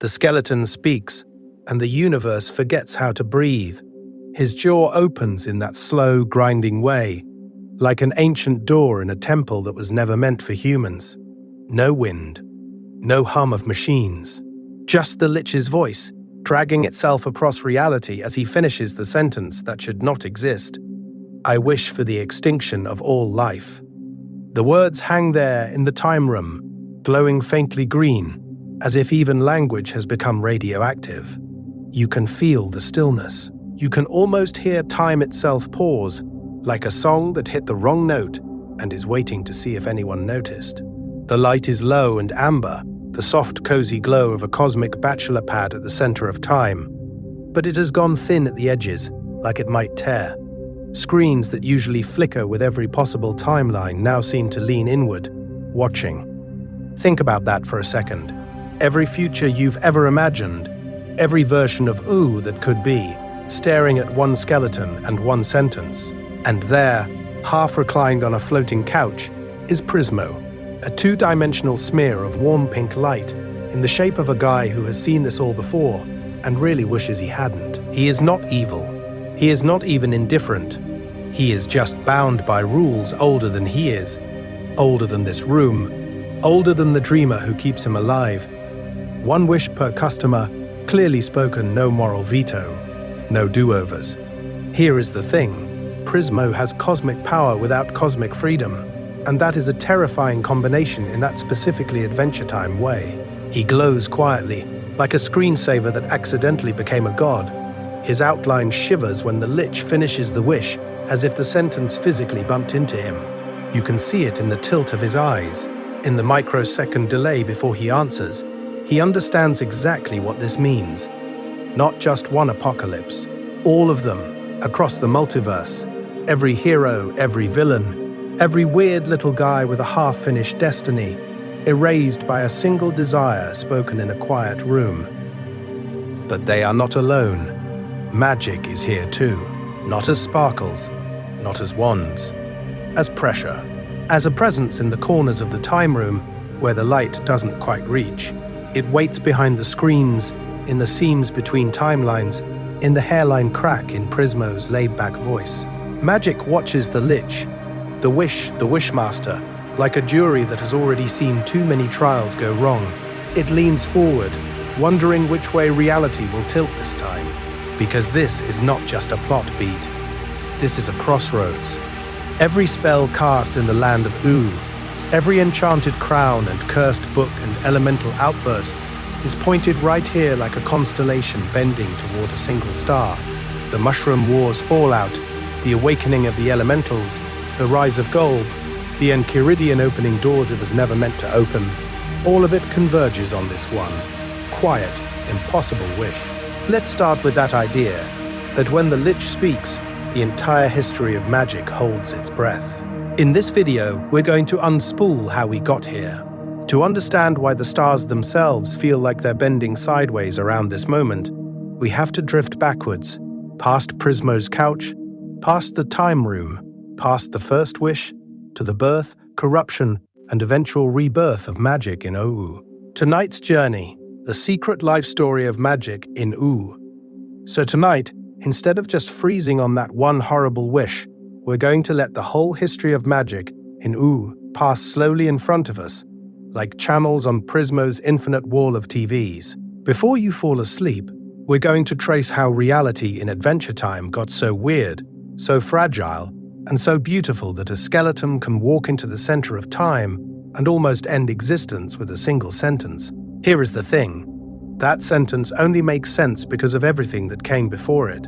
The skeleton speaks, and the universe forgets how to breathe. His jaw opens in that slow, grinding way, like an ancient door in a temple that was never meant for humans. No wind, no hum of machines, just the Lich's voice, dragging itself across reality as he finishes the sentence that should not exist. I wish for the extinction of all life. The words hang there in the time room, glowing faintly green, as if even language has become radioactive. You can feel the stillness. You can almost hear time itself pause, like a song that hit the wrong note and is waiting to see if anyone noticed. The light is low and amber, the soft, cozy glow of a cosmic bachelor pad at the center of time. But it has gone thin at the edges, like it might tear. Screens that usually flicker with every possible timeline now seem to lean inward, watching. Think about that for a second. Every future you've ever imagined, every version of ooh that could be, staring at one skeleton and one sentence. And there, half reclined on a floating couch, is Prismo, a two-dimensional smear of warm pink light in the shape of a guy who has seen this all before and really wishes he hadn't. He is not evil. He is not even indifferent. He is just bound by rules older than he is, older than this room, older than the dreamer who keeps him alive. One wish per customer, clearly spoken, no moral veto, no do-overs. Here is the thing. Prismo has cosmic power without cosmic freedom, and that is a terrifying combination in that specifically Adventure Time way. He glows quietly, like a screensaver that accidentally became a god. His outline shivers when the Lich finishes the wish, as if the sentence physically bumped into him. You can see it in the tilt of his eyes, in the microsecond delay before he answers. He understands exactly what this means. Not just one apocalypse, all of them, across the multiverse. Every hero, every villain, every weird little guy with a half-finished destiny, erased by a single desire spoken in a quiet room. But they are not alone. Magic is here too, not as sparkles, not as wands, as pressure, as a presence in the corners of the time room where the light doesn't quite reach. It waits behind the screens, in the seams between timelines, in the hairline crack in Prismo's laid-back voice. Magic watches the Lich, the Wishmaster, like a jury that has already seen too many trials go wrong. It leans forward, wondering which way reality will tilt this time. Because this is not just a plot beat. This is a crossroads. Every spell cast in the land of Ooh, every enchanted crown and cursed book and elemental outburst is pointed right here like a constellation bending toward a single star. The Mushroom War's fallout, the awakening of the elementals, the rise of Golb, the Enchiridion opening doors it was never meant to open, all of it converges on this one, quiet, impossible wish. Let's start with that idea, that when the Lich speaks, the entire history of magic holds its breath. In this video, we're going to unspool how we got here. To understand why the stars themselves feel like they're bending sideways around this moment, we have to drift backwards, past Prismo's couch, past the time room, past the first wish, to the birth, corruption, and eventual rebirth of magic in Ooh. Tonight's journey, the secret life story of magic in Ooh. So tonight, instead of just freezing on that one horrible wish, we're going to let the whole history of magic in Ooh pass slowly in front of us, like channels on Prismo's infinite wall of TVs. Before you fall asleep, we're going to trace how reality in Adventure Time got so weird, so fragile, and so beautiful that a skeleton can walk into the center of time and almost end existence with a single sentence. Here is the thing. That sentence only makes sense because of everything that came before it.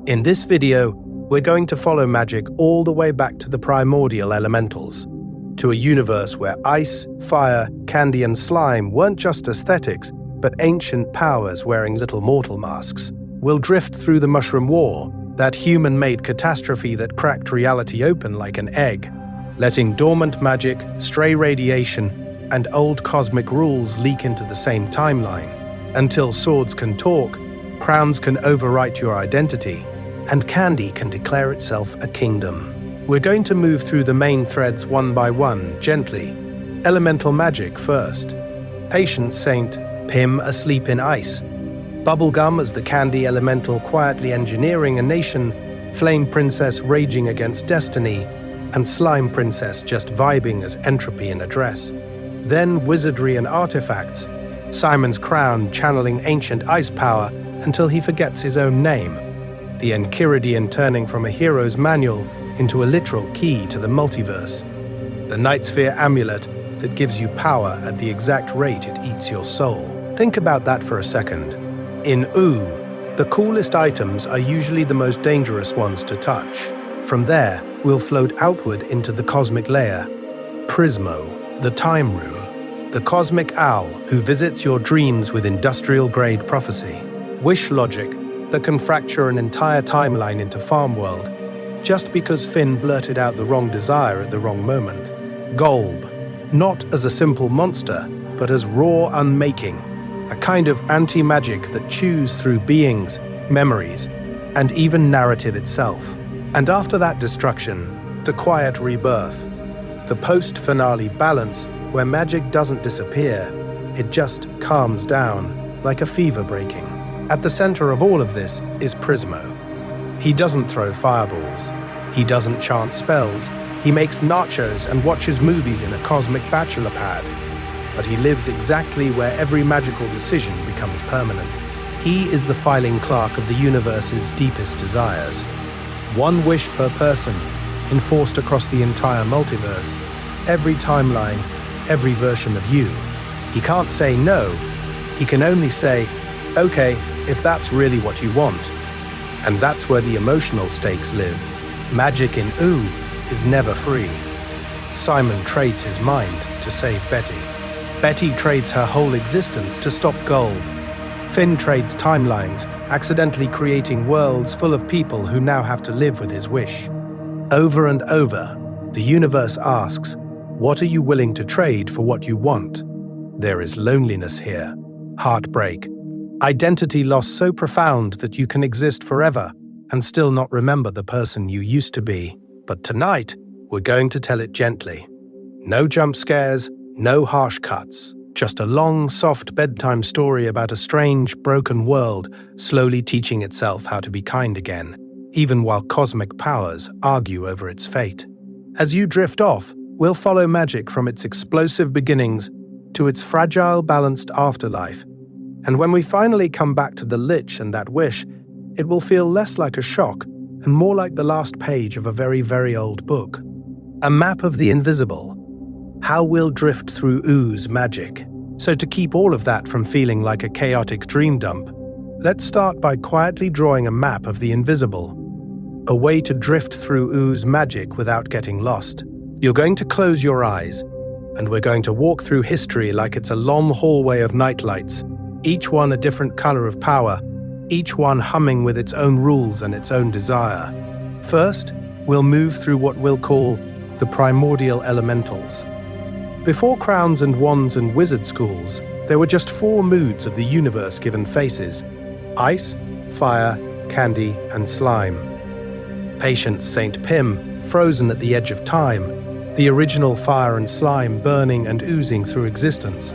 In this video, we're going to follow magic all the way back to the primordial elementals, to a universe where ice, fire, candy, and slime weren't just aesthetics, but ancient powers wearing little mortal masks. We'll drift through the Mushroom War, that human-made catastrophe that cracked reality open like an egg, letting dormant magic, stray radiation, and old cosmic rules leak into the same timeline. Until swords can talk, crowns can overwrite your identity, and candy can declare itself a kingdom. We're going to move through the main threads one by one, gently. Elemental magic first. Patient Saint, Pym asleep in ice, Bubblegum as the candy elemental quietly engineering a nation, Flame Princess raging against destiny, and Slime Princess just vibing as entropy in a dress. Then wizardry and artifacts, Simon's crown channeling ancient ice power until he forgets his own name, the Enchiridion turning from a hero's manual into a literal key to the multiverse, the Night Sphere amulet that gives you power at the exact rate it eats your soul. Think about that for a second. In Ooh, the coolest items are usually the most dangerous ones to touch. From there, we'll float outward into the cosmic layer. Prismo, the time room, the cosmic owl who visits your dreams with industrial-grade prophecy. Wish logic that can fracture an entire timeline into farm world, just because Finn blurted out the wrong desire at the wrong moment. Golb, not as a simple monster, but as raw unmaking, a kind of anti-magic that chews through beings, memories, and even narrative itself. And after that destruction, the quiet rebirth, the post-finale balance where magic doesn't disappear, it just calms down, like a fever breaking. At the center of all of this is Prismo. He doesn't throw fireballs. He doesn't chant spells. He makes nachos and watches movies in a cosmic bachelor pad. But he lives exactly where every magical decision becomes permanent. He is the filing clerk of the universe's deepest desires. One wish per person, enforced across the entire multiverse, every timeline, every version of you. He can't say no. He can only say, okay, if that's really what you want. And that's where the emotional stakes live. Magic in Ooh is never free. Simon trades his mind to save Betty. Betty trades her whole existence to stop Golb. Finn trades timelines, accidentally creating worlds full of people who now have to live with his wish. Over and over, the universe asks, what are you willing to trade for what you want? There is loneliness here, heartbreak, identity loss so profound that you can exist forever and still not remember the person you used to be. But tonight, we're going to tell it gently. No jump scares, no harsh cuts, just a long, soft bedtime story about a strange, broken world slowly teaching itself how to be kind again, even while cosmic powers argue over its fate. As you drift off, we'll follow magic from its explosive beginnings to its fragile, balanced afterlife. And when we finally come back to the Lich and that wish, it will feel less like a shock and more like the last page of a very, very old book. A map of the invisible. How we'll drift through Ooh's magic. So to keep all of that from feeling like a chaotic dream dump, let's start by quietly drawing a map of the invisible. A way to drift through Ooh's magic without getting lost. You're going to close your eyes, and we're going to walk through history like it's a long hallway of nightlights, each one a different color of power, each one humming with its own rules and its own desire. First, we'll move through what we'll call the primordial elementals. Before crowns and wands and wizard schools, there were just 4 moods of the universe given faces: ice, fire, candy, and slime. Patient Saint Pym, frozen at the edge of time, the original fire and slime burning and oozing through existence,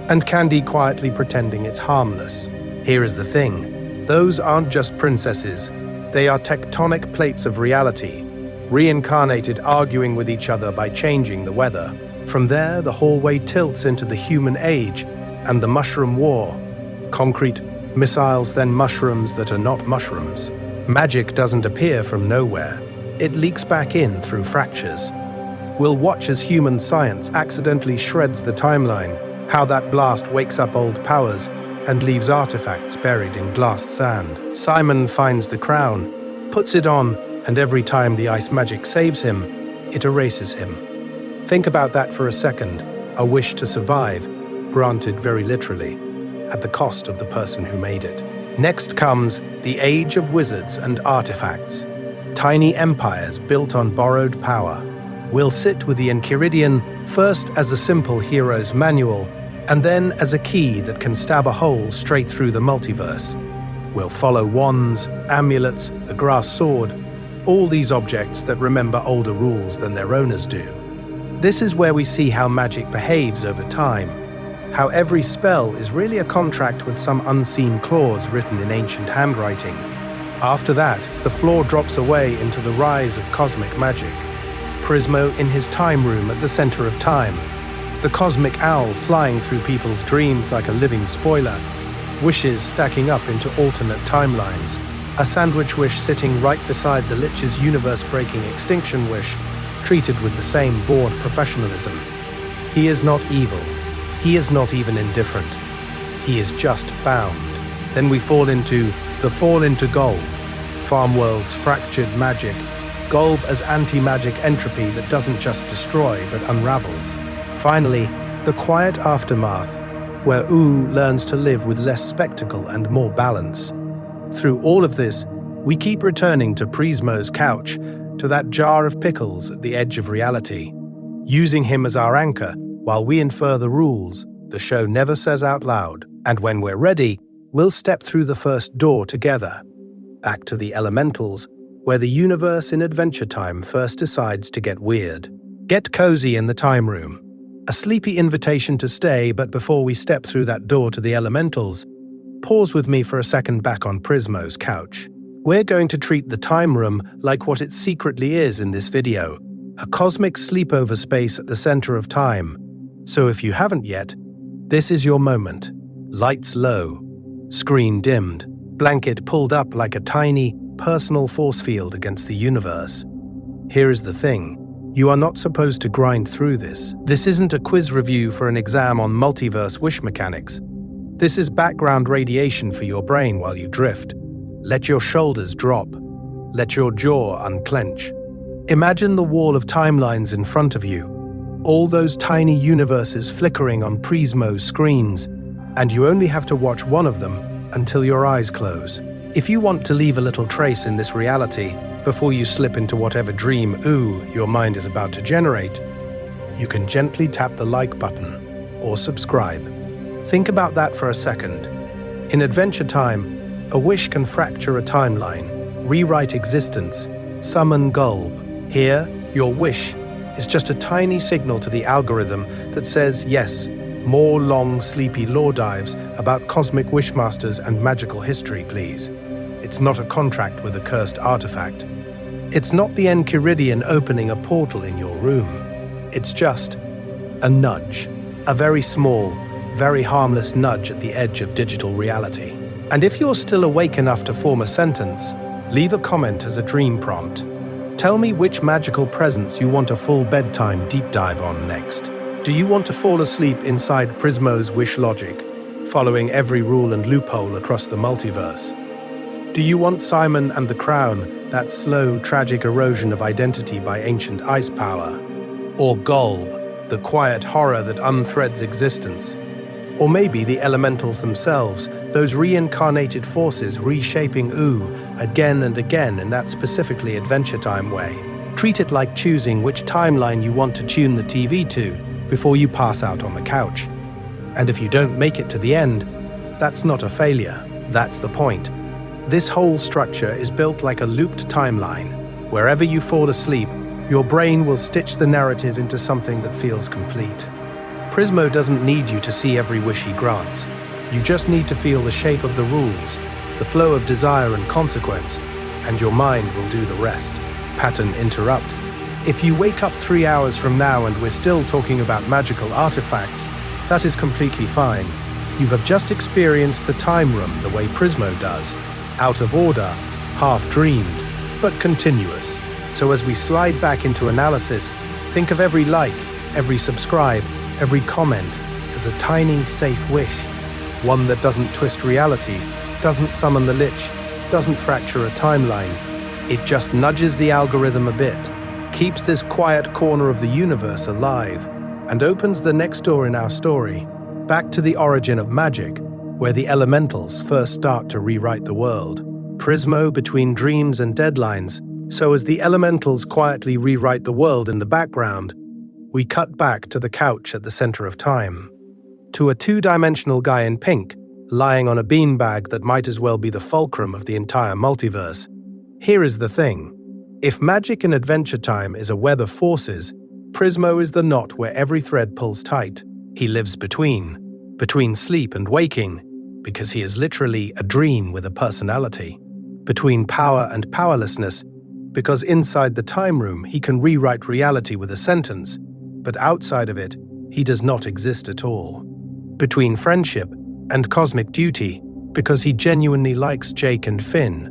and candy quietly pretending it's harmless. Here is the thing, those aren't just princesses, they are tectonic plates of reality, reincarnated arguing with each other by changing the weather. From there, the hallway tilts into the human age and the mushroom war. Concrete, missiles, then mushrooms that are not mushrooms. Magic doesn't appear from nowhere. It leaks back in through fractures. We'll watch as human science accidentally shreds the timeline, how that blast wakes up old powers and leaves artifacts buried in glassed sand. Simon finds the crown, puts it on, and every time the ice magic saves him, it erases him. Think about that for a second, a wish to survive, granted very literally, at the cost of the person who made it. Next comes the age of wizards and artifacts, tiny empires built on borrowed power. We'll sit with the Enchiridion first as a simple hero's manual, and then as a key that can stab a hole straight through the multiverse. We'll follow wands, amulets, the grass sword, all these objects that remember older rules than their owners do. This is where we see how magic behaves over time. how every spell is really a contract with some unseen clause written in ancient handwriting. After that, the floor drops away into the rise of cosmic magic. Prismo in his time room at the center of time. The cosmic owl flying through people's dreams like a living spoiler. Wishes stacking up into alternate timelines. A sandwich wish sitting right beside the Lich's universe-breaking extinction wish, treated with the same bored professionalism. He is not evil. He is not even indifferent. He is just bound. Then we fall into Golb, Farmworld's fractured magic. Golb as anti-magic entropy that doesn't just destroy but unravels. Finally, the quiet aftermath, where Ooh learns to live with less spectacle and more balance. Through all of this, we keep returning to Prismo's couch, to that jar of pickles at the edge of reality. Using him as our anchor, while we infer the rules the show never says out loud. And when we're ready, we'll step through the first door together. Back to the elementals, where the universe in Adventure Time first decides to get weird. Get cozy in the time room. A sleepy invitation to stay, but before we step through that door to the elementals, pause with me for a second back on Prismo's couch. We're going to treat the time room like what it secretly is in this video, a cosmic sleepover space at the center of time. So if you haven't yet, this is your moment. Lights low, screen dimmed, blanket pulled up like a tiny, personal force field against the universe. Here is the thing. You are not supposed to grind through this. This isn't a quiz review for an exam on multiverse wish mechanics. This is background radiation for your brain while you drift. Let your shoulders drop. Let your jaw unclench. Imagine the wall of timelines in front of you. All those tiny universes flickering on Prismo's screens, and you only have to watch one of them until your eyes close. If you want to leave a little trace in this reality before you slip into whatever dream your mind is about to generate, you can gently tap the like button or subscribe. Think about that for a second. In Adventure Time, a wish can fracture a timeline, rewrite existence, summon Golb. Here, your wish is just a tiny signal to the algorithm that says yes, more long, sleepy lore dives about cosmic wishmasters and magical history, please. It's not a contract with a cursed artifact. It's not the Enchiridion opening a portal in your room. It's just a nudge, a very small, very harmless nudge at the edge of digital reality. And if you're still awake enough to form a sentence, leave a comment as a dream prompt. Tell me which magical presence you want a full bedtime deep dive on next. Do you want to fall asleep inside Prismo's wish logic, following every rule and loophole across the multiverse? Do you want Simon and the Crown, that slow, tragic erosion of identity by ancient ice power? Or Golb, the quiet horror that unthreads existence? Or maybe the elementals themselves, those reincarnated forces reshaping again and again in that specifically Adventure Time way. Treat it like choosing which timeline you want to tune the TV to before you pass out on the couch. And if you don't make it to the end, that's not a failure. That's the point. This whole structure is built like a looped timeline. Wherever you fall asleep, your brain will stitch the narrative into something that feels complete. Prismo doesn't need you to see every wish he grants. You just need to feel the shape of the rules, the flow of desire and consequence, and your mind will do the rest. Pattern interrupt. If you wake up 3 hours from now and we're still talking about magical artifacts, that is completely fine. You have just experienced the time room the way Prismo does. Out of order, half-dreamed, but continuous. So as we slide back into analysis, think of every like, every subscribe, every comment as a tiny, safe wish. One that doesn't twist reality, doesn't summon the Lich, doesn't fracture a timeline. It just nudges the algorithm a bit, keeps this quiet corner of the universe alive, and opens the next door in our story, back to the origin of magic, where the elementals first start to rewrite the world. Prismo between dreams and deadlines, so as the elementals quietly rewrite the world in the background, we cut back to the couch at the center of time. To a two-dimensional guy in pink, lying on a beanbag that might as well be the fulcrum of the entire multiverse. Here is the thing. If magic in Adventure Time is a web of forces, Prismo is the knot where every thread pulls tight. He lives between. between sleep and waking, because he is literally a dream with a personality, between power and powerlessness, because inside the time room he can rewrite reality with a sentence, but outside of it he does not exist at all, between friendship and cosmic duty, because he genuinely likes Jake and Finn,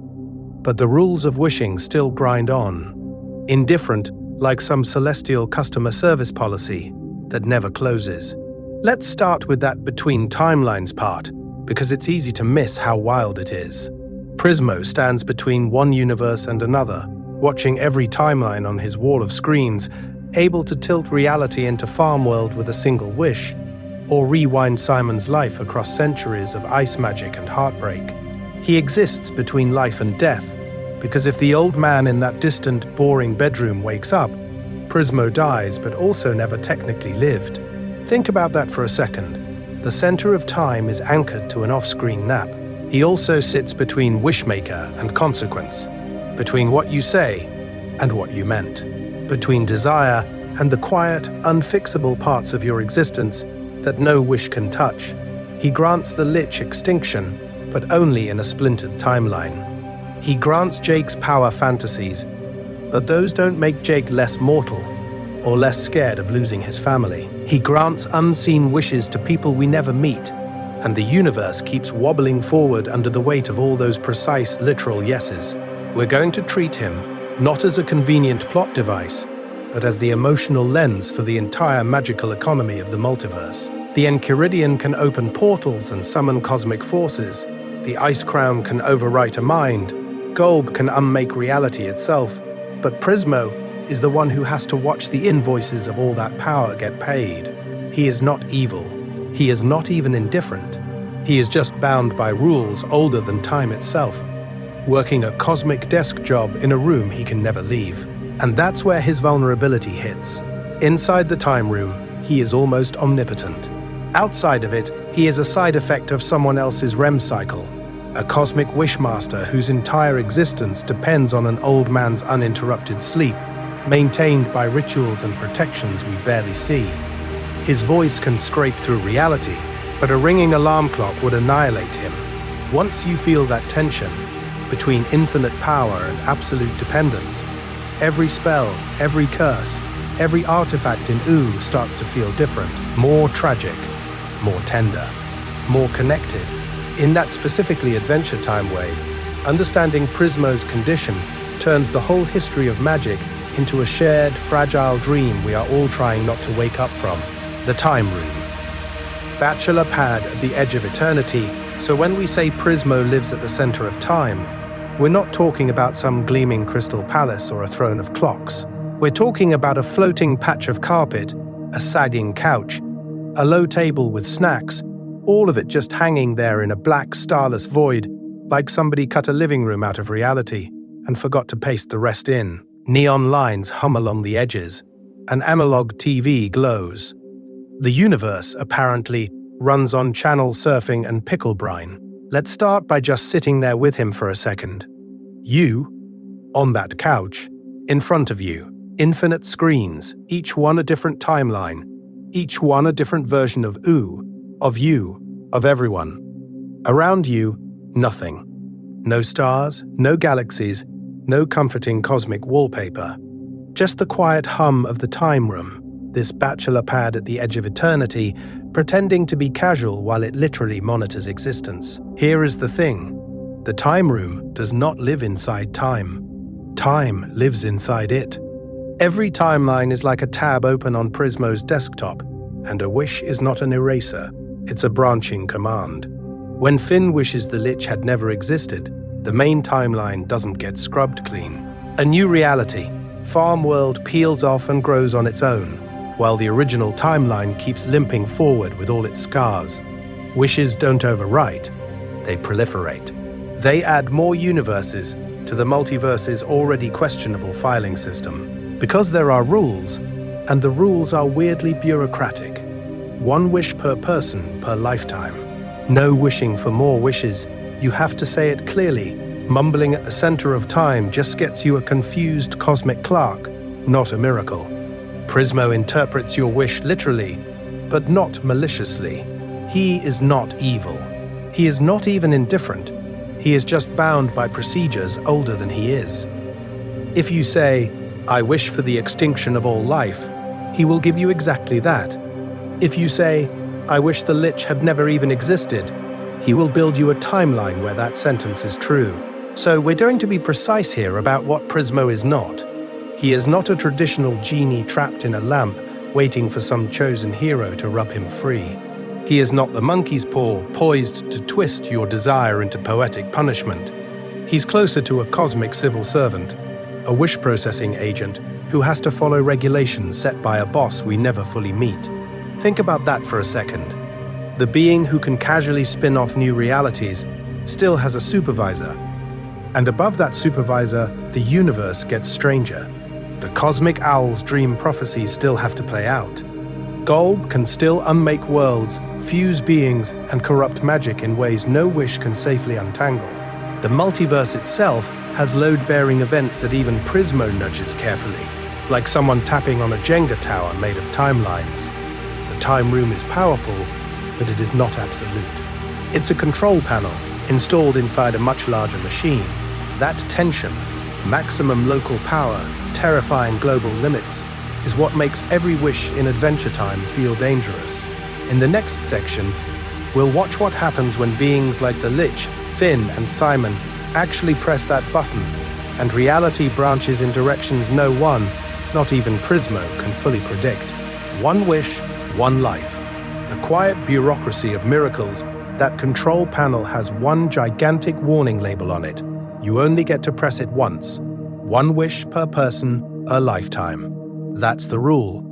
but the rules of wishing still grind on, indifferent like some celestial customer service policy that never closes. Let's start with that between timelines part, because it's easy to miss how wild it is. Prismo stands between one universe and another, watching every timeline on his wall of screens, able to tilt reality into Farm World with a single wish, or rewind Simon's life across centuries of ice magic and heartbreak. He exists between life and death, because if the old man in that distant, boring bedroom wakes up, Prismo dies but also never technically lived. Think about that for a second. The center of time is anchored to an off-screen nap. He also sits between wishmaker and consequence, between what you say and what you meant, between desire and the quiet, unfixable parts of your existence that no wish can touch. He grants the Lich extinction, but only in a splintered timeline. He grants Jake's power fantasies, but those don't make Jake less mortal or less scared of losing his family. He grants unseen wishes to people we never meet, and the universe keeps wobbling forward under the weight of all those precise, literal yeses. We're going to treat him not as a convenient plot device, but as the emotional lens for the entire magical economy of the multiverse. The Enchiridion can open portals and summon cosmic forces. The Ice Crown can overwrite a mind. Golb can unmake reality itself. But Prismo is the one who has to watch the invoices of all that power get paid. He is not evil. He is not even indifferent. He is just bound by rules older than time itself, working a cosmic desk job in a room he can never leave. And that's where his vulnerability hits. Inside the time room, he is almost omnipotent. Outside of it, he is a side effect of someone else's REM cycle, a cosmic wishmaster whose entire existence depends on an old man's uninterrupted sleep, maintained by rituals and protections we barely see. His voice can scrape through reality, but a ringing alarm clock would annihilate him. Once you feel that tension between infinite power and absolute dependence, every spell, every curse, every artifact in Ooh starts to feel different, more tragic, more tender, more connected. In that specifically Adventure Time way, understanding Prismo's condition turns the whole history of magic into a shared, fragile dream we are all trying not to wake up from. The Time Room. Bachelor pad at the edge of eternity, so when we say Prismo lives at the center of time, we're not talking about some gleaming crystal palace or a throne of clocks. We're talking about a floating patch of carpet, a sagging couch, a low table with snacks, all of it just hanging there in a black, starless void, like somebody cut a living room out of reality and forgot to paste the rest in. Neon lines hum along the edges. An analog TV glows. The universe, apparently, runs on channel surfing and pickle brine. Let's start by just sitting there with him for a second. You, on that couch, in front of you, infinite screens, each one a different timeline, each one a different version of Ooh, of you, of everyone. Around you, nothing. No stars, no galaxies, no comforting cosmic wallpaper. Just the quiet hum of the time room, this bachelor pad at the edge of eternity, pretending to be casual while it literally monitors existence. Here is the thing. The time room does not live inside time. Time lives inside it. Every timeline is like a tab open on Prismo's desktop, and a wish is not an eraser, it's a branching command. When Finn wishes the Lich had never existed, the main timeline doesn't get scrubbed clean. A new reality, Farm World, peels off and grows on its own, while the original timeline keeps limping forward with all its scars. Wishes don't overwrite, they proliferate. They add more universes to the multiverse's already questionable filing system. Because there are rules, and the rules are weirdly bureaucratic. One wish per person per lifetime. No wishing for more wishes. You have to say it clearly. Mumbling at the center of time just gets you a confused cosmic clerk, not a miracle. Prismo interprets your wish literally, but not maliciously. He is not evil. He is not even indifferent. He is just bound by procedures older than he is. If you say, "I wish for the extinction of all life," he will give you exactly that. If you say, "I wish the Lich had never even existed," he will build you a timeline where that sentence is true. So we're going to be precise here about what Prismo is not. He is not a traditional genie trapped in a lamp waiting for some chosen hero to rub him free. He is not the monkey's paw poised to twist your desire into poetic punishment. He's closer to a cosmic civil servant, a wish-processing agent who has to follow regulations set by a boss we never fully meet. Think about that for a second. The being who can casually spin off new realities still has a supervisor. And above that supervisor, the universe gets stranger. The cosmic owl's dream prophecies still have to play out. Golb can still unmake worlds, fuse beings, and corrupt magic in ways no wish can safely untangle. The multiverse itself has load-bearing events that even Prismo nudges carefully, like someone tapping on a Jenga tower made of timelines. The time room is powerful, but it is not absolute. It's a control panel installed inside a much larger machine. That tension, maximum local power, terrifying global limits, is what makes every wish in Adventure Time feel dangerous. In the next section, we'll watch what happens when beings like the Lich, Finn, and Simon actually press that button, and reality branches in directions no one, not even Prismo, can fully predict. One wish, one life. The quiet bureaucracy of miracles, that control panel has one gigantic warning label on it. You only get to press it once. One wish per person, a lifetime. That's the rule.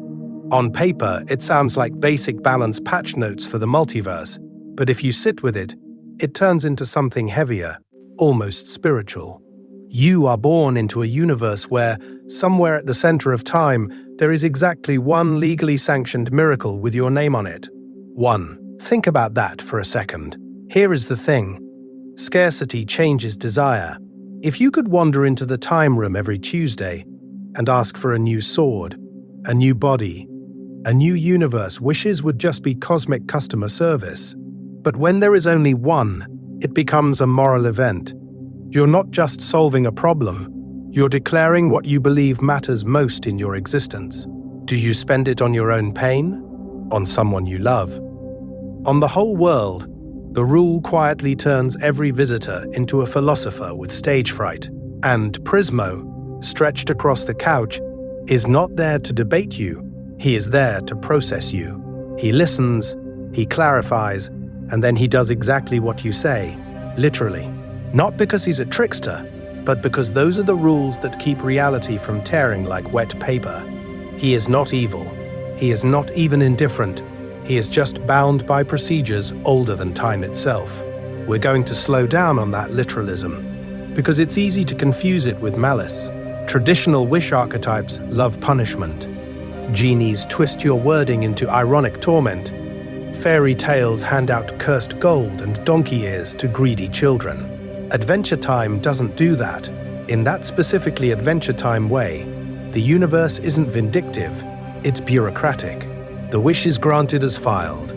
On paper, it sounds like basic balance patch notes for the multiverse, but if you sit with it, it turns into something heavier, almost spiritual. You are born into a universe where, somewhere at the center of time, there is exactly one legally sanctioned miracle with your name on it. One. Think about that for a second. Here is the thing. Scarcity changes desire. If you could wander into the time room every Tuesday and ask for a new sword, a new body, a new universe, wishes would just be cosmic customer service. But when there is only one, it becomes a moral event. You're not just solving a problem, you're declaring what you believe matters most in your existence. Do you spend it on your own pain? On someone you love? On the whole world, the rule quietly turns every visitor into a philosopher with stage fright. And Prismo, stretched across the couch, is not there to debate you. He is there to process you. He listens, he clarifies, and then he does exactly what you say, literally. Not because he's a trickster, but because those are the rules that keep reality from tearing like wet paper. He is not evil. He is not even indifferent. He is just bound by procedures older than time itself. We're going to slow down on that literalism, because it's easy to confuse it with malice. Traditional wish archetypes love punishment. Genies twist your wording into ironic torment. Fairy tales hand out cursed gold and donkey ears to greedy children. Adventure Time doesn't do that. In that specifically Adventure Time way, the universe isn't vindictive, it's bureaucratic. The wish is granted as filed.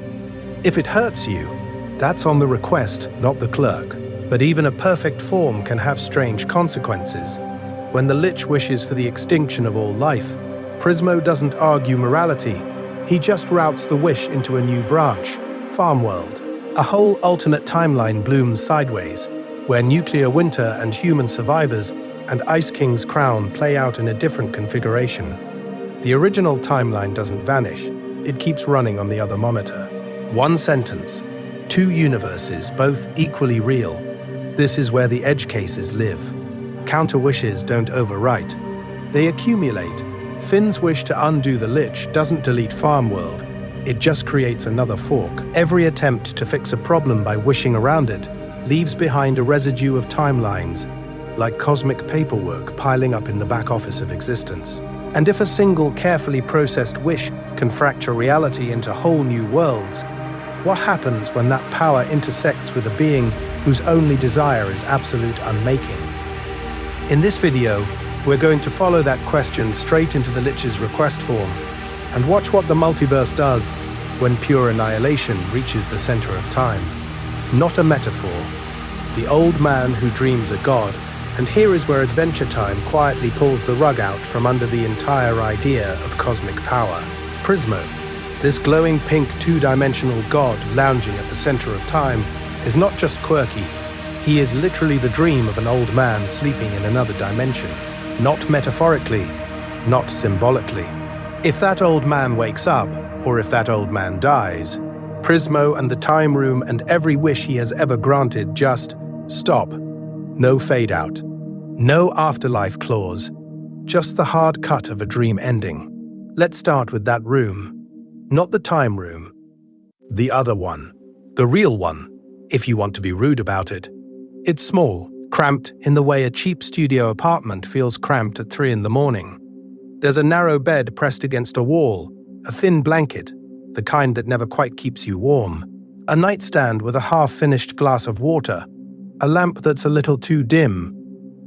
If it hurts you, that's on the request, not the clerk. But even a perfect form can have strange consequences. When the Lich wishes for the extinction of all life, Prismo doesn't argue morality. He just routes the wish into a new branch, Farm World. A whole alternate timeline blooms sideways, where nuclear winter and human survivors and Ice King's crown play out in a different configuration. The original timeline doesn't vanish. It keeps running on the other monitor. One sentence, two universes, both equally real. This is where the edge cases live. Counter wishes don't overwrite. They accumulate. Finn's wish to undo the Lich doesn't delete Farm World. It just creates another fork. Every attempt to fix a problem by wishing around it leaves behind a residue of timelines, like cosmic paperwork piling up in the back office of existence. And if a single carefully processed wish can fracture reality into whole new worlds, what happens when that power intersects with a being whose only desire is absolute unmaking? In this video, we're going to follow that question straight into the Lich's request form and watch what the multiverse does when pure annihilation reaches the center of time. Not a metaphor. The old man who dreams a god, and here is where Adventure Time quietly pulls the rug out from under the entire idea of cosmic power. Prismo, this glowing pink two-dimensional god lounging at the center of time, is not just quirky. He is literally the dream of an old man sleeping in another dimension. Not metaphorically, not symbolically. If that old man wakes up, or if that old man dies, Prismo and the time room and every wish he has ever granted just stop. No fade out. No afterlife clause. Just the hard cut of a dream ending. Let's start with that room. Not the time room. The other one. The real one, if you want to be rude about it. It's small, cramped in the way a cheap studio apartment feels cramped at 3 in the morning. There's a narrow bed pressed against a wall, a thin blanket, the kind that never quite keeps you warm, a nightstand with a half-finished glass of water, a lamp that's a little too dim,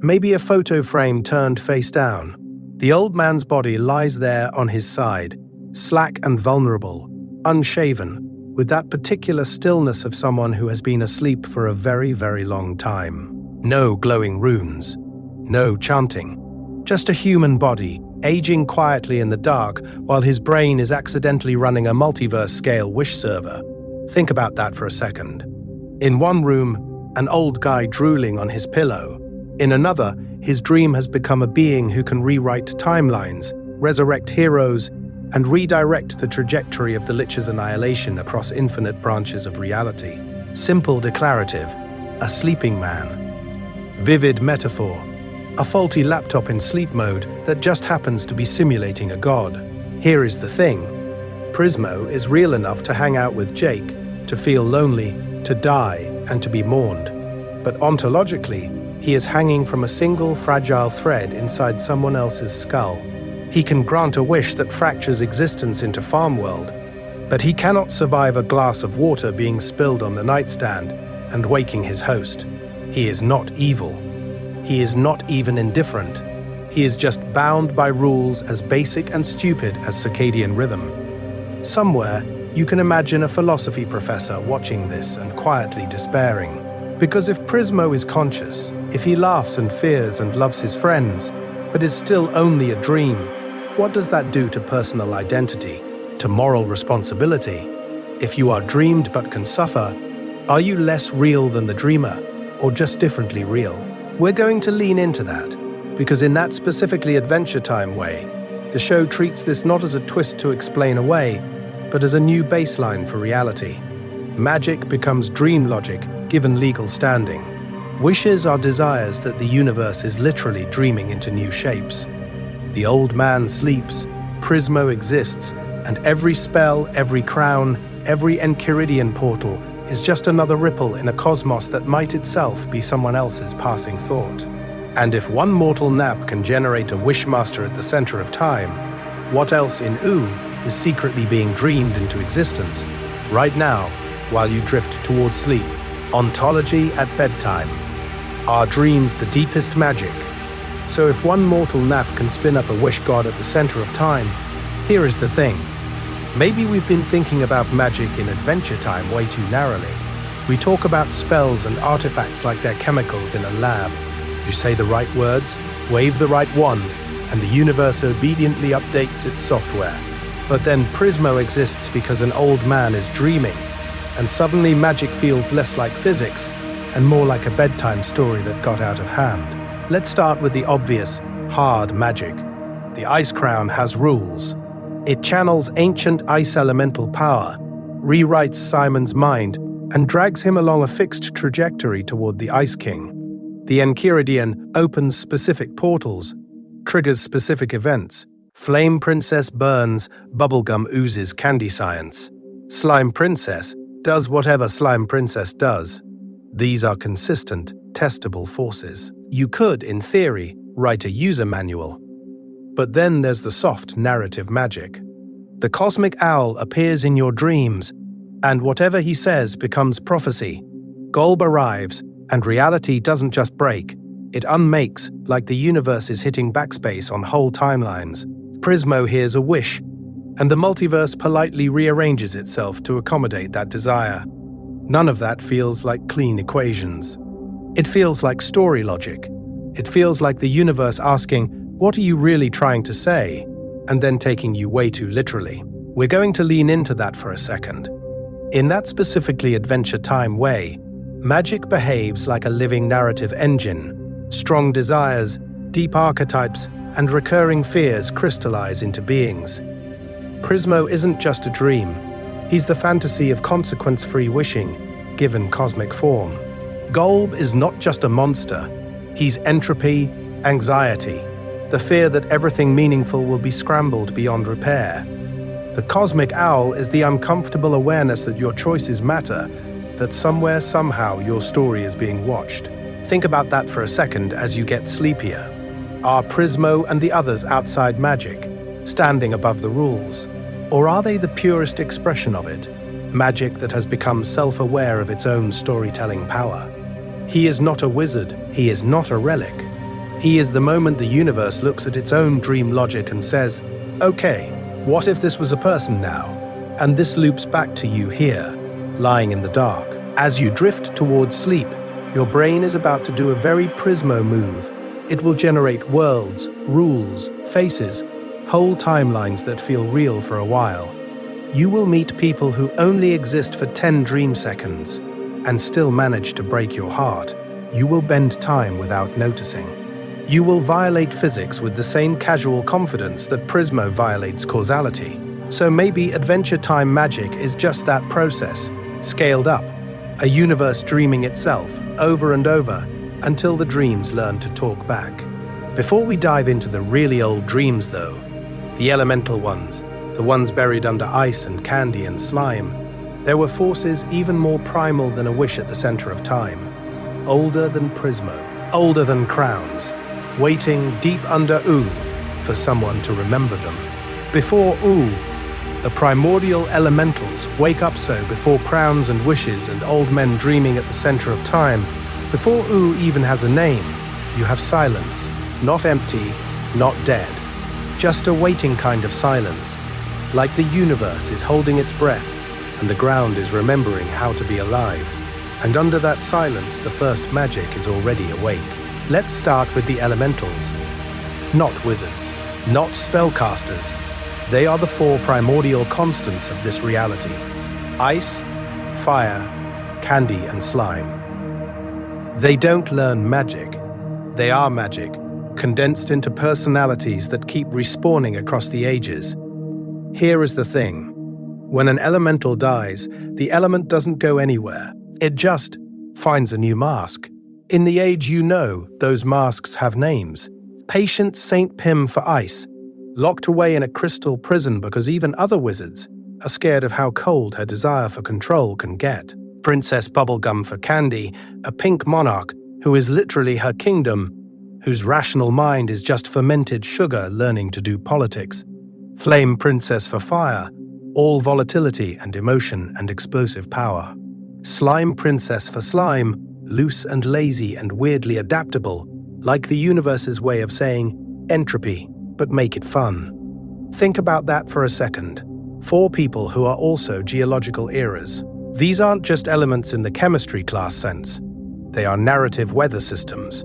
maybe a photo frame turned face down. The old man's body lies there on his side, slack and vulnerable, unshaven, with that particular stillness of someone who has been asleep for a very, very long time. No glowing runes, no chanting, just a human body, aging quietly in the dark while his brain is accidentally running a multiverse-scale wish server. Think about that for a second. In one room, an old guy drooling on his pillow. In another, his dream has become a being who can rewrite timelines, resurrect heroes, and redirect the trajectory of the Lich's annihilation across infinite branches of reality. Simple declarative, a sleeping man. Vivid metaphor, a faulty laptop in sleep mode that just happens to be simulating a god. Here is the thing. Prismo is real enough to hang out with Jake, to feel lonely, to die, and to be mourned. But ontologically, he is hanging from a single fragile thread inside someone else's skull. He can grant a wish that fractures existence into farm world, but he cannot survive a glass of water being spilled on the nightstand and waking his host. He is not evil. He is not even indifferent. He is just bound by rules as basic and stupid as circadian rhythm. Somewhere, you can imagine a philosophy professor watching this and quietly despairing. Because if Prismo is conscious, if he laughs and fears and loves his friends, but is still only a dream, what does that do to personal identity, to moral responsibility? If you are dreamed but can suffer, are you less real than the dreamer, or just differently real? We're going to lean into that, because in that specifically Adventure Time way, the show treats this not as a twist to explain away, but as a new baseline for reality. Magic becomes dream logic, given legal standing. Wishes are desires that the universe is literally dreaming into new shapes. The old man sleeps, Prismo exists, and every spell, every crown, every Enchiridion portal is just another ripple in a cosmos that might itself be someone else's passing thought. And if one mortal nap can generate a wishmaster at the center of time, what else in Oo is secretly being dreamed into existence, right now, while you drift towards sleep? Ontology at bedtime. Are dreams the deepest magic? So if one mortal nap can spin up a wish god at the center of time, here is the thing. Maybe we've been thinking about magic in Adventure Time way too narrowly. We talk about spells and artifacts like they're chemicals in a lab. You say the right words, wave the right wand, and the universe obediently updates its software. But then Prismo exists because an old man is dreaming, and suddenly magic feels less like physics and more like a bedtime story that got out of hand. Let's start with the obvious, hard magic. The Ice Crown has rules. It channels ancient ice elemental power, rewrites Simon's mind, and drags him along a fixed trajectory toward the Ice King. The Enchiridion opens specific portals, triggers specific events. Flame Princess burns, Bubblegum oozes candy science. Slime Princess does whatever Slime Princess does. These are consistent, testable forces. You could, in theory, write a user manual. But then there's the soft narrative magic. The cosmic owl appears in your dreams, and whatever he says becomes prophecy. Golb arrives, and reality doesn't just break, it unmakes, like the universe is hitting backspace on whole timelines. Prismo hears a wish, and the multiverse politely rearranges itself to accommodate that desire. None of that feels like clean equations. It feels like story logic. It feels like the universe asking, "What are you really trying to say?" and then taking you way too literally. We're going to lean into that for a second. In that specifically Adventure Time way, magic behaves like a living narrative engine. Strong desires, deep archetypes, and recurring fears crystallize into beings. Prismo isn't just a dream. He's the fantasy of consequence-free wishing, given cosmic form. Golb is not just a monster. He's entropy, anxiety, the fear that everything meaningful will be scrambled beyond repair. The cosmic owl is the uncomfortable awareness that your choices matter, that somewhere, somehow, your story is being watched. Think about that for a second as you get sleepier. Are Prismo and the others outside magic, standing above the rules? Or are they the purest expression of it, magic that has become self-aware of its own storytelling power? He is not a wizard, he is not a relic. He is the moment the universe looks at its own dream logic and says, "Okay, what if this was a person now?" And this loops back to you here, lying in the dark. As you drift towards sleep, your brain is about to do a very Prismo move. It will generate worlds, rules, faces, whole timelines that feel real for a while. You will meet people who only exist for 10 dream seconds and still manage to break your heart. You will bend time without noticing. You will violate physics with the same casual confidence that Prismo violates causality. So maybe Adventure Time magic is just that process, scaled up, a universe dreaming itself over and over until the dreams learn to talk back. Before we dive into the really old dreams though, the elemental ones, the ones buried under ice and candy and slime, there were forces even more primal than a wish at the center of time. Older than Prismo, older than crowns, waiting deep under Ooh for someone to remember them. Before Ooh, the primordial elementals wake up so before crowns and wishes and old men dreaming at the center of time. Before Ooh even has a name, you have silence, not empty, not dead, just a waiting kind of silence, like the universe is holding its breath and the ground is remembering how to be alive. And under that silence, the first magic is already awake. Let's start with the elementals. Not wizards, not spellcasters. They are the four primordial constants of this reality: ice, fire, candy, and slime. They don't learn magic. They are magic, condensed into personalities that keep respawning across the ages. Here is the thing. When an elemental dies, the element doesn't go anywhere. It just finds a new mask. In the age you know, those masks have names. Patient Saint Pym for ice, locked away in a crystal prison because even other wizards are scared of how cold her desire for control can get. Princess Bubblegum for candy, a pink monarch who is literally her kingdom, whose rational mind is just fermented sugar learning to do politics. Flame Princess for fire, all volatility and emotion and explosive power. Slime Princess for slime, loose and lazy and weirdly adaptable, like the universe's way of saying entropy, but make it fun. Think about that for a second. Four people who are also geological eras. These aren't just elements in the chemistry class sense. They are narrative weather systems.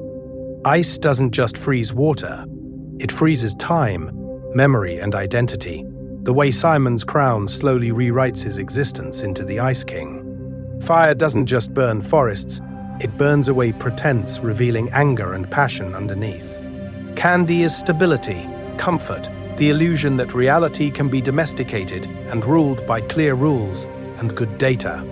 Ice doesn't just freeze water. It freezes time, memory, and identity, the way Simon's crown slowly rewrites his existence into the Ice King. Fire doesn't just burn forests, it burns away pretense, revealing anger and passion underneath. Candy is stability, comfort, the illusion that reality can be domesticated and ruled by clear rules and good data.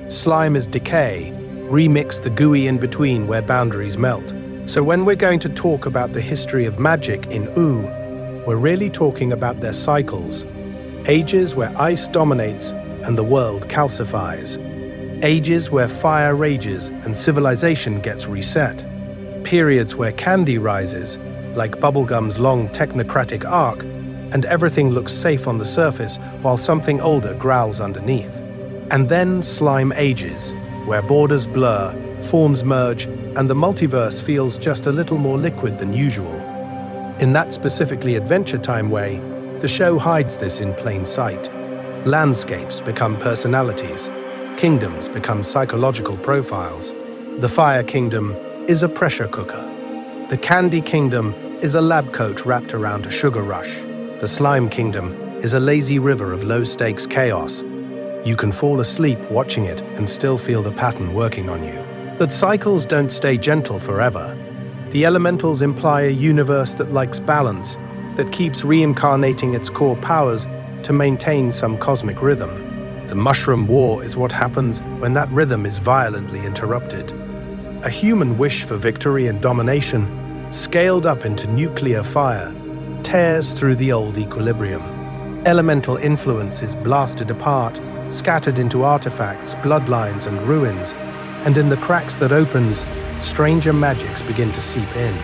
Slime is decay, remix the gooey in-between where boundaries melt. So when we're going to talk about the history of magic in Ooh, we're really talking about their cycles. Ages where ice dominates and the world calcifies. Ages where fire rages and civilization gets reset. Periods where candy rises, like Bubblegum's long technocratic arc, and everything looks safe on the surface while something older growls underneath. And then slime ages, where borders blur, forms merge, and the multiverse feels just a little more liquid than usual. In that specifically Adventure Time way, The show hides this in plain sight. Landscapes become personalities. Kingdoms become psychological profiles. The Fire Kingdom is a pressure cooker. The Candy Kingdom is a lab coat wrapped around a sugar rush. The Slime Kingdom is a lazy river of low-stakes chaos. You can fall asleep watching it and still feel the pattern working on you. But cycles don't stay gentle forever. The elementals imply a universe that likes balance, that keeps reincarnating its core powers to maintain some cosmic rhythm. The Mushroom War is what happens when that rhythm is violently interrupted. A human wish for victory and domination, scaled up into nuclear fire, tears through the old equilibrium. Elemental influence is blasted apart, scattered into artifacts, bloodlines, and ruins, and in the cracks that opens, stranger magics begin to seep in.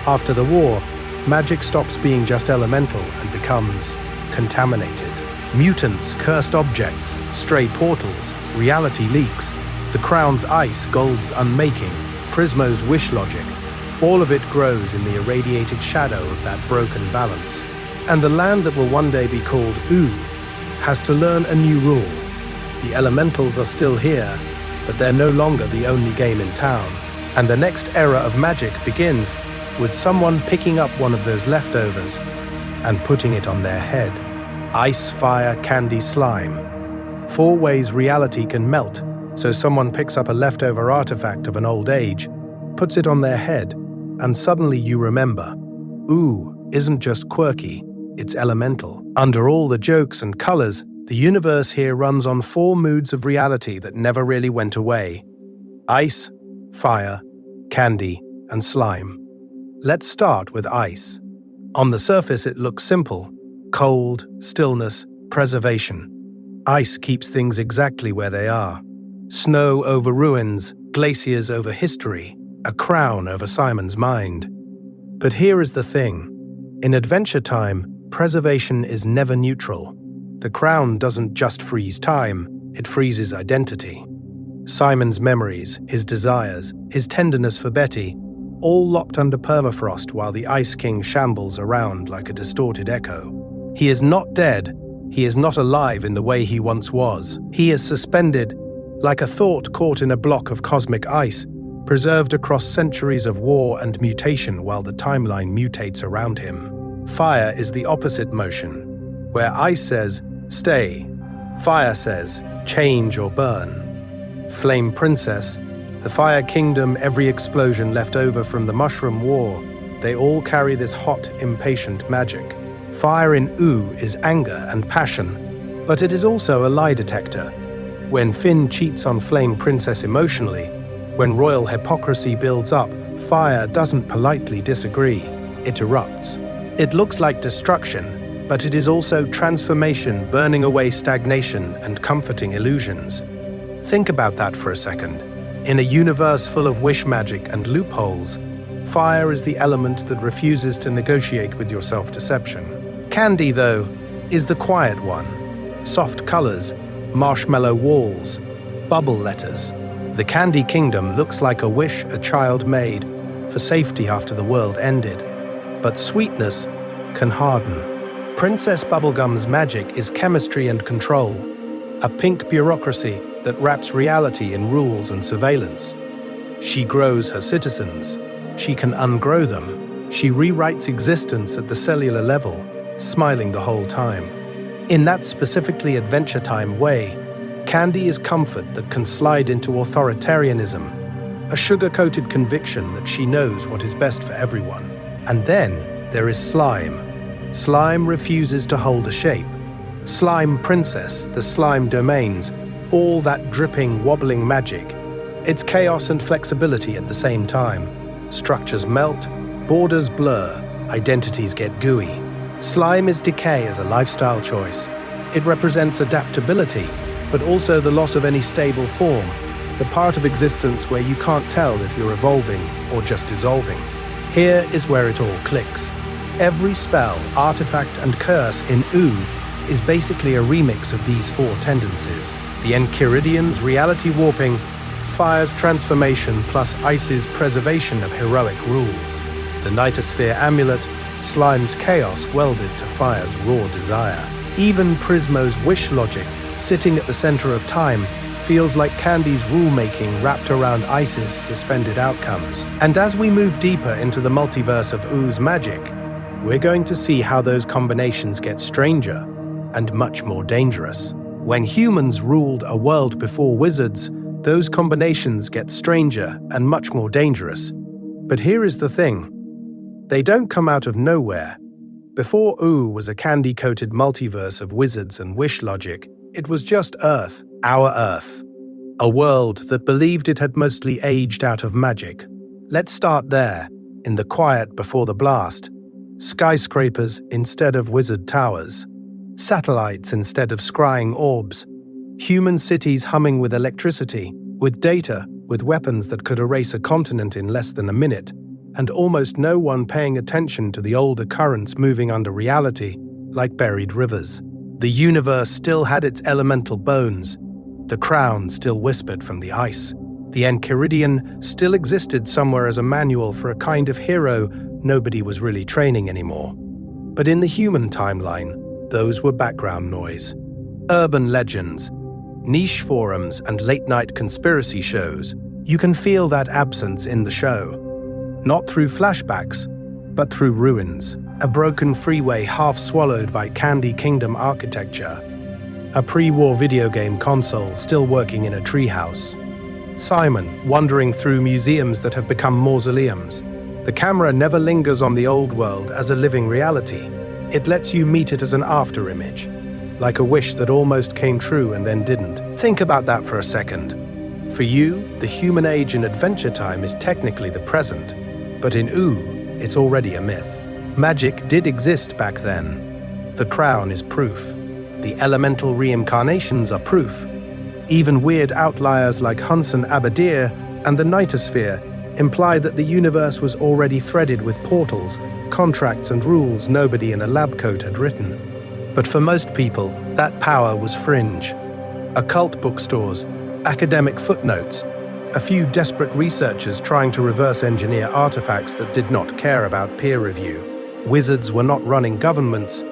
After the war, magic stops being just elemental and becomes contaminated. Mutants, cursed objects, stray portals, reality leaks, the Crown's ice, Gold's unmaking, Prismo's wish logic, all of it grows in the irradiated shadow of that broken balance. And the land that will one day be called Ooh has to learn a new rule. The elementals are still here, but they're no longer the only game in town. And the next era of magic begins with someone picking up one of those leftovers and putting it on their head. Ice, fire, candy, slime. 4 ways reality can melt, so someone picks up a leftover artifact of an old age, puts it on their head, and suddenly you remember. Ooh isn't just quirky, it's elemental. Under all the jokes and colors, the universe here runs on 4 moods of reality that never really went away. Ice, fire, candy, and slime. Let's start with ice. On the surface it looks simple. Cold, stillness, preservation. Ice keeps things exactly where they are. Snow over ruins, glaciers over history, a crown over Simon's mind. But here is the thing. In Adventure Time, preservation is never neutral. The crown doesn't just freeze time, it freezes identity. Simon's memories, his desires, his tenderness for Betty, all locked under permafrost while the Ice King shambles around like a distorted echo. He is not dead, he is not alive in the way he once was. He is suspended, like a thought caught in a block of cosmic ice, preserved across centuries of war and mutation while the timeline mutates around him. Fire is the opposite motion, where ice says, stay. Fire says, change or burn. Flame Princess, the Fire Kingdom, every explosion left over from the Mushroom War, they all carry this hot, impatient magic. Fire in Ooh is anger and passion, but it is also a lie detector. When Finn cheats on Flame Princess emotionally, when royal hypocrisy builds up, fire doesn't politely disagree, it erupts. It looks like destruction, but it is also transformation, burning away stagnation and comforting illusions. Think about that for a second. In a universe full of wish magic and loopholes, fire is the element that refuses to negotiate with your self-deception. Candy, though, is the quiet one. Soft colors, marshmallow walls, bubble letters. The Candy Kingdom looks like a wish a child made for safety after the world ended. But sweetness can harden. Princess Bubblegum's magic is chemistry and control, a pink bureaucracy that wraps reality in rules and surveillance. She grows her citizens. She can ungrow them. She rewrites existence at the cellular level, smiling the whole time. In that specifically Adventure Time way, Candy is comfort that can slide into authoritarianism, a sugar-coated conviction that she knows what is best for everyone. And then there is Slime. Slime refuses to hold a shape. Slime Princess, the slime domains, all that dripping, wobbling magic. It's chaos and flexibility at the same time. Structures melt, borders blur, identities get gooey. Slime is decay as a lifestyle choice. It represents adaptability, but also the loss of any stable form, the part of existence where you can't tell if you're evolving or just dissolving. Here is where it all clicks. Every spell, artifact, and curse in Ooh is basically a remix of these 4 tendencies. The Enchiridian's reality warping, Fire's transformation plus Ice's preservation of heroic rules. The Nightosphere amulet, Slime's chaos welded to fire's raw desire. Even Prismo's wish logic, sitting at the center of time, feels like Candy's rulemaking wrapped around Ice's suspended outcomes. And as we move deeper into the multiverse of Ooze magic, we're going to see how those combinations get stranger and much more dangerous. When humans ruled a world before wizards, those combinations get stranger and much more dangerous. But here is the thing. They don't come out of nowhere. Before Ooh was a candy-coated multiverse of wizards and wish logic, it was just Earth, our Earth. A world that believed it had mostly aged out of magic. Let's start there, in the quiet before the blast. Skyscrapers instead of wizard towers. Satellites instead of scrying orbs. Human cities humming with electricity, with data, with weapons that could erase a continent in less than a minute, and almost no one paying attention to the older currents moving under reality, like buried rivers. The universe still had its elemental bones. The crown still whispered from the ice. The Enchiridion still existed somewhere as a manual for a kind of hero nobody was really training anymore. But in the human timeline, those were background noise. Urban legends, niche forums, and late-night conspiracy shows. You can feel that absence in the show. Not through flashbacks, but through ruins. A broken freeway half swallowed by Candy Kingdom architecture. A pre-war video game console still working in a treehouse. Simon wandering through museums that have become mausoleums. The camera never lingers on the old world as a living reality. It lets you meet it as an after-image, like a wish that almost came true and then didn't. Think about that for a second. For you, the human age in Adventure Time is technically the present, but in Ooh, it's already a myth. Magic did exist back then. The crown is proof. The elemental reincarnations are proof. Even weird outliers like Hunson Abadir and the Nightosphere imply that the universe was already threaded with portals, contracts and rules nobody in a lab coat had written. But for most people, that power was fringe. Occult bookstores, academic footnotes, a few desperate researchers trying to reverse engineer artifacts that did not care about peer review. Wizards were not running governments.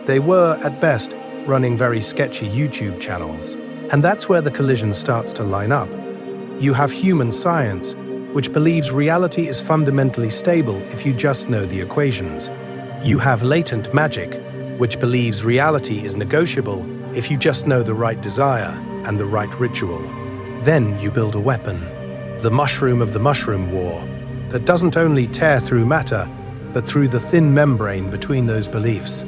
They were, at best, running very sketchy YouTube channels. And that's where the collision starts to line up. You have human science, which believes reality is fundamentally stable if you just know the equations. You have latent magic, which believes reality is negotiable if you just know the right desire and the right ritual. Then you build a weapon, the mushroom of the mushroom war, that doesn't only tear through matter, but through the thin membrane between those beliefs.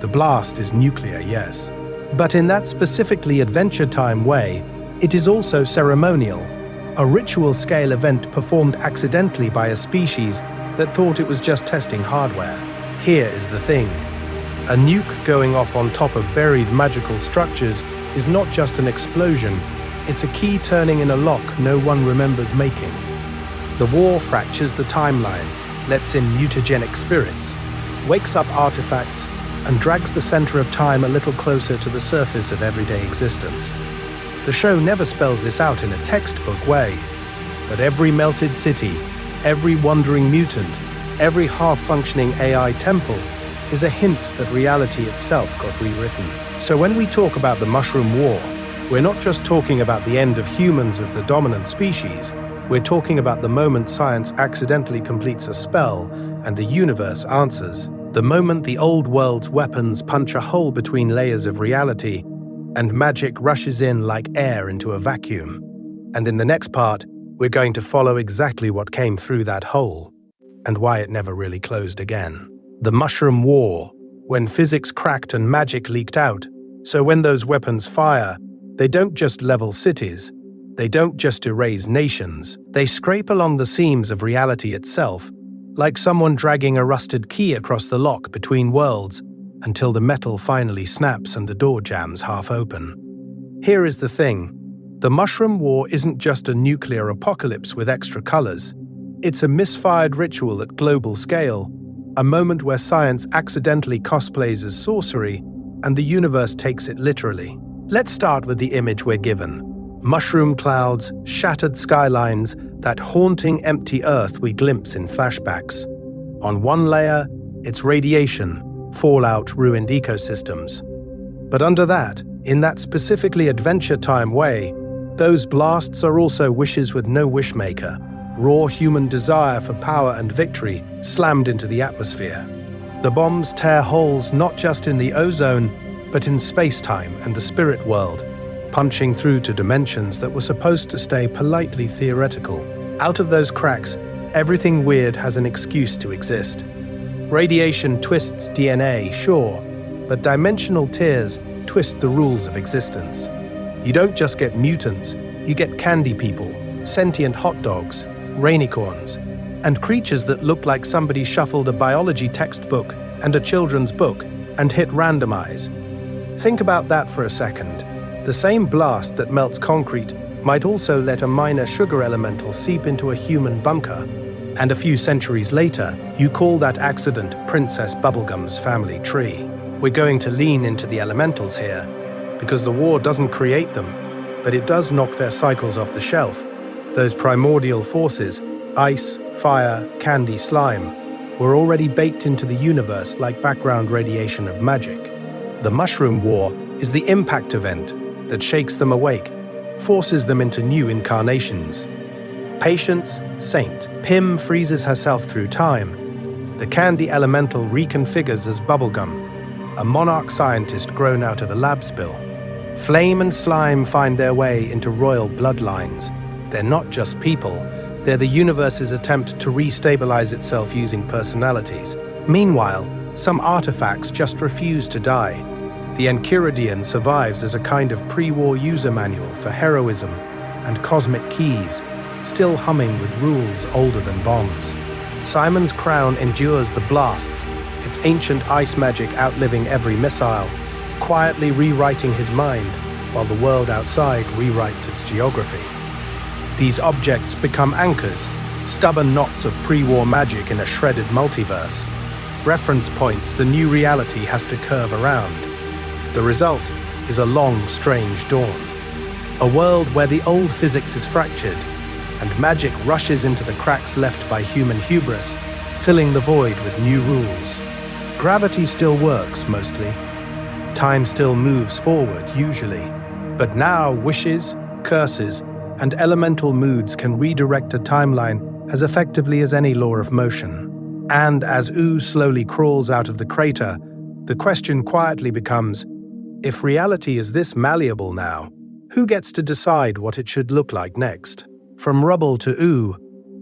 The blast is nuclear, yes. But in that specifically Adventure Time way, it is also ceremonial, a ritual-scale event performed accidentally by a species that thought it was just testing hardware. Here is the thing. A nuke going off on top of buried magical structures is not just an explosion, it's a key turning in a lock no one remembers making. The war fractures the timeline, lets in mutagenic spirits, wakes up artifacts, and drags the center of time a little closer to the surface of everyday existence. The show never spells this out in a textbook way, but every melted city, every wandering mutant, every half-functioning AI temple is a hint that reality itself got rewritten. So when we talk about the Mushroom War, we're not just talking about the end of humans as the dominant species, we're talking about the moment science accidentally completes a spell and the universe answers. The moment the old world's weapons punch a hole between layers of reality, and magic rushes in like air into a vacuum. And in the next part, we're going to follow exactly what came through that hole, and why it never really closed again. The Mushroom War, when physics cracked and magic leaked out. So when those weapons fire, they don't just level cities, they don't just erase nations, they scrape along the seams of reality itself, like someone dragging a rusted key across the lock between worlds until the metal finally snaps and the door jams half open. Here is the thing. The Mushroom War isn't just a nuclear apocalypse with extra colors. It's a misfired ritual at global scale, a moment where science accidentally cosplays as sorcery and the universe takes it literally. Let's start with the image we're given. Mushroom clouds, shattered skylines, that haunting empty earth we glimpse in flashbacks. On one layer, It's radiation, fallout, ruined ecosystems. But under that, in that specifically Adventure Time way, those blasts are also wishes with no wishmaker, raw human desire for power and victory slammed into the atmosphere. The bombs tear holes not just in the ozone, but in space-time and the spirit world, punching through to dimensions that were supposed to stay politely theoretical. Out of those cracks, everything weird has an excuse to exist. Radiation twists DNA, sure, but dimensional tears twist the rules of existence. You don't just get mutants, you get candy people, sentient hot dogs, rainicorns, and creatures that look like somebody shuffled a biology textbook and a children's book and hit randomize. Think about that for a second. The same blast that melts concrete might also let a minor sugar elemental seep into a human bunker. And a few centuries later, you call that accident Princess Bubblegum's family tree. We're going to lean into the elementals here, because the war doesn't create them, but it does knock their cycles off the shelf. Those primordial forces, ice, fire, candy, slime, were already baked into the universe like background radiation of magic. The Mushroom War is the impact event that shakes them awake, forces them into new incarnations. Patience, Saint, Pym freezes herself through time. The candy elemental reconfigures as Bubblegum, a monarch scientist grown out of a lab spill. Flame and slime find their way into royal bloodlines. They're not just people, they're the universe's attempt to restabilize itself using personalities. Meanwhile, some artifacts just refuse to die. The Enchiridion survives as a kind of pre-war user manual for heroism and cosmic keys, still humming with rules older than bombs. Simon's crown endures the blasts, its ancient ice magic outliving every missile, quietly rewriting his mind while the world outside rewrites its geography. These objects become anchors, stubborn knots of pre-war magic in a shredded multiverse. Reference points the new reality has to curve around. The result is a long, strange dawn. A world where the old physics is fractured, and magic rushes into the cracks left by human hubris, filling the void with new rules. Gravity still works, mostly. Time still moves forward, usually. But now wishes, curses, and elemental moods can redirect a timeline as effectively as any law of motion. And as Oo slowly crawls out of the crater, the question quietly becomes, if reality is this malleable now, who gets to decide what it should look like next? From rubble to Oo,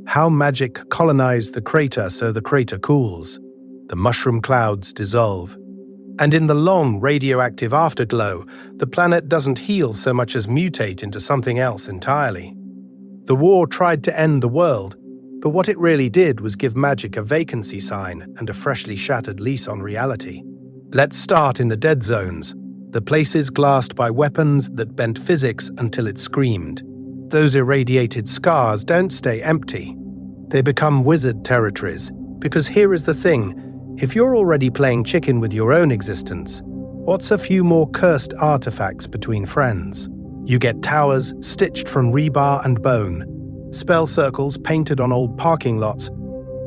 how magic colonized the crater so the crater cools. The mushroom clouds dissolve. And in the long radioactive afterglow, the planet doesn't heal so much as mutate into something else entirely. The war tried to end the world, but what it really did was give magic a vacancy sign and a freshly shattered lease on reality. Let's start in the dead zones, the places glassed by weapons that bent physics until it screamed. Those irradiated scars don't stay empty. They become wizard territories, because here is the thing. If you're already playing chicken with your own existence, what's a few more cursed artifacts between friends? You get towers stitched from rebar and bone, spell circles painted on old parking lots,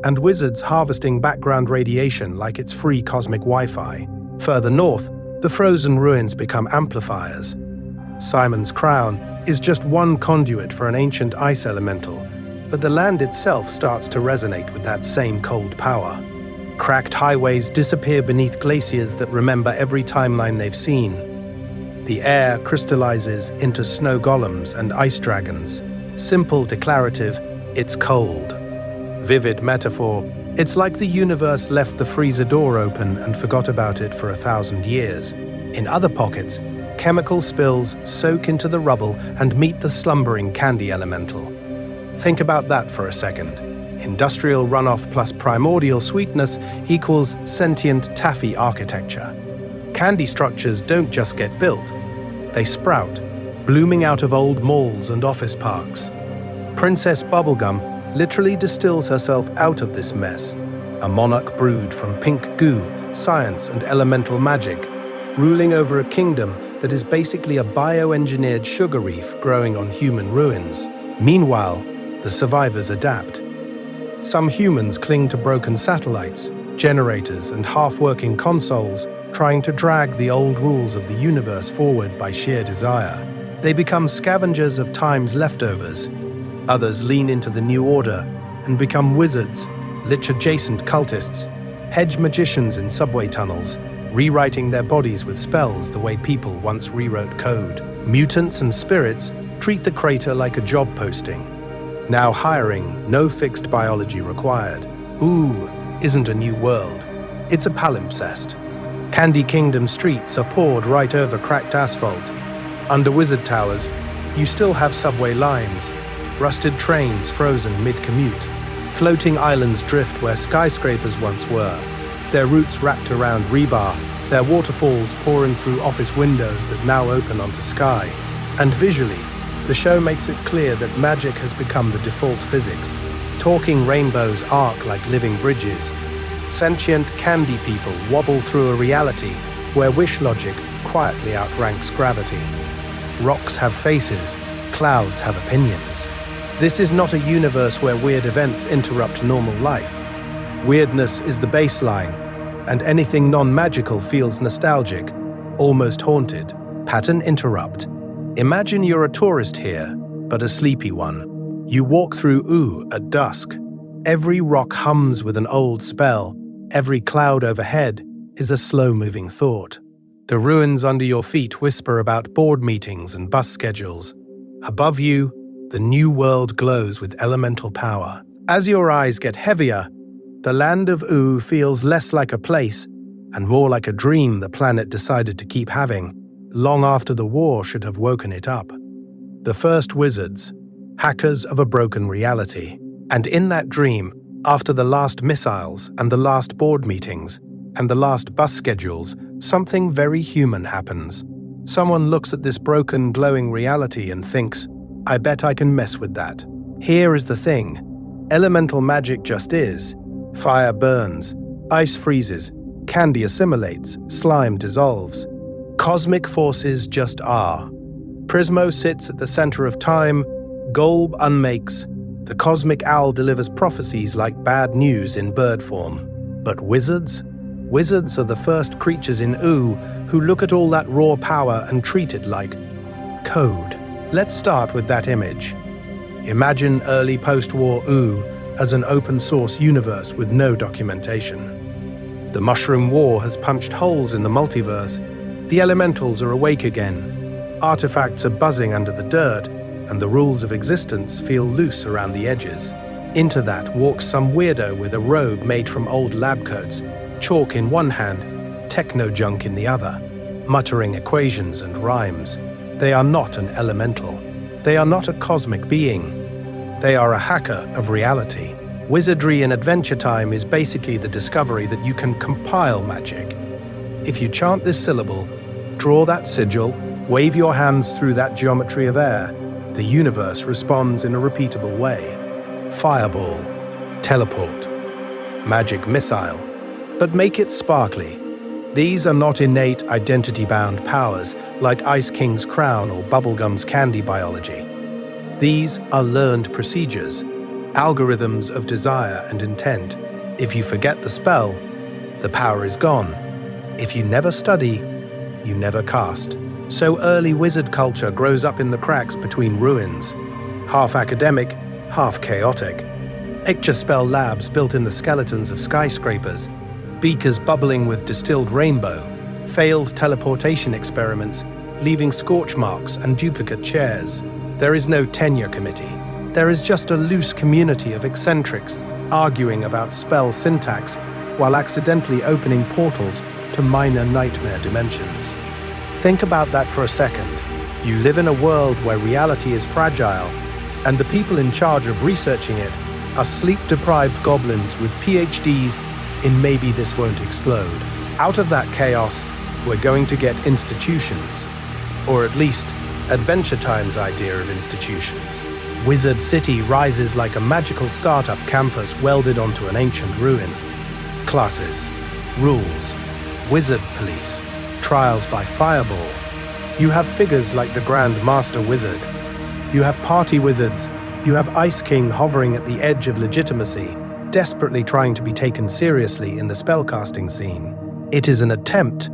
and wizards harvesting background radiation like it's free cosmic Wi-Fi. Further north, the frozen ruins become amplifiers. Simon's crown is just one conduit for an ancient ice elemental, but the land itself starts to resonate with that same cold power. Cracked highways disappear beneath glaciers that remember every timeline they've seen. The air crystallizes into snow golems and ice dragons. Simple declarative, it's cold. Vivid metaphor, it's like the universe left the freezer door open and forgot about it for 1,000 years. In other pockets, chemical spills soak into the rubble and meet the slumbering candy elemental. Think about that for a second. Industrial runoff plus primordial sweetness equals sentient taffy architecture. Candy structures don't just get built, they sprout, blooming out of old malls and office parks. Princess Bubblegum literally distills herself out of this mess, a monarch brewed from pink goo, science, and elemental magic, ruling over a kingdom that is basically a bioengineered sugar reef growing on human ruins. Meanwhile, the survivors adapt. Some humans cling to broken satellites, generators, and half-working consoles trying to drag the old rules of the universe forward by sheer desire. They become scavengers of time's leftovers. Others lean into the new order and become wizards, lich-adjacent cultists, hedge magicians in subway tunnels, rewriting their bodies with spells the way people once rewrote code. Mutants and spirits treat the crater like a job posting. Now hiring, no fixed biology required. Ooh isn't a new world. It's a palimpsest. Candy Kingdom streets are poured right over cracked asphalt. Under wizard towers, you still have subway lines, rusted trains frozen mid-commute. Floating islands drift where skyscrapers once were, their roots wrapped around rebar, their waterfalls pouring through office windows that now open onto sky. And visually, the show makes it clear that magic has become the default physics. Talking rainbows arc like living bridges. Sentient candy people wobble through a reality where wish logic quietly outranks gravity. Rocks have faces, clouds have opinions. This is not a universe where weird events interrupt normal life. Weirdness is the baseline, and anything non-magical feels nostalgic, almost haunted. Pattern interrupt. Imagine you're a tourist here, but a sleepy one. You walk through at dusk. Every rock hums with an old spell. Every cloud overhead is a slow-moving thought. The ruins under your feet whisper about board meetings and bus schedules. Above you, the new world glows with elemental power. As your eyes get heavier, the land of feels less like a place and more like a dream the planet decided to keep having, long after the war should have woken it up. The first wizards, hackers of a broken reality. And in that dream, after the last missiles and the last board meetings and the last bus schedules, something very human happens. Someone looks at this broken, glowing reality and thinks, I bet I can mess with that. Here is the thing. Elemental magic just is. Fire burns, ice freezes, candy assimilates, slime dissolves. Cosmic forces just are. Prismo sits at the center of time, Golb unmakes. The cosmic owl delivers prophecies like bad news in bird form. But wizards? Wizards are the first creatures in who look at all that raw power and treat it like code. Let's start with that image. Imagine early post-war as an open-source universe with no documentation. The Mushroom War has punched holes in the multiverse. The elementals are awake again. Artifacts are buzzing under the dirt, and the rules of existence feel loose around the edges. Into that walks some weirdo with a robe made from old lab coats, chalk in one hand, techno-junk in the other, muttering equations and rhymes. They are not an elemental. They are not a cosmic being. They are a hacker of reality. Wizardry in Adventure Time is basically the discovery that you can compile magic. If you chant this syllable, draw that sigil, wave your hands through that geometry of air, the universe responds in a repeatable way. Fireball, teleport, magic missile. But make it sparkly. These are not innate identity-bound powers like Ice King's crown or Bubblegum's candy biology. These are learned procedures, algorithms of desire and intent. If you forget the spell, the power is gone. If you never study, you never cast. So early wizard culture grows up in the cracks between ruins, half academic, half chaotic. Ictus-spell labs built in the skeletons of skyscrapers, beakers bubbling with distilled rainbow, failed teleportation experiments, leaving scorch marks and duplicate chairs. There is no tenure committee. There is just a loose community of eccentrics arguing about spell syntax while accidentally opening portals to minor nightmare dimensions. Think about that for a second. You live in a world where reality is fragile, and the people in charge of researching it are sleep-deprived goblins with PhDs in maybe this won't explode. Out of that chaos, we're going to get institutions, or at least Adventure Time's idea of institutions. Wizard City rises like a magical startup campus welded onto an ancient ruin. Classes, rules, wizard police, trials by fireball. You have figures like the Grand Master Wizard. You have party wizards. You have Ice King hovering at the edge of legitimacy, desperately trying to be taken seriously in the spellcasting scene. It is an attempt,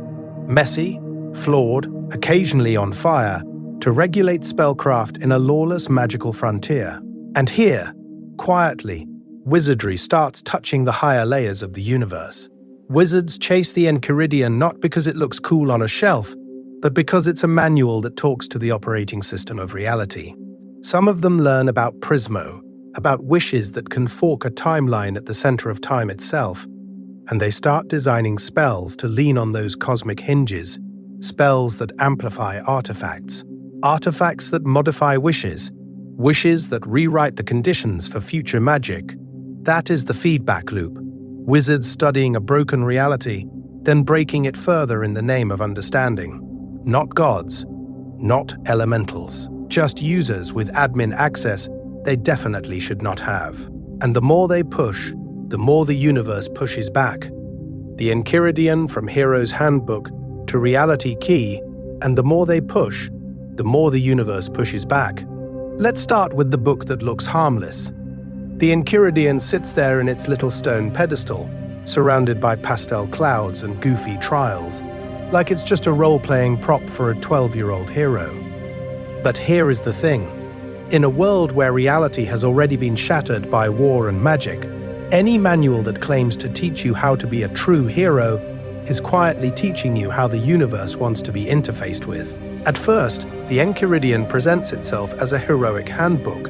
messy, flawed, occasionally on fire, to regulate spellcraft in a lawless magical frontier. And here, quietly, wizardry starts touching the higher layers of the universe. Wizards chase the Enchiridion not because it looks cool on a shelf, but because it's a manual that talks to the operating system of reality. Some of them learn about Prismo, about wishes that can fork a timeline at the center of time itself, and they start designing spells to lean on those cosmic hinges, spells that amplify artifacts, artifacts that modify wishes, wishes that rewrite the conditions for future magic. That is the feedback loop. Wizards studying a broken reality, then breaking it further in the name of understanding. Not gods, not elementals, just users with admin access they definitely should not have. And the more they push, the more the universe pushes back. The Enchiridion from Hero's Handbook to Reality Key, and the more they push, the more the universe pushes back. Let's start with the book that looks harmless. The Enchiridion sits there in its little stone pedestal, surrounded by pastel clouds and goofy trials, like it's just a role-playing prop for a 12-year-old hero. But here is the thing. In a world where reality has already been shattered by war and magic, any manual that claims to teach you how to be a true hero is quietly teaching you how the universe wants to be interfaced with. At first, the Enchiridion presents itself as a heroic handbook.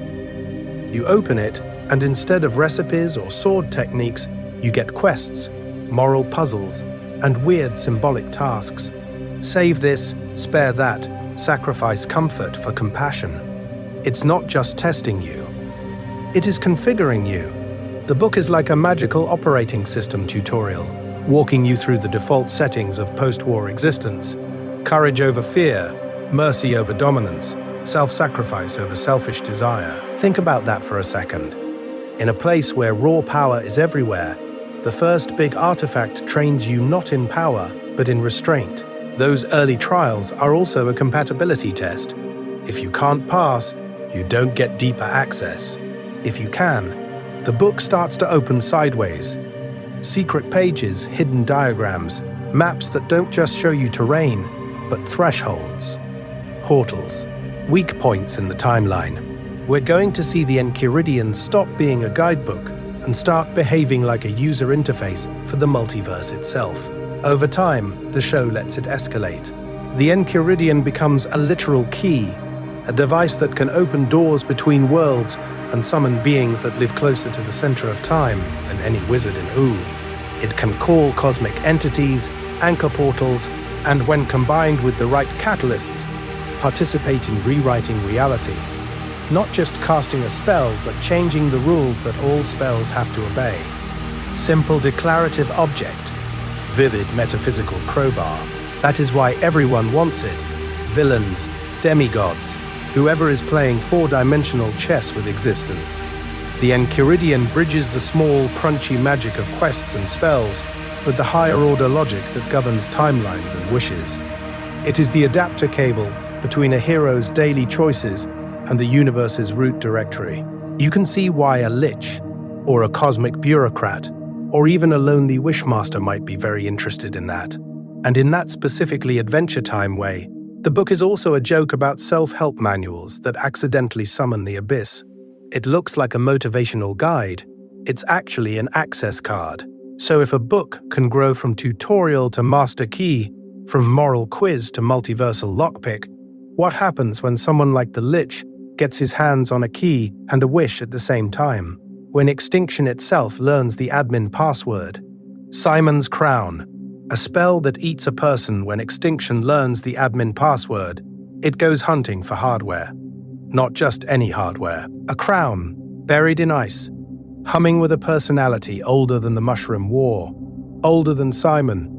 You open it, and instead of recipes or sword techniques, you get quests, moral puzzles, and weird symbolic tasks. Save this, spare that, sacrifice comfort for compassion. It's not just testing you. It is configuring you. The book is like a magical operating system tutorial, walking you through the default settings of post-war existence. Courage over fear, mercy over dominance, self-sacrifice over selfish desire. Think about that for a second. In a place where raw power is everywhere, the first big artifact trains you not in power, but in restraint. Those early trials are also a compatibility test. If you can't pass, you don't get deeper access. If you can, the book starts to open sideways. Secret pages, hidden diagrams, maps that don't just show you terrain, but thresholds, portals, weak points in the timeline. We're going to see the Enchiridion stop being a guidebook and start behaving like a user interface for the multiverse itself. Over time, the show lets it escalate. The Enchiridion becomes a literal key, a device that can open doors between worlds and summon beings that live closer to the center of time than any wizard in Who. It can call cosmic entities, anchor portals, and when combined with the right catalysts, participate in rewriting reality. Not just casting a spell, but changing the rules that all spells have to obey. Simple declarative object, vivid metaphysical crowbar. That is why everyone wants it. Villains, demigods, whoever is playing four-dimensional chess with existence. The Enchiridion bridges the small, crunchy magic of quests and spells with the higher-order logic that governs timelines and wishes. It is the adapter cable between a hero's daily choices and the universe's root directory. You can see why a lich, or a cosmic bureaucrat, or even a lonely wishmaster might be very interested in that. And in that specifically Adventure Time way, the book is also a joke about self-help manuals that accidentally summon the abyss. It looks like a motivational guide. It's actually an access card. So if a book can grow from tutorial to master key, from moral quiz to multiversal lockpick, what happens when someone like the Lich gets his hands on a key and a wish at the same time? When Extinction itself learns the admin password. Simon's Crown, a spell that eats a person when Extinction learns the admin password. It goes hunting for hardware. Not just any hardware. A crown, buried in ice, humming with a personality older than the Mushroom War, older than Simon,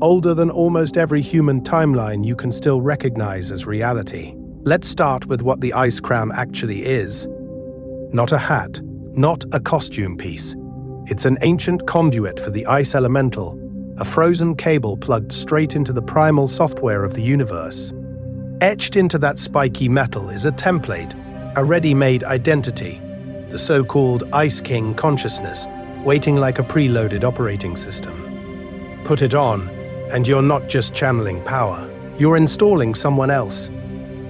older than almost every human timeline you can still recognize as reality. Let's start with what the ice crown actually is. Not a hat, not a costume piece. It's an ancient conduit for the ice elemental, a frozen cable plugged straight into the primal software of the universe. Etched into that spiky metal is a template, a ready-made identity, the so-called Ice King consciousness, waiting like a preloaded operating system. Put it on, and you're not just channeling power, you're installing someone else.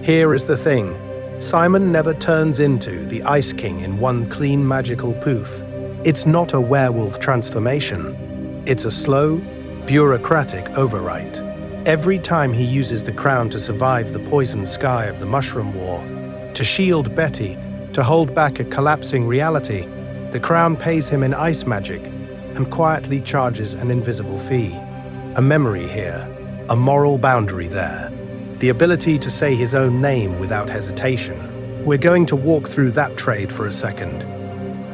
Here is the thing. Simon never turns into the Ice King in one clean magical poof. It's not a werewolf transformation. It's a slow, bureaucratic overwrite. Every time he uses the crown to survive the poisoned sky of the Mushroom War, to shield Betty, to hold back a collapsing reality, the crown pays him in ice magic and quietly charges an invisible fee. A memory here, a moral boundary there, the ability to say his own name without hesitation. We're going to walk through that trade for a second.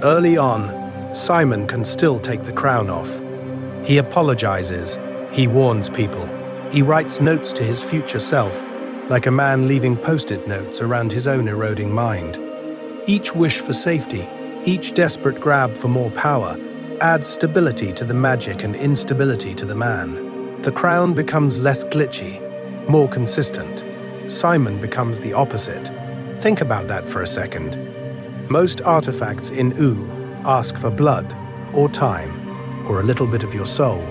Early on, Simon can still take the crown off. He apologizes, he warns people, he writes notes to his future self, like a man leaving post-it notes around his own eroding mind. Each wish for safety, each desperate grab for more power, adds stability to the magic and instability to the man. The crown becomes less glitchy, more consistent. Simon becomes the opposite. Think about that for a second. Most artifacts in Wu ask for blood, or time, or a little bit of your soul.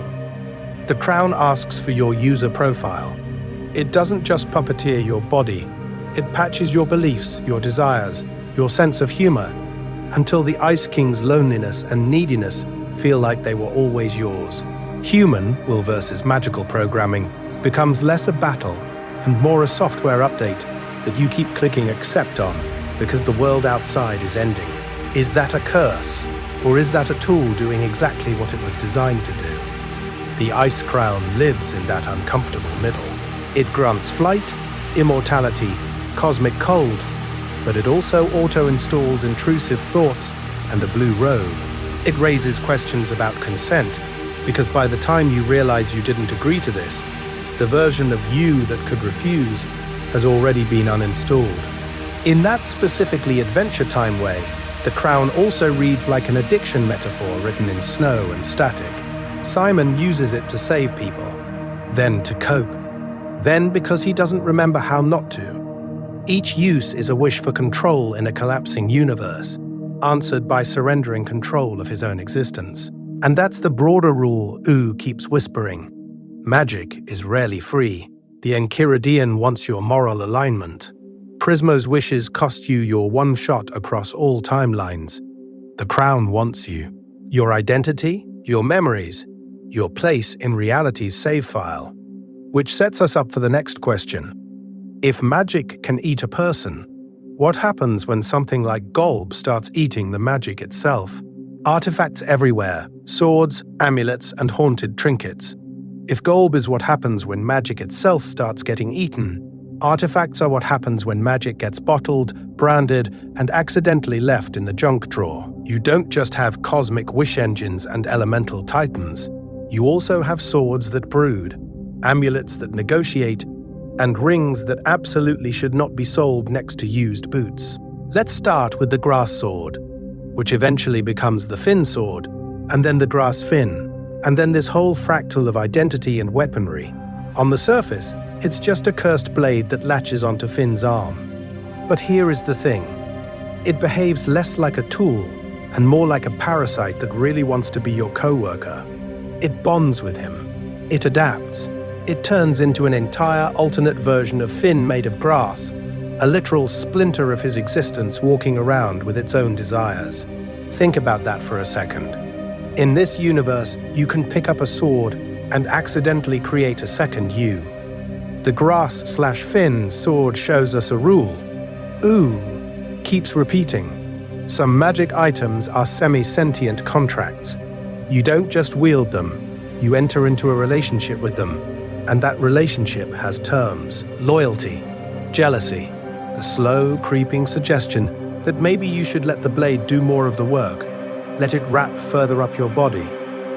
The crown asks for your user profile. It doesn't just puppeteer your body, it patches your beliefs, your desires, your sense of humor, until the Ice King's loneliness and neediness feel like they were always yours. Human will versus magical programming becomes less a battle and more a software update that you keep clicking accept on because the world outside is ending. Is that a curse? Or is that a tool doing exactly what it was designed to do? The Ice Crown lives in that uncomfortable middle. It grants flight, immortality, cosmic cold, but it also auto-installs intrusive thoughts and a blue robe. It raises questions about consent, because by the time you realize you didn't agree to this, the version of you that could refuse has already been uninstalled. In that specifically Adventure Time way, the crown also reads like an addiction metaphor written in snow and static. Simon uses it to save people, then to cope, then because he doesn't remember how not to. Each use is a wish for control in a collapsing universe, answered by surrendering control of his own existence. And that's the broader rule Wu keeps whispering. Magic is rarely free. The Enchiridion wants your moral alignment. Prismo's wishes cost you your one shot across all timelines. The crown wants you. Your identity, your memories, your place in reality's save file. Which sets us up for the next question. If magic can eat a person, what happens when something like Golb starts eating the magic itself? Artifacts everywhere, swords, amulets, and haunted trinkets. If Golb is what happens when magic itself starts getting eaten, artifacts are what happens when magic gets bottled, branded, and accidentally left in the junk drawer. You don't just have cosmic wish engines and elemental titans. You also have swords that brood, amulets that negotiate, and rings that absolutely should not be sold next to used boots. Let's start with the grass sword, which eventually becomes the fin sword, and then the grass fin, and then this whole fractal of identity and weaponry. On the surface, it's just a cursed blade that latches onto Finn's arm. But here is the thing. It behaves less like a tool and more like a parasite that really wants to be your co-worker. It bonds with him. It adapts. It turns into an entire alternate version of Finn made of grass, a literal splinter of his existence walking around with its own desires. Think about that for a second. In this universe, you can pick up a sword and accidentally create a second you. The grass/Finn sword shows us a rule. Wu keeps repeating. Some magic items are semi-sentient contracts. You don't just wield them, you enter into a relationship with them. And that relationship has terms, loyalty, jealousy, the slow, creeping suggestion that maybe you should let the blade do more of the work, let it wrap further up your body,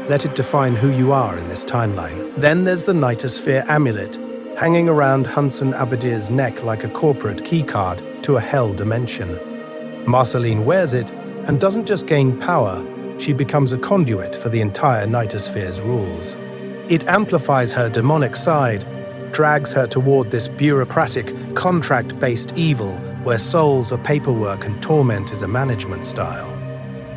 let it define who you are in this timeline. Then there's the Nightosphere amulet, hanging around Hunson Abadir's neck like a corporate keycard to a hell dimension. Marceline wears it and doesn't just gain power, she becomes a conduit for the entire Nightosphere's rules. It amplifies her demonic side, drags her toward this bureaucratic, contract-based evil where souls are paperwork and torment is a management style.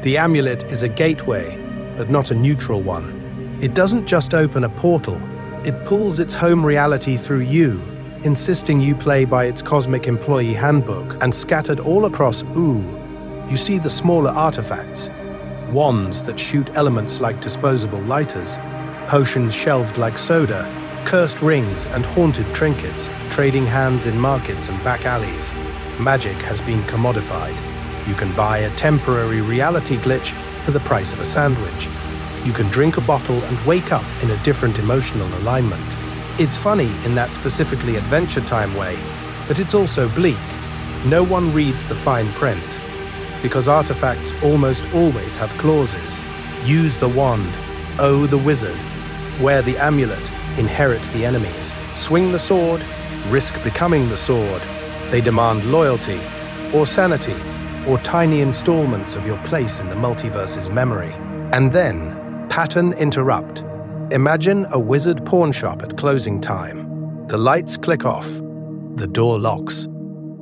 The amulet is a gateway, but not a neutral one. It doesn't just open a portal, it pulls its home reality through you, insisting you play by its cosmic employee handbook. And scattered all across you see the smaller artifacts. Wands that shoot elements like disposable lighters, potions shelved like soda, cursed rings and haunted trinkets, trading hands in markets and back alleys. Magic has been commodified. You can buy a temporary reality glitch for the price of a sandwich. You can drink a bottle and wake up in a different emotional alignment. It's funny in that specifically Adventure Time way, but it's also bleak. No one reads the fine print, because artifacts almost always have clauses. Use the wand, owe the wizard, wear the amulet, inherit the enemies, swing the sword, risk becoming the sword. They demand loyalty, or sanity, or tiny installments of your place in the multiverse's memory. And then, pattern interrupt. Imagine a wizard pawn shop at closing time. The lights click off. The door locks.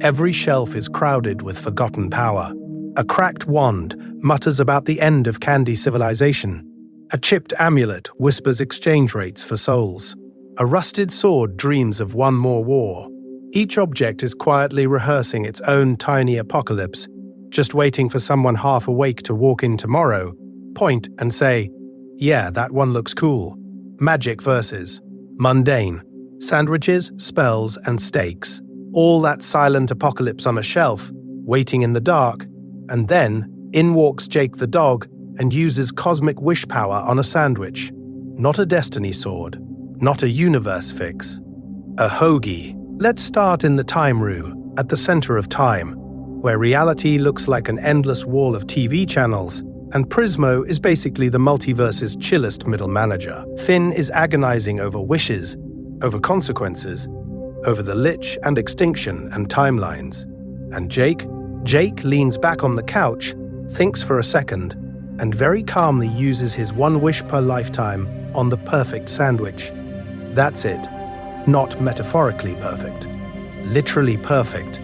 Every shelf is crowded with forgotten power. A cracked wand mutters about the end of candy civilization. A chipped amulet whispers exchange rates for souls. A rusted sword dreams of one more war. Each object is quietly rehearsing its own tiny apocalypse, just waiting for someone half awake to walk in tomorrow, point and say, "Yeah, that one looks cool." Magic versus mundane. Sandwiches, spells, and stakes. All that silent apocalypse on a shelf, waiting in the dark, and then in walks Jake the dog and uses cosmic wish power on a sandwich. Not a destiny sword, not a universe fix. A hoagie. Let's start in the time room, at the center of time, where reality looks like an endless wall of TV channels, and Prismo is basically the multiverse's chillest middle manager. Finn is agonizing over wishes, over consequences, over the Lich and extinction and timelines. And Jake leans back on the couch, thinks for a second, and very calmly uses his one wish per lifetime on the perfect sandwich. That's it. Not metaphorically perfect. Literally perfect,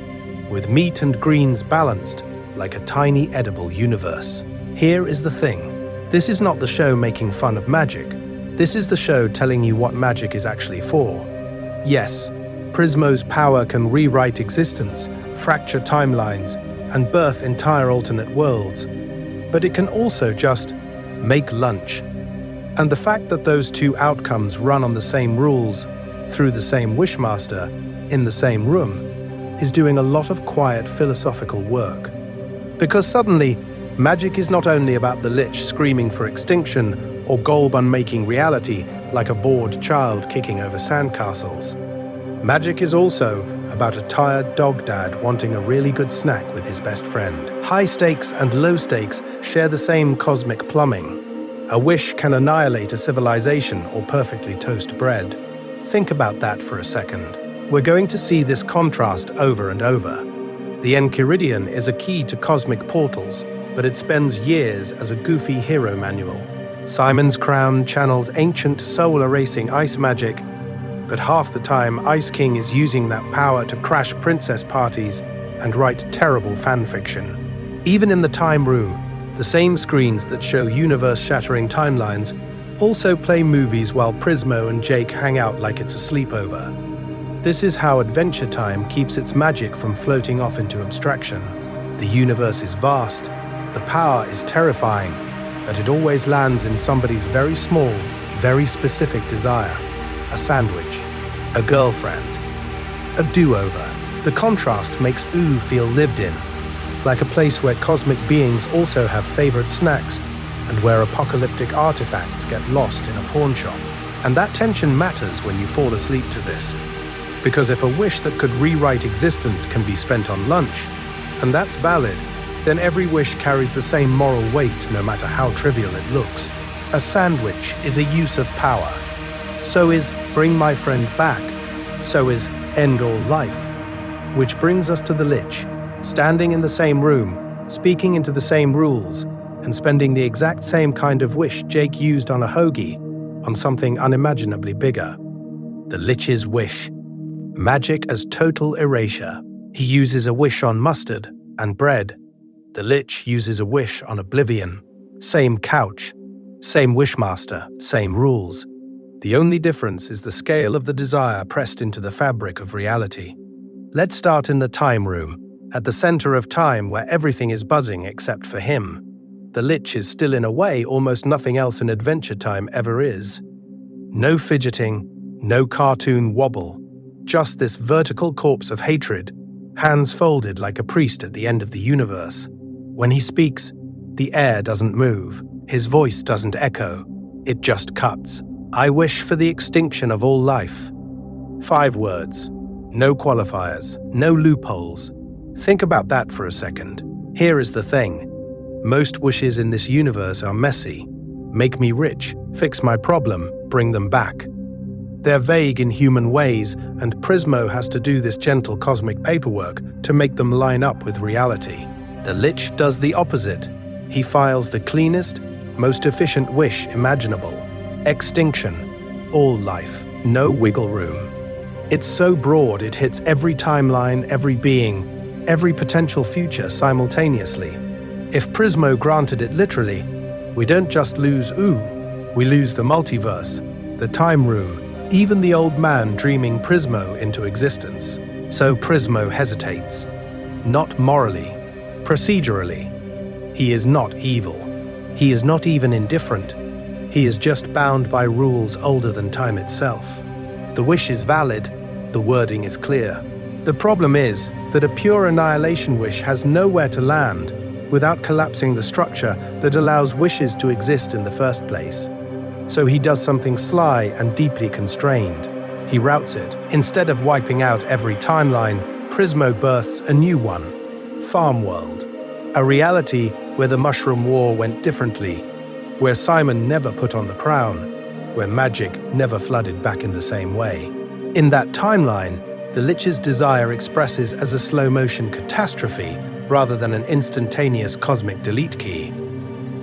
with meat and greens balanced like a tiny edible universe. Here is the thing. This is not the show making fun of magic. This is the show telling you what magic is actually for. Yes, Prismo's power can rewrite existence, fracture timelines, and birth entire alternate worlds, but it can also just make lunch. And the fact that those two outcomes run on the same rules, through the same Wishmaster, in the same room, is doing a lot of quiet philosophical work. Because suddenly, magic is not only about the Lich screaming for extinction or Golbun making reality like a bored child kicking over sandcastles. Magic is also about a tired dog dad wanting a really good snack with his best friend. High stakes and low stakes share the same cosmic plumbing. A wish can annihilate a civilization or perfectly toast bread. Think about that for a second. We're going to see this contrast over and over. The Enchiridion is a key to cosmic portals, but it spends years as a goofy hero manual. Simon's Crown channels ancient soul-erasing ice magic, but half the time Ice King is using that power to crash princess parties and write terrible fanfiction. Even in the Time Room, the same screens that show universe-shattering timelines also play movies while Prismo and Jake hang out like it's a sleepover. This is how Adventure Time keeps its magic from floating off into abstraction. The universe is vast, the power is terrifying, but it always lands in somebody's very small, very specific desire. A sandwich, a girlfriend, a do-over. The contrast makes Ooh feel lived in, like a place where cosmic beings also have favorite snacks and where apocalyptic artifacts get lost in a pawn shop. And that tension matters when you fall asleep to this. Because if a wish that could rewrite existence can be spent on lunch, and that's valid, then every wish carries the same moral weight no matter how trivial it looks. A sandwich is a use of power. So is Bring My Friend Back. So is End All Life. Which brings us to the Lich, standing in the same room, speaking into the same rules, and spending the exact same kind of wish Jake used on a hoagie, on something unimaginably bigger. The Lich's wish. Magic as total erasure. He uses a wish on mustard and bread. The Lich uses a wish on oblivion. Same couch, Same wishmaster, same rules. The only difference is the scale of the desire pressed into the fabric of reality. Let's start in the time room, at the center of time where everything is buzzing except for him. The Lich is still in a way almost nothing else in Adventure Time ever is. No fidgeting, no cartoon wobble, just this vertical corpse of hatred, hands folded like a priest at the end of the universe. When he speaks, the air doesn't move, his voice doesn't echo, it just cuts. I wish for the extinction of all life. 5 words. No qualifiers, no loopholes. Think about that for a second. Here is the thing. Most wishes in this universe are messy. Make me rich, fix my problem, bring them back. They're vague in human ways, and Prismo has to do this gentle cosmic paperwork to make them line up with reality. The Lich does the opposite. He files the cleanest, most efficient wish imaginable. Extinction. All life. No wiggle room. It's so broad it hits every timeline, every being, every potential future simultaneously. If Prismo granted it literally, we don't just lose we lose the multiverse, the time room, even the old man dreaming Prismo into existence. So Prismo hesitates. Not morally, procedurally. He is not evil. He is not even indifferent. He is just bound by rules older than time itself. The wish is valid, the wording is clear. The problem is that a pure annihilation wish has nowhere to land without collapsing the structure that allows wishes to exist in the first place. So he does something sly and deeply constrained. He routes it. Instead of wiping out every timeline, Prismo births a new one, Farm World. A reality where the Mushroom War went differently, where Simon never put on the crown, where magic never flooded back in the same way. In that timeline, the Lich's desire expresses as a slow-motion catastrophe rather than an instantaneous cosmic delete key.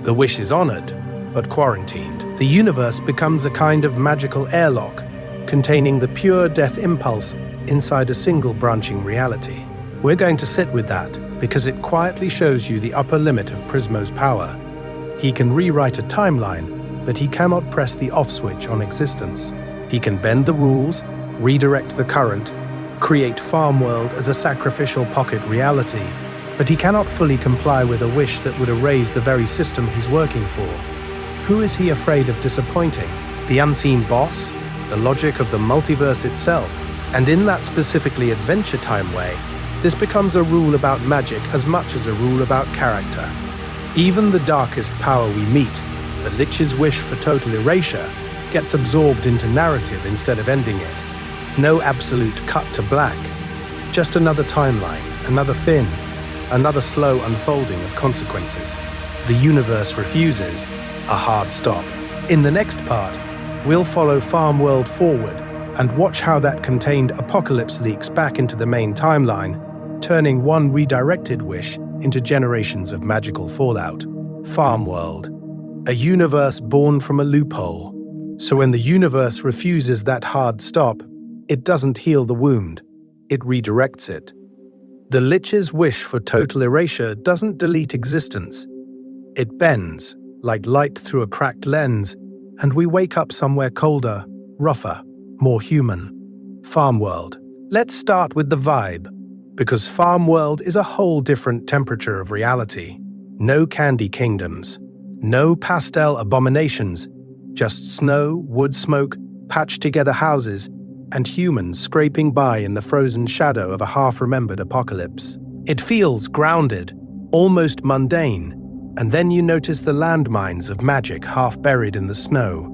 The wish is honored, but quarantined. The universe becomes a kind of magical airlock, containing the pure death impulse inside a single branching reality. We're going to sit with that because it quietly shows you the upper limit of Prismo's power. He can rewrite a timeline, but he cannot press the off switch on existence. He can bend the rules, redirect the current, create Farm World as a sacrificial pocket reality, but he cannot fully comply with a wish that would erase the very system he's working for. Who is he afraid of disappointing? The unseen boss? The logic of the multiverse itself? And in that specifically Adventure Time way, this becomes a rule about magic as much as a rule about character. Even the darkest power we meet, the Lich's wish for total erasure, gets absorbed into narrative instead of ending it. No absolute cut to black. Just another timeline, another fin, another slow unfolding of consequences. The universe refuses, a hard stop. In the next part, we'll follow Farm World forward and watch how that contained apocalypse leaks back into the main timeline, turning one redirected wish into generations of magical fallout. Farm World, a universe born from a loophole. So when the universe refuses that hard stop, it doesn't heal the wound, it redirects it. The Lich's wish for total erasure doesn't delete existence. It bends, like light through a cracked lens, and we wake up somewhere colder, rougher, more human. Farm World. Let's start with the vibe, because Farm World is a whole different temperature of reality. No candy kingdoms, no pastel abominations, just snow, wood smoke, patched together houses, and humans scraping by in the frozen shadow of a half-remembered apocalypse. It feels grounded, almost mundane, and then you notice the landmines of magic half buried in the snow,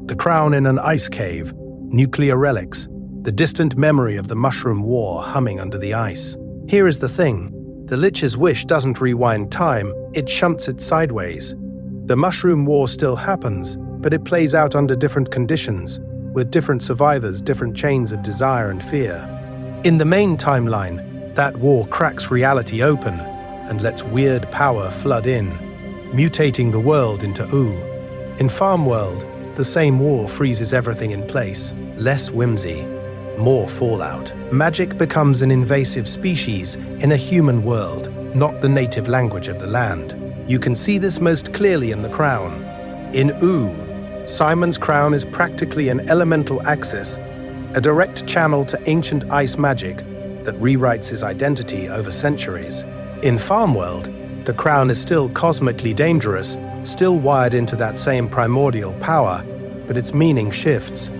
the crown in an ice cave, nuclear relics, the distant memory of the Mushroom War humming under the ice. Here is the thing. The Lich's wish doesn't rewind time, it shunts it sideways. The Mushroom War still happens, but it plays out under different conditions, with different survivors, different chains of desire and fear. In the main timeline, that war cracks reality open and lets weird power flood in, mutating the world into ooh. In Farm World, the same war freezes everything in place, less whimsy, more fallout. Magic becomes an invasive species in a human world, not the native language of the land. You can see this most clearly in the crown. In U, Simon's crown is practically an elemental axis, a direct channel to ancient ice magic that rewrites his identity over centuries. In Farmworld, the crown is still cosmically dangerous, still wired into that same primordial power, but its meaning shifts.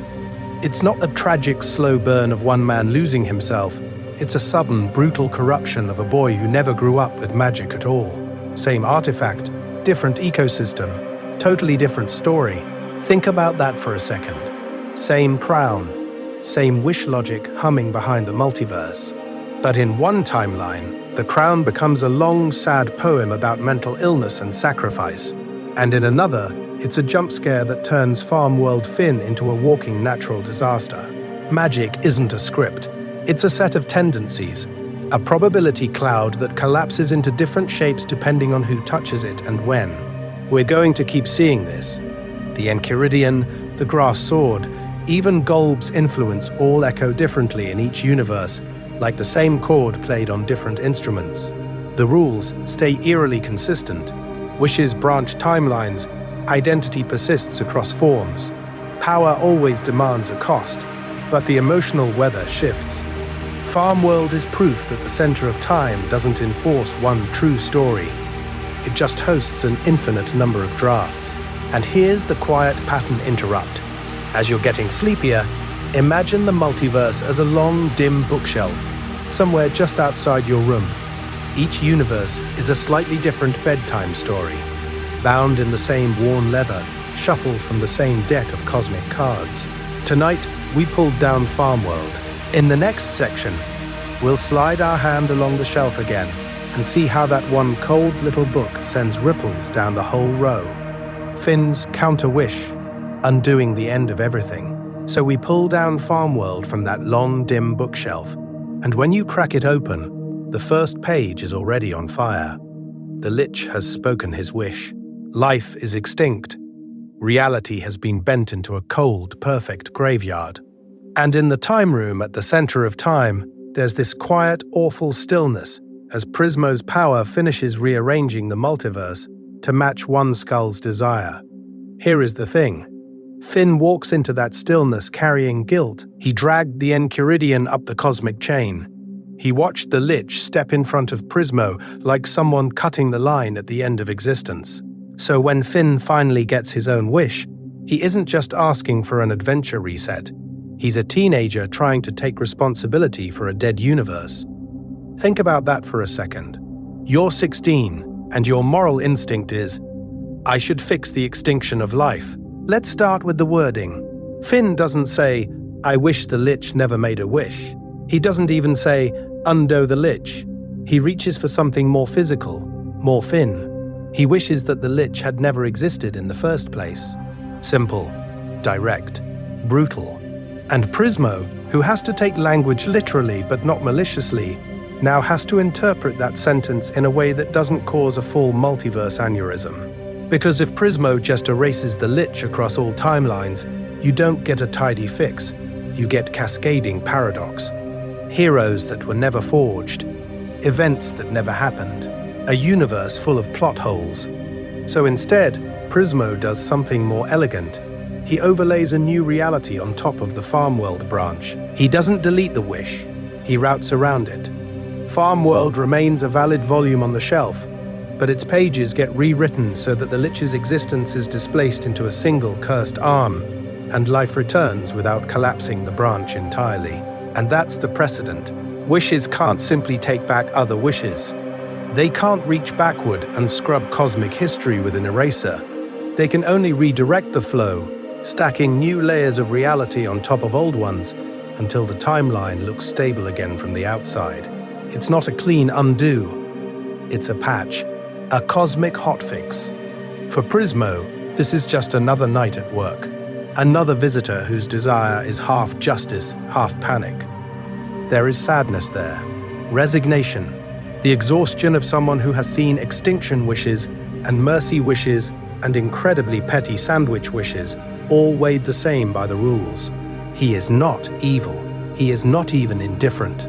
It's not a tragic, slow burn of one man losing himself. It's a sudden, brutal corruption of a boy who never grew up with magic at all. Same artifact, different ecosystem, totally different story. Think about that for a second. Same crown, same wish logic humming behind the multiverse. But in one timeline, the crown becomes a long, sad poem about mental illness and sacrifice. And in another, it's a jump scare that turns Farmworld Finn into a walking natural disaster. Magic isn't a script. It's a set of tendencies, a probability cloud that collapses into different shapes depending on who touches it and when. We're going to keep seeing this. The Enchiridion, the Grass Sword, even Golb's influence all echo differently in each universe, like the same chord played on different instruments. The rules stay eerily consistent. Wishes branch timelines, identity persists across forms. Power always demands a cost, but the emotional weather shifts. Farmworld is proof that the center of time doesn't enforce one true story. It just hosts an infinite number of drafts. And here's the quiet pattern interrupt. As you're getting sleepier, imagine the multiverse as a long, dim bookshelf, somewhere just outside your room. Each universe is a slightly different bedtime story, bound in the same worn leather, shuffled from the same deck of cosmic cards. Tonight, we pulled down Farmworld. In the next section, we'll slide our hand along the shelf again and see how that one cold little book sends ripples down the whole row. Finn's counter-wish, undoing the end of everything. So we pull down Farmworld from that long, dim bookshelf, and when you crack it open, the first page is already on fire. The Lich has spoken his wish. Life is extinct. Reality has been bent into a cold, perfect graveyard. And in the time room at the center of time, there's this quiet, awful stillness as Prismo's power finishes rearranging the multiverse to match one skull's desire. Here is the thing. Finn walks into that stillness carrying guilt. He dragged the Enchiridion up the cosmic chain. He watched the Lich step in front of Prismo like someone cutting the line at the end of existence. So when Finn finally gets his own wish, he isn't just asking for an adventure reset. He's a teenager trying to take responsibility for a dead universe. Think about that for a second. You're 16, and your moral instinct is, I should fix the extinction of life. Let's start with the wording. Finn doesn't say, I wish the Lich never made a wish. He doesn't even say, undo the Lich. He reaches for something more physical, more Finn. He wishes that the Lich had never existed in the first place. Simple, direct, brutal. And Prismo, who has to take language literally but not maliciously, now has to interpret that sentence in a way that doesn't cause a full multiverse aneurysm. Because if Prismo just erases the Lich across all timelines, you don't get a tidy fix. You get cascading paradox. Heroes that were never forged. Events that never happened. A universe full of plot holes. So instead, Prismo does something more elegant. He overlays a new reality on top of the Farmworld branch. He doesn't delete the wish. He routes around it. Farmworld remains a valid volume on the shelf, but its pages get rewritten so that the Lich's existence is displaced into a single cursed arm, and life returns without collapsing the branch entirely. And that's the precedent. Wishes can't simply take back other wishes. They can't reach backward and scrub cosmic history with an eraser. They can only redirect the flow, stacking new layers of reality on top of old ones until the timeline looks stable again from the outside. It's not a clean undo. It's a patch, a cosmic hotfix. For Prismo, this is just another night at work, another visitor whose desire is half justice, half panic. There is sadness there, resignation, the exhaustion of someone who has seen extinction wishes and mercy wishes and incredibly petty sandwich wishes all weighed the same by the rules. He is not evil. He is not even indifferent.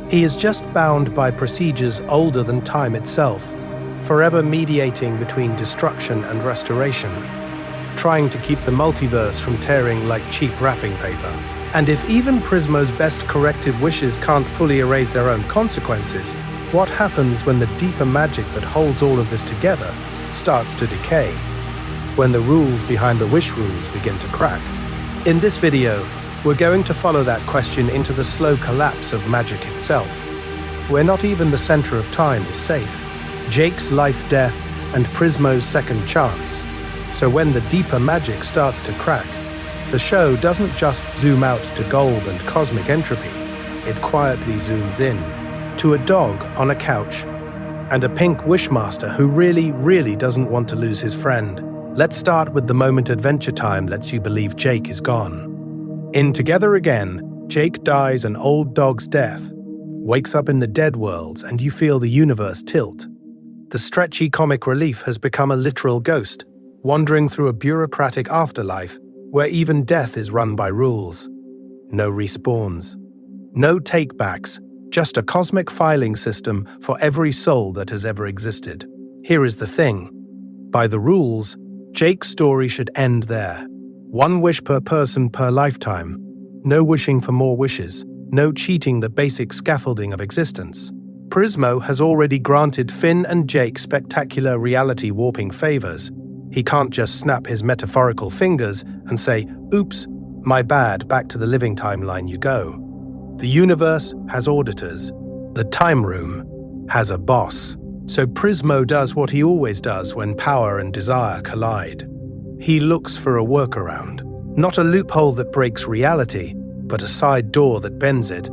He is just bound by procedures older than time itself, forever mediating between destruction and restoration. trying to keep the multiverse from tearing like cheap wrapping paper. And if even Prismo's best corrective wishes can't fully erase their own consequences, what happens when the deeper magic that holds all of this together starts to decay? When the rules behind the wish rules begin to crack? In this video, we're going to follow that question into the slow collapse of magic itself, where not even the center of time is safe. Jake's life-death and Prismo's second chance. So when the deeper magic starts to crack, the show doesn't just zoom out to gold and cosmic entropy. It quietly zooms in to a dog on a couch and a pink wishmaster who really doesn't want to lose his friend. Let's start with the moment Adventure Time lets you believe Jake is gone. In Together Again, Jake dies an old dog's death, wakes up in the dead worlds, and you feel the universe tilt. The stretchy comic relief has become a literal ghost, wandering through a bureaucratic afterlife where even death is run by rules. No respawns. No takebacks, just a cosmic filing system for every soul that has ever existed. Here is the thing. By the rules, Jake's story should end there. One wish per person per lifetime. No wishing for more wishes. No cheating the basic scaffolding of existence. Prismo has already granted Finn and Jake spectacular reality warping favors. He can't just snap his metaphorical fingers and say, "Oops, my bad, back to the living timeline you go." The universe has auditors. The time room has a boss. So Prismo does what he always does when power and desire collide. He looks for a workaround. Not a loophole that breaks reality, but a side door that bends it.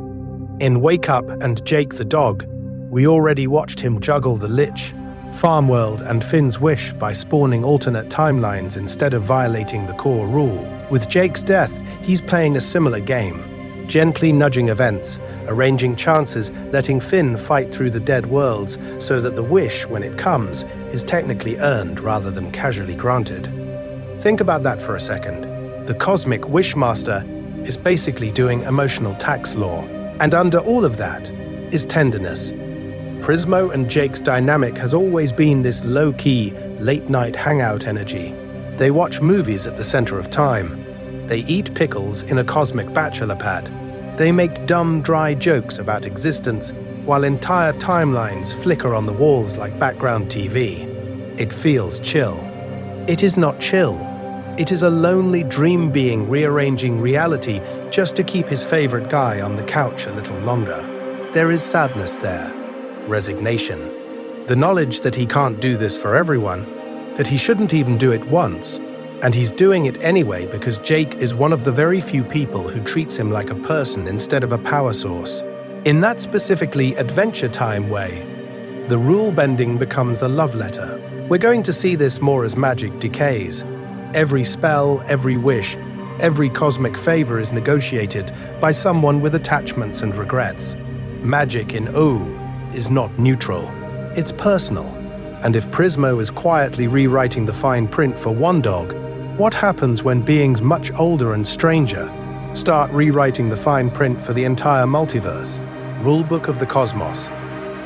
In Wake Up and Jake the Dog, we already watched him juggle the Lich, Farmworld, and Finn's wish by spawning alternate timelines instead of violating the core rule. With Jake's death, he's playing a similar game, gently nudging events, arranging chances, letting Finn fight through the dead worlds so that the wish, when it comes, is technically earned rather than casually granted. Think about that for a second. The cosmic Wishmaster is basically doing emotional tax law, and under all of that is tenderness. Prismo and Jake's dynamic has always been this low-key, late-night hangout energy. They watch movies at the center of time. They eat pickles in a cosmic bachelor pad. They make dumb, dry jokes about existence while entire timelines flicker on the walls like background TV. It feels chill. It is not chill. It is a lonely dream being rearranging reality just to keep his favorite guy on the couch a little longer. There is sadness there. Resignation. The knowledge that he can't do this for everyone, that he shouldn't even do it once, and he's doing it anyway because Jake is one of the very few people who treats him like a person instead of a power source. In that specifically Adventure Time way, the rule bending becomes a love letter. We're going to see this more as magic decays. Every spell, every wish, every cosmic favor is negotiated by someone with attachments and regrets. Magic in O is not neutral, it's personal. And if Prismo is quietly rewriting the fine print for one dog, what happens when beings much older and stranger start rewriting the fine print for the entire multiverse? Rulebook of the cosmos.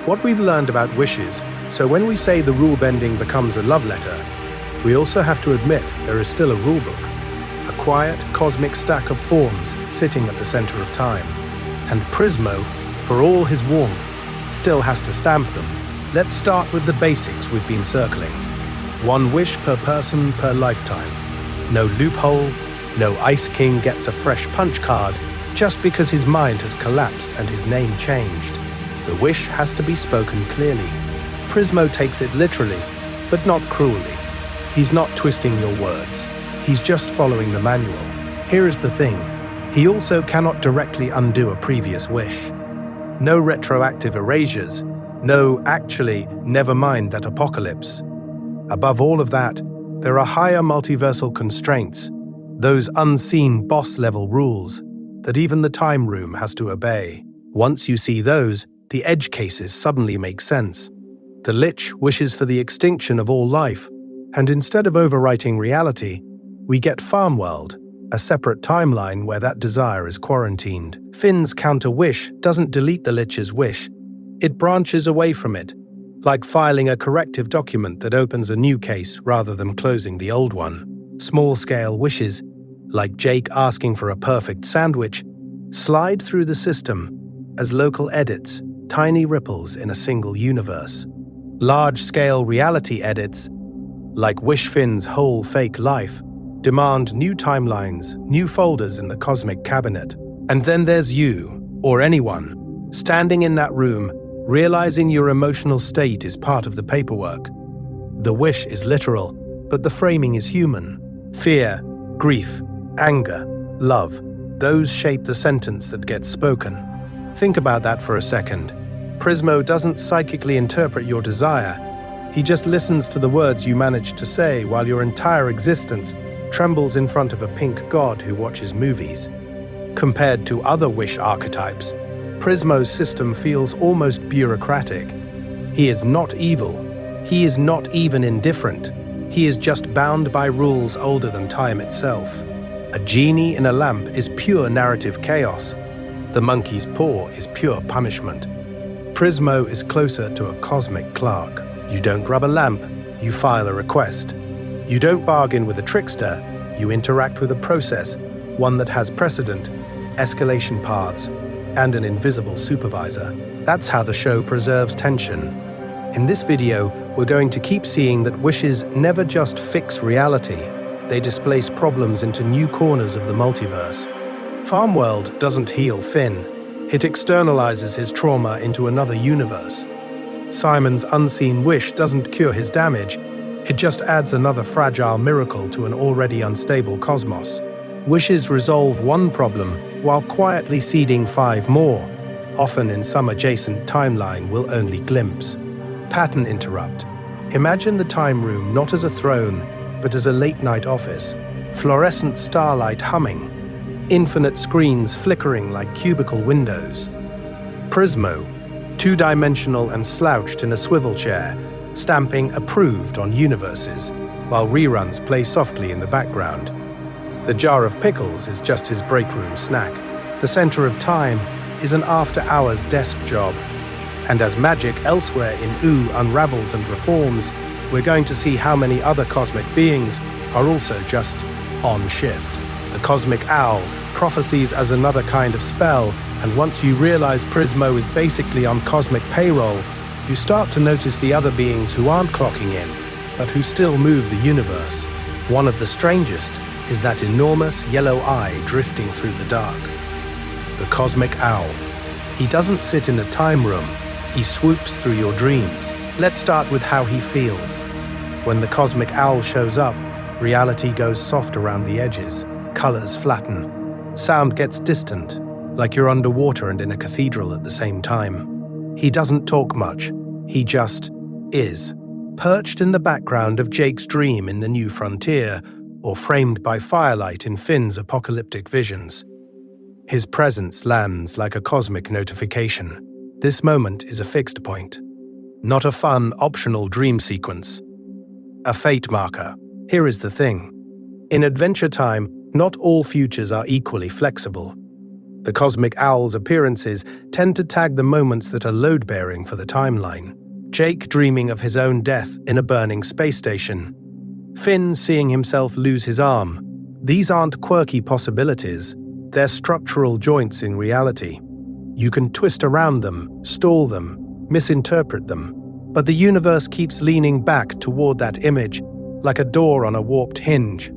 What we've learned about wishes, so when we say the rule bending becomes a love letter, we also have to admit there is still a rulebook, a quiet cosmic stack of forms sitting at the center of time. And Prismo, for all his warmth, still has to stamp them. Let's start with the basics we've been circling. One wish per person per lifetime. No loophole, no Ice King gets a fresh punch card just because his mind has collapsed and his name changed. The wish has to be spoken clearly. Prismo takes it literally, but not cruelly. He's not twisting your words. He's just following the manual. Here is the thing. He also cannot directly undo a previous wish. No retroactive erasures. No, actually, never mind that apocalypse. Above all of that, there are higher multiversal constraints, those unseen boss-level rules that even the time room has to obey. Once you see those, the edge cases suddenly make sense. The Lich wishes for the extinction of all life, and instead of overwriting reality, we get Farmworld, a separate timeline where that desire is quarantined. Finn's counter-wish doesn't delete the Lich's wish. It branches away from it, like filing a corrective document that opens a new case rather than closing the old one. Small-scale wishes, like Jake asking for a perfect sandwich, slide through the system as local edits, tiny ripples in a single universe. Large-scale reality edits, like Wish Finn's whole fake life, demand new timelines, new folders in the cosmic cabinet. And then there's you, or anyone, standing in that room, realizing your emotional state is part of the paperwork. The wish is literal, but the framing is human. Fear, grief, anger, love, those shape the sentence that gets spoken. Think about that for a second. Prismo doesn't psychically interpret your desire. He just listens to the words you manage to say while your entire existence trembles in front of a pink god who watches movies. Compared to other wish archetypes, Prismo's system feels almost bureaucratic. He is not evil. He is not even indifferent. He is just bound by rules older than time itself. A genie in a lamp is pure narrative chaos. The monkey's paw is pure punishment. Prismo is closer to a cosmic clerk. You don't rub a lamp, you file a request. You don't bargain with a trickster, you interact with a process, one that has precedent, escalation paths, and an invisible supervisor. That's how the show preserves tension. In this video, we're going to keep seeing that wishes never just fix reality, they displace problems into new corners of the multiverse. Farmworld doesn't heal Finn, it externalizes his trauma into another universe. Simon's unseen wish doesn't cure his damage, it just adds another fragile miracle to an already unstable cosmos. Wishes resolve one problem while quietly seeding 5 more, often in some adjacent timeline we'll only glimpse. Pattern interrupt. Imagine the time room not as a throne, but as a late-night office. Fluorescent starlight humming. Infinite screens flickering like cubicle windows. Prismo, 2-dimensional and slouched in a swivel chair, stamping approved on universes, while reruns play softly in the background. The jar of pickles is just his break room snack. The center of time is an after-hours desk job. And as magic elsewhere in Ooh unravels and reforms, we're going to see how many other cosmic beings are also just on shift. The cosmic owl, prophecies as another kind of spell, and once you realize Prismo is basically on cosmic payroll, you start to notice the other beings who aren't clocking in, but who still move the universe. One of the strangest is that enormous yellow eye drifting through the dark. The cosmic owl. He doesn't sit in a time room, he swoops through your dreams. Let's start with how he feels. When the cosmic owl shows up, reality goes soft around the edges, colors flatten, sound gets distant, like you're underwater and in a cathedral at the same time. He doesn't talk much, he just is. Perched in the background of Jake's dream in the New Frontier, or framed by firelight in Finn's apocalyptic visions. His presence lands like a cosmic notification. This moment is a fixed point. Not a fun, optional dream sequence. A fate marker. Here is the thing. In Adventure Time, not all futures are equally flexible. The cosmic owl's appearances tend to tag the moments that are load-bearing for the timeline. Jake dreaming of his own death in a burning space station. Finn seeing himself lose his arm. These aren't quirky possibilities. They're structural joints in reality. You can twist around them, stall them, misinterpret them, but the universe keeps leaning back toward that image, like a door on a warped hinge.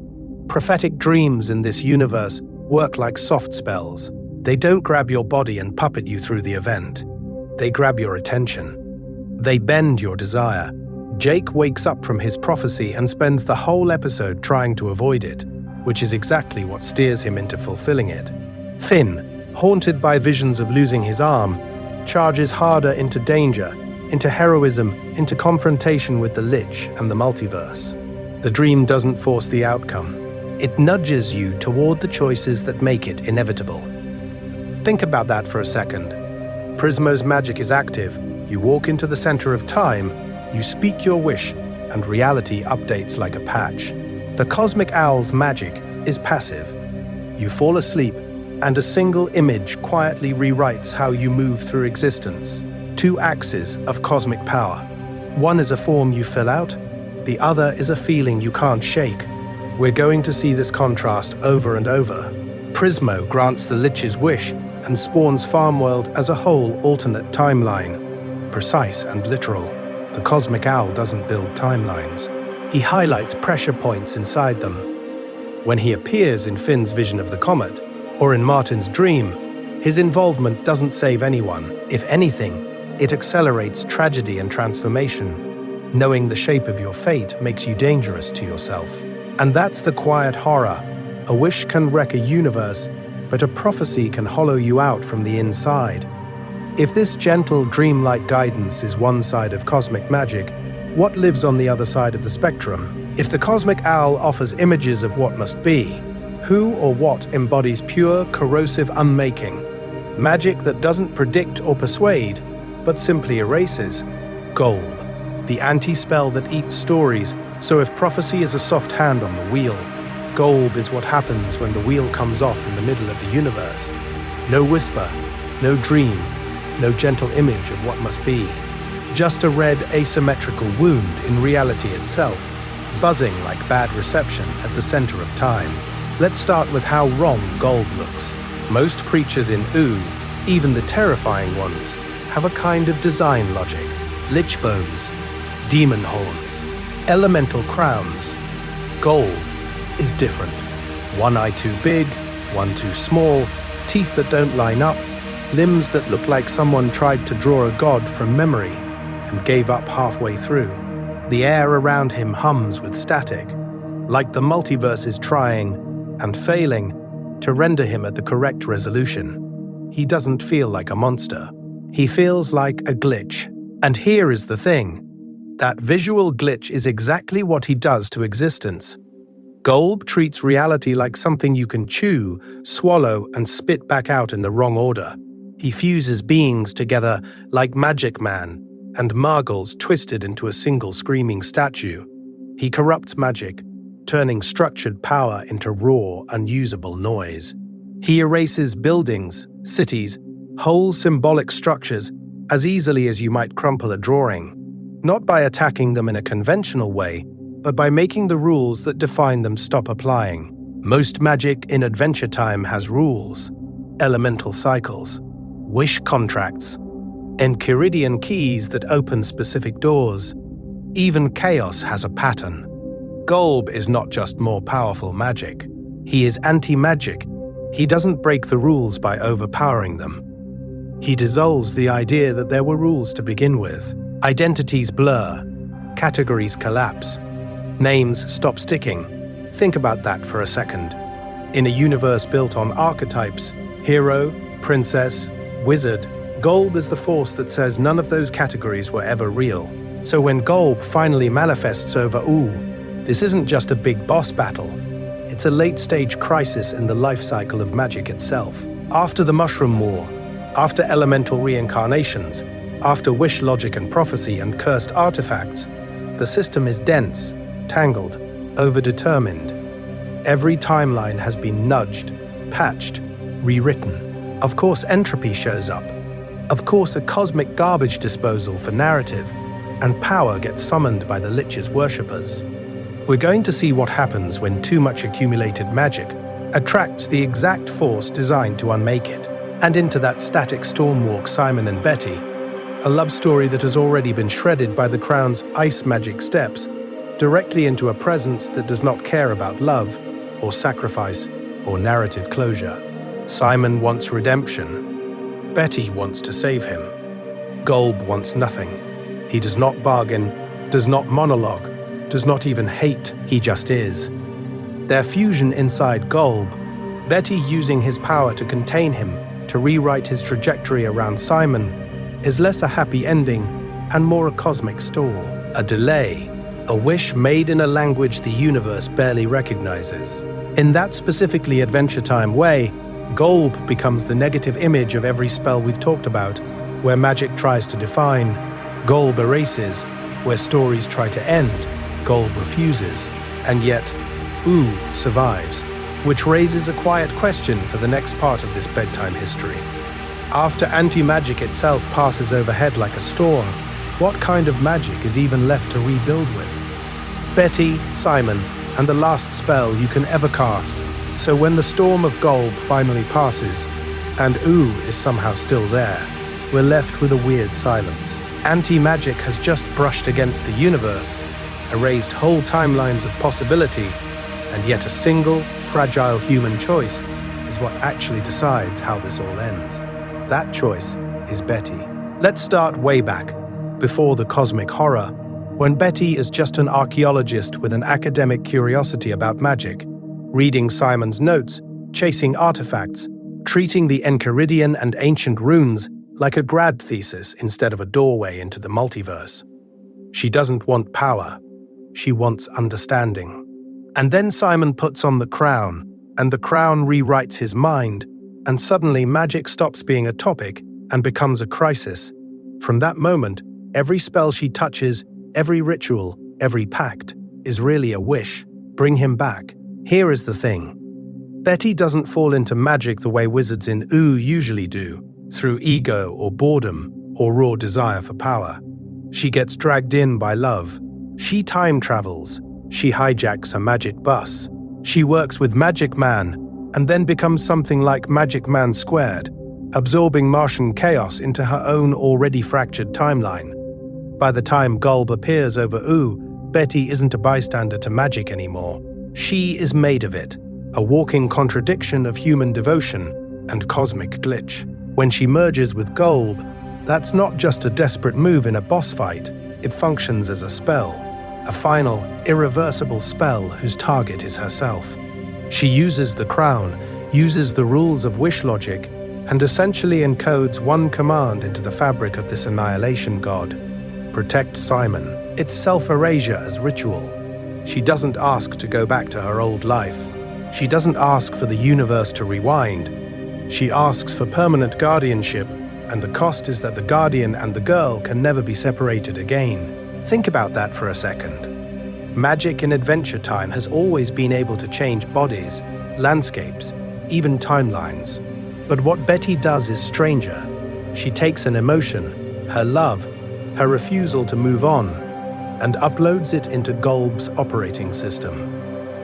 Prophetic dreams in this universe work like soft spells. They don't grab your body and puppet you through the event. They grab your attention. They bend your desire. Jake wakes up from his prophecy and spends the whole episode trying to avoid it, which is exactly what steers him into fulfilling it. Finn, haunted by visions of losing his arm, charges harder into danger, into heroism, into confrontation with the Lich and the multiverse. The dream doesn't force the outcome. It nudges you toward the choices that make it inevitable. Think about that for a second. Prismo's magic is active. You walk into the center of time, you speak your wish, and reality updates like a patch. The cosmic owl's magic is passive. You fall asleep, and a single image quietly rewrites how you move through existence. 2 axes of cosmic power. One is a form you fill out, the other is a feeling you can't shake. We're going to see this contrast over and over. Prismo grants the Lich's wish and spawns Farmworld as a whole alternate timeline, precise and literal. The Cosmic Owl doesn't build timelines. He highlights pressure points inside them. When he appears in Finn's vision of the comet, or in Martin's dream, his involvement doesn't save anyone. If anything, it accelerates tragedy and transformation. Knowing the shape of your fate makes you dangerous to yourself. And that's the quiet horror. A wish can wreck a universe, but a prophecy can hollow you out from the inside. If this gentle, dreamlike guidance is one side of cosmic magic, what lives on the other side of the spectrum? If the Cosmic Owl offers images of what must be, who or what embodies pure, corrosive unmaking? Magic that doesn't predict or persuade, but simply erases. Golb, the anti-spell that eats stories, so if prophecy is a soft hand on the wheel, Golb is what happens when the wheel comes off in the middle of the universe. No whisper, no dream, no gentle image of what must be. Just a red asymmetrical wound in reality itself, buzzing like bad reception at the center of time. Let's start with how wrong Golb looks. Most creatures in Ooh, even the terrifying ones, have a kind of design logic. Lich bones, demon horns, elemental crowns. Golb is different. One eye too big, one too small, teeth that don't line up, limbs that look like someone tried to draw a god from memory and gave up halfway through. The air around him hums with static, like the multiverse is trying and failing to render him at the correct resolution. He doesn't feel like a monster. He feels like a glitch. And here is the thing. That visual glitch is exactly what he does to existence. Golb treats reality like something you can chew, swallow, and spit back out in the wrong order. He fuses beings together like Magic Man and Margles twisted into a single screaming statue. He corrupts magic, turning structured power into raw, unusable noise. He erases buildings, cities, whole symbolic structures as easily as you might crumple a drawing, not by attacking them in a conventional way, but by making the rules that define them stop applying. Most magic in Adventure Time has rules, elemental cycles, wish contracts, Enchiridion keys that open specific doors. Even chaos has a pattern. Golb is not just more powerful magic. He is anti-magic. He doesn't break the rules by overpowering them. He dissolves the idea that there were rules to begin with. Identities blur, categories collapse, names stop sticking. Think about that for a second. In a universe built on archetypes, hero, princess, wizard, Golb is the force that says none of those categories were ever real. So when Golb finally manifests over Ooh, this isn't just a big boss battle. It's a late-stage crisis in the life cycle of magic itself. After the Mushroom War, after elemental reincarnations, after wish logic and prophecy and cursed artifacts, the system is dense, tangled, overdetermined. Every timeline has been nudged, patched, rewritten. Of course, entropy shows up. Of course, a cosmic garbage disposal for narrative, and power gets summoned by the Lich's worshippers. We're going to see what happens when too much accumulated magic attracts the exact force designed to unmake it. And into that static storm walk Simon and Betty, a love story that has already been shredded by the Crown's ice magic steps, directly into a presence that does not care about love, or sacrifice, or narrative closure. Simon wants redemption. Betty wants to save him. Golb wants nothing. He does not bargain, does not monologue, does not even hate, he just is. Their fusion inside Golb, Betty using his power to contain him, to rewrite his trajectory around Simon, is less a happy ending and more a cosmic stall, a delay, a wish made in a language the universe barely recognizes. In that specifically Adventure Time way, Golb becomes the negative image of every spell we've talked about. Where magic tries to define, Golb erases. Where stories try to end, Golb refuses. And yet, Ooh survives, which raises a quiet question for the next part of this bedtime history. After anti-magic itself passes overhead like a storm, what kind of magic is even left to rebuild with? Betty, Simon, and the last spell you can ever cast. So when the storm of Golb finally passes, and Ooh is somehow still there, we're left with a weird silence. Anti-magic has just brushed against the universe, erased whole timelines of possibility, and yet a single, fragile human choice is what actually decides how this all ends. That choice is Betty. Let's start way back, before the cosmic horror, when Betty is just an archaeologist with an academic curiosity about magic, reading Simon's notes, chasing artifacts, treating the Enchiridion and ancient runes like a grad thesis instead of a doorway into the multiverse. She doesn't want power. She wants understanding. And then Simon puts on the crown, and the crown rewrites his mind, and suddenly magic stops being a topic and becomes a crisis. From that moment, every spell she touches, every ritual, every pact, is really a wish. Bring him back. Here is the thing. Betty doesn't fall into magic the way wizards in Ooh usually do, through ego or boredom or raw desire for power. She gets dragged in by love. She time travels. She hijacks a magic bus. She works with Magic Man and then becomes something like Magic Man Squared, absorbing Martian chaos into her own already fractured timeline. By the time Golb appears over Ooh, Betty isn't a bystander to magic anymore. She is made of it, a walking contradiction of human devotion and cosmic glitch. When she merges with Golb, that's not just a desperate move in a boss fight, it functions as a spell, a final, irreversible spell whose target is herself. She uses the crown, uses the rules of wish logic, and essentially encodes one command into the fabric of this annihilation god. Protect Simon. It's self-erasure as ritual. She doesn't ask to go back to her old life. She doesn't ask for the universe to rewind. She asks for permanent guardianship, and the cost is that the guardian and the girl can never be separated again. Think about that for a second. Magic in Adventure Time has always been able to change bodies, landscapes, even timelines. But what Betty does is stranger. She takes an emotion, her love, her refusal to move on, and uploads it into Golb's operating system.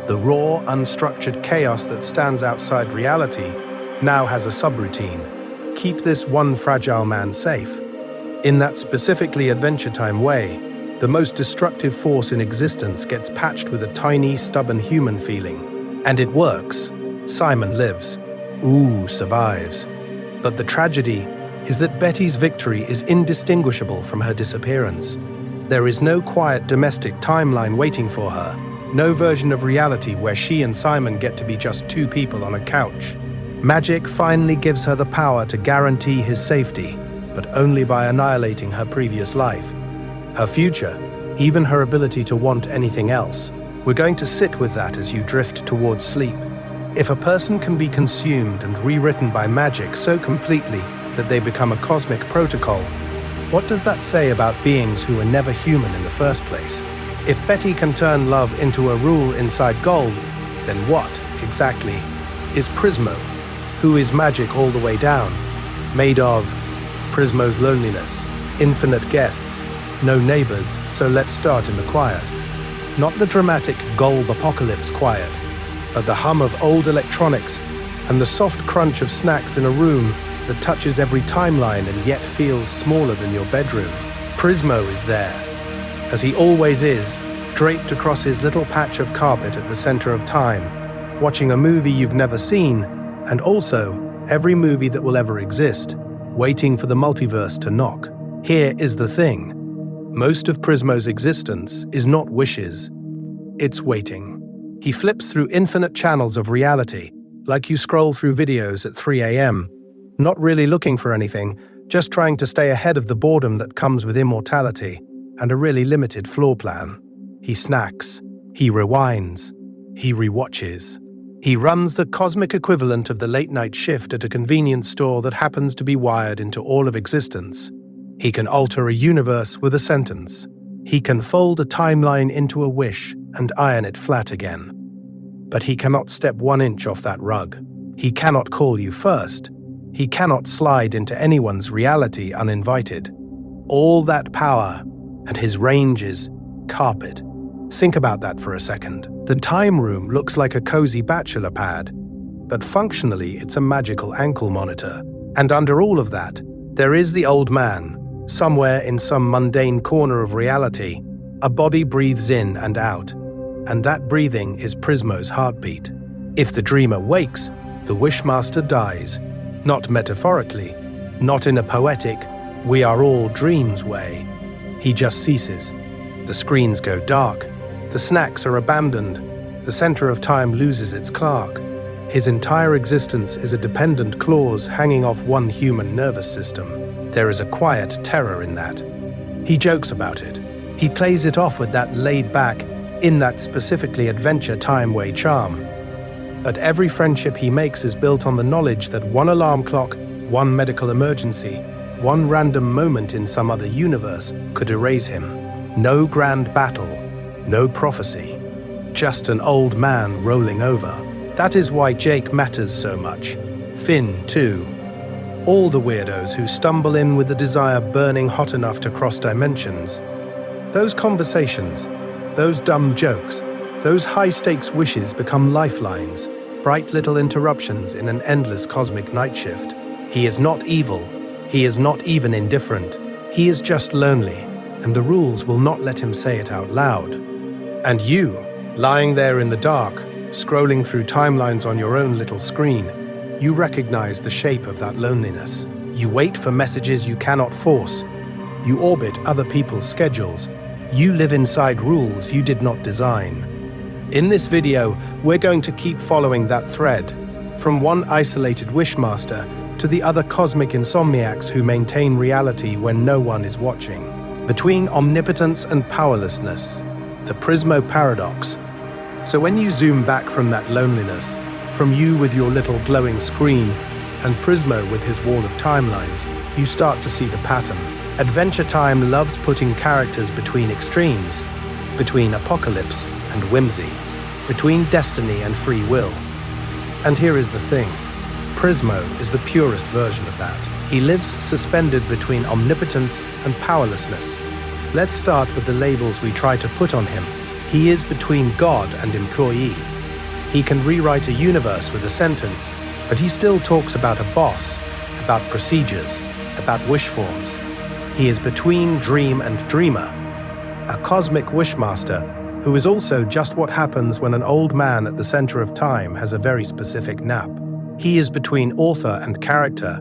The raw, unstructured chaos that stands outside reality now has a subroutine. Keep this one fragile man safe. In that specifically Adventure Time way, the most destructive force in existence gets patched with a tiny, stubborn human feeling. And it works. Simon lives. Ooh survives. But the tragedy is that Betty's victory is indistinguishable from her disappearance. There is no quiet domestic timeline waiting for her, no version of reality where she and Simon get to be just two people on a couch. Magic finally gives her the power to guarantee his safety, but only by annihilating her previous life, her future, even her ability to want anything else. We're going to sit with that as you drift towards sleep. If a person can be consumed and rewritten by magic so completely that they become a cosmic protocol, what does that say about beings who were never human in the first place? If Betty can turn love into a rule inside Golb, then what, exactly, is Prismo? Who is magic all the way down? Made of Prismo's loneliness, infinite guests, no neighbors, so let's start in the quiet. Not the dramatic Golb apocalypse quiet, but the hum of old electronics and the soft crunch of snacks in a room that touches every timeline and yet feels smaller than your bedroom. Prismo is there, as he always is, draped across his little patch of carpet at the center of time, watching a movie you've never seen, and also every movie that will ever exist, waiting for the multiverse to knock. Here is the thing. Most of Prismo's existence is not wishes. It's waiting. He flips through infinite channels of reality, like you scroll through videos at 3 a.m., not really looking for anything, just trying to stay ahead of the boredom that comes with immortality and a really limited floor plan. He snacks, he rewinds, he rewatches. He runs the cosmic equivalent of the late-night shift at a convenience store that happens to be wired into all of existence. He can alter a universe with a sentence. He can fold a timeline into a wish and iron it flat again. But he cannot step 1 inch off that rug. He cannot call you first. He cannot slide into anyone's reality uninvited. All that power, and his range is carpet. Think about that for a second. The time room looks like a cozy bachelor pad, but functionally it's a magical ankle monitor. And under all of that, there is the old man. Somewhere in some mundane corner of reality, a body breathes in and out, and that breathing is Prismo's heartbeat. If the dreamer wakes, the Wishmaster dies. Not metaphorically, not in a poetic, we are all dreams way. He just ceases. The screens go dark, the snacks are abandoned, the center of time loses its clock. His entire existence is a dependent clause hanging off one human nervous system. There is a quiet terror in that. He jokes about it. He plays it off with that laid-back, in that specifically Adventure Time way charm. But every friendship he makes is built on the knowledge that one alarm clock, one medical emergency, one random moment in some other universe could erase him. No grand battle, no prophecy, just an old man rolling over. That is why Jake matters so much. Finn, too. All the weirdos who stumble in with the desire burning hot enough to cross dimensions. Those conversations, those dumb jokes, those high-stakes wishes become lifelines, bright little interruptions in an endless cosmic night shift. He is not evil. He is not even indifferent. He is just lonely, and the rules will not let him say it out loud. And you, lying there in the dark, scrolling through timelines on your own little screen, you recognize the shape of that loneliness. You wait for messages you cannot force. You orbit other people's schedules. You live inside rules you did not design. In this video, we're going to keep following that thread, from one isolated Wishmaster to the other cosmic insomniacs who maintain reality when no one is watching. Between omnipotence and powerlessness, the Prismo paradox. So when you zoom back from that loneliness, from you with your little glowing screen, and Prismo with his wall of timelines, you start to see the pattern. Adventure Time loves putting characters between extremes, between apocalypse and whimsy, between destiny and free will. And here is the thing. Prismo is the purest version of that. He lives suspended between omnipotence and powerlessness. Let's start with the labels we try to put on him. He is between God and employee. He can rewrite a universe with a sentence, but he still talks about a boss, about procedures, about wish forms. He is between dream and dreamer, a cosmic wishmaster who is also just what happens when an old man at the center of time has a very specific nap. He is between author and character.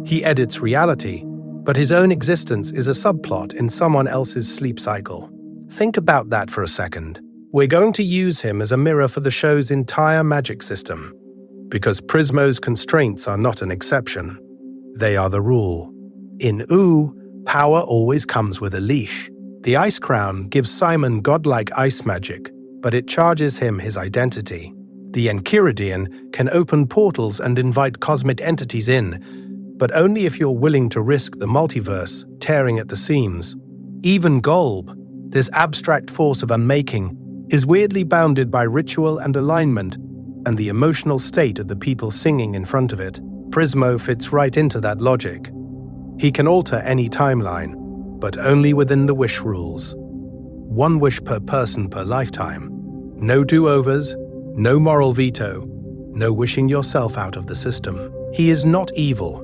He edits reality, but his own existence is a subplot in someone else's sleep cycle. Think about that for a second. We're going to use him as a mirror for the show's entire magic system, because Prismo's constraints are not an exception. They are the rule. In Ooh, power always comes with a leash. The Ice Crown gives Simon godlike ice magic, but it charges him his identity. The Enchiridion can open portals and invite cosmic entities in, but only if you're willing to risk the multiverse tearing at the seams. Even Golb, this abstract force of unmaking, is weirdly bounded by ritual and alignment and the emotional state of the people singing in front of it. Prismo fits right into that logic. He can alter any timeline, but only within the wish rules. One wish per person per lifetime. No do-overs, no moral veto, no wishing yourself out of the system. He is not evil.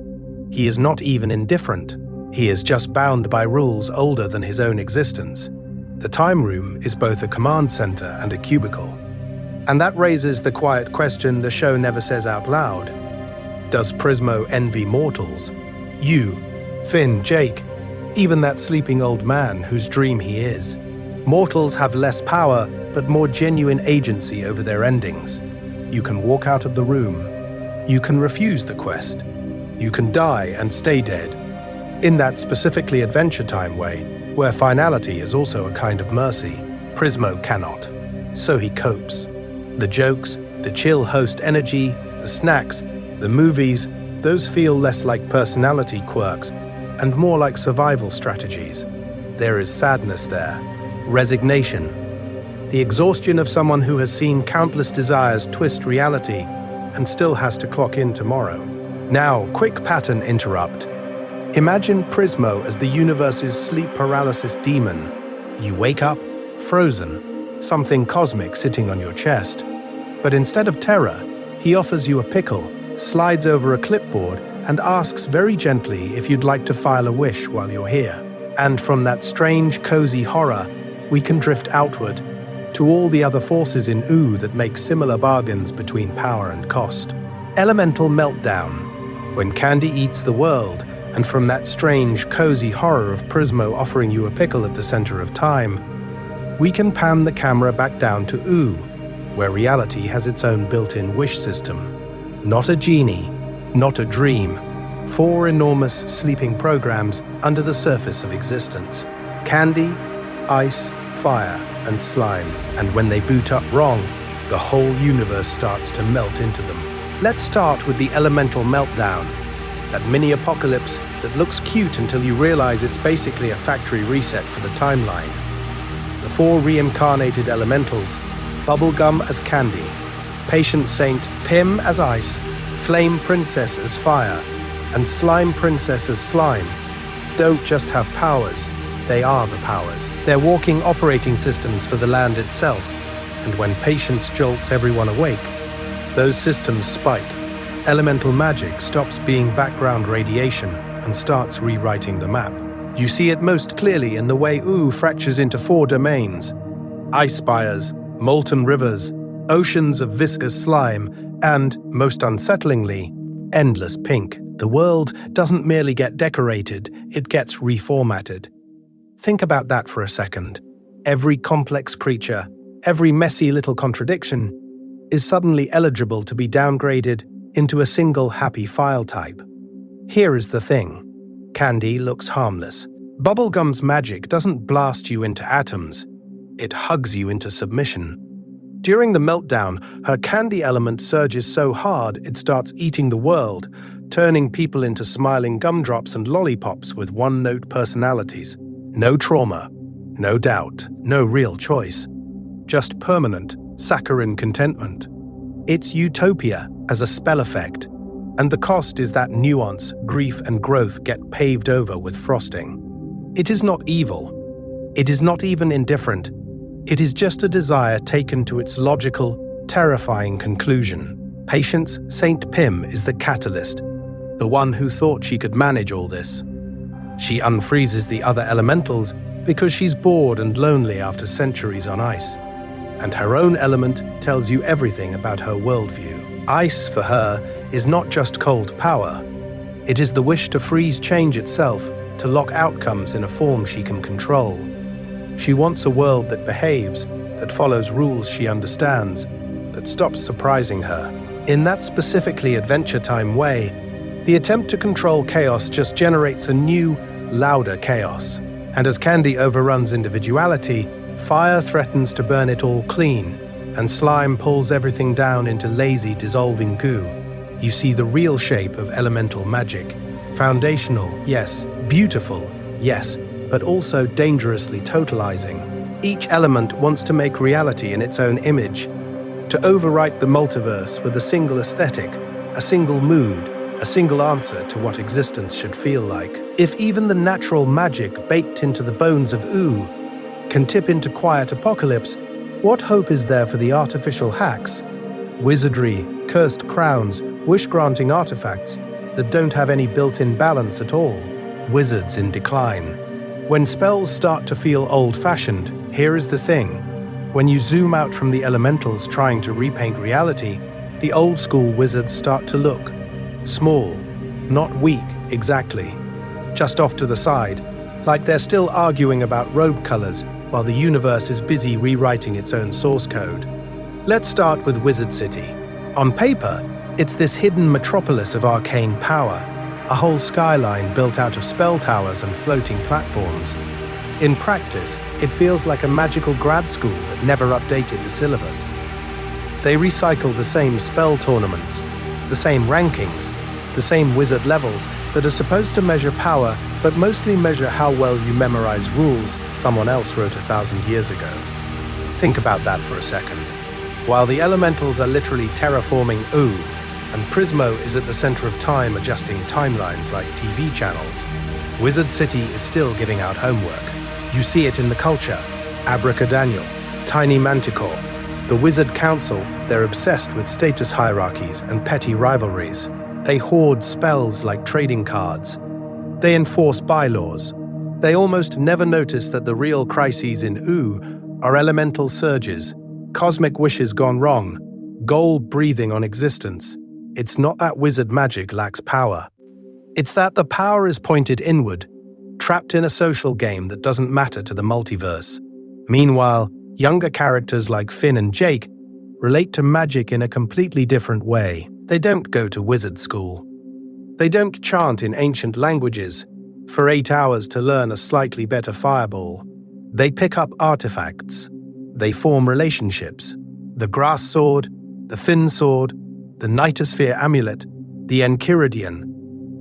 He is not even indifferent. He is just bound by rules older than his own existence. The time room is both a command center and a cubicle. And that raises the quiet question the show never says out loud. Does Prismo envy mortals? You, Finn, Jake, even that sleeping old man whose dream he is. Mortals have less power, but more genuine agency over their endings. You can walk out of the room. You can refuse the quest. You can die and stay dead. In that specifically Adventure Time way, where finality is also a kind of mercy, Prismo cannot. So he copes. The jokes, the chill host energy, the snacks, the movies, those feel less like personality quirks and more like survival strategies. There is sadness there, resignation, the exhaustion of someone who has seen countless desires twist reality and still has to clock in tomorrow. Now, quick pattern interrupt. Imagine Prismo as the universe's sleep paralysis demon. You wake up, frozen, something cosmic sitting on your chest. But instead of terror, he offers you a pickle, slides over a clipboard, and asks very gently if you'd like to file a wish while you're here. And from that strange, cozy horror, we can drift outward to all the other forces in OO that make similar bargains between power and cost. Elemental meltdown, when Candy eats the world, and from that strange, cozy horror of Prismo offering you a pickle at the center of time, we can pan the camera back down to OO, where reality has its own built-in wish system. Not a genie, not a dream. 4 enormous sleeping programs under the surface of existence. Candy, ice, fire, and slime. And when they boot up wrong, the whole universe starts to melt into them. Let's start with the elemental meltdown. That mini-apocalypse that looks cute until you realize it's basically a factory reset for the timeline. The 4 reincarnated elementals, Bubblegum as Candy, Patient Saint Pim as ice, Flame Princess as fire, and Slime Princess as slime, don't just have powers, they are the powers. They're walking operating systems for the land itself, and when Patience jolts everyone awake, those systems spike. Elemental magic stops being background radiation and starts rewriting the map. You see it most clearly in the way OO fractures into 4 domains: ice spires, molten rivers, oceans of viscous slime, and, most unsettlingly, endless pink. The world doesn't merely get decorated, it gets reformatted. Think about that for a second. Every complex creature, every messy little contradiction, is suddenly eligible to be downgraded into a single happy file type. Here is the thing. Candy looks harmless. Bubblegum's magic doesn't blast you into atoms. It hugs you into submission. During the meltdown, her candy element surges so hard it starts eating the world, turning people into smiling gumdrops and lollipops with one-note personalities. No trauma, no doubt, no real choice. Just permanent, saccharine contentment. It's utopia as a spell effect, and the cost is that nuance, grief, and growth get paved over with frosting. It is not evil. It is not even indifferent. It is just a desire taken to its logical, terrifying conclusion. Patience Saint Pim is the catalyst, the one who thought she could manage all this. She unfreezes the other elementals because she's bored and lonely after centuries on ice. And her own element tells you everything about her worldview. Ice, for her, is not just cold power. It is the wish to freeze change itself, to lock outcomes in a form she can control. She wants a world that behaves, that follows rules she understands, that stops surprising her. In that specifically Adventure Time way, the attempt to control chaos just generates a new, louder chaos. And as Candy overruns individuality, fire threatens to burn it all clean, and slime pulls everything down into lazy, dissolving goo. You see the real shape of elemental magic. Foundational, yes. Beautiful, yes. But also dangerously totalizing. Each element wants to make reality in its own image, to overwrite the multiverse with a single aesthetic, a single mood, a single answer to what existence should feel like. If even the natural magic baked into the bones of OO can tip into quiet apocalypse, what hope is there for the artificial hacks, wizardry, cursed crowns, wish-granting artifacts that don't have any built-in balance at all? Wizards in decline. When spells start to feel old-fashioned, here is the thing. When you zoom out from the elementals trying to repaint reality, the old-school wizards start to look small, not weak exactly, just off to the side, like they're still arguing about robe colors while the universe is busy rewriting its own source code. Let's start with Wizard City. On paper, it's this hidden metropolis of arcane power, a whole skyline built out of spell towers and floating platforms. In practice, it feels like a magical grad school that never updated the syllabus. They recycle the same spell tournaments, the same rankings, the same wizard levels that are supposed to measure power, but mostly measure how well you memorize rules someone else wrote 1,000 years ago. Think about that for a second. While the elementals are literally terraforming OO, and Prismo is at the center of time adjusting timelines like TV channels, Wizard City is still giving out homework. You see it in the culture, Abracadaniel, tiny manticore. The Wizard Council, they're obsessed with status hierarchies and petty rivalries. They hoard spells like trading cards. They enforce bylaws. They almost never notice that the real crises in Oo are elemental surges, cosmic wishes gone wrong, Gold breathing on existence. It's not that wizard magic lacks power. It's that the power is pointed inward, trapped in a social game that doesn't matter to the multiverse. Meanwhile, younger characters like Finn and Jake relate to magic in a completely different way. They don't go to wizard school. They don't chant in ancient languages for 8 hours to learn a slightly better fireball. They pick up artifacts. They form relationships. The grass sword, the Finn sword, the Nightosphere amulet, the Enchiridion.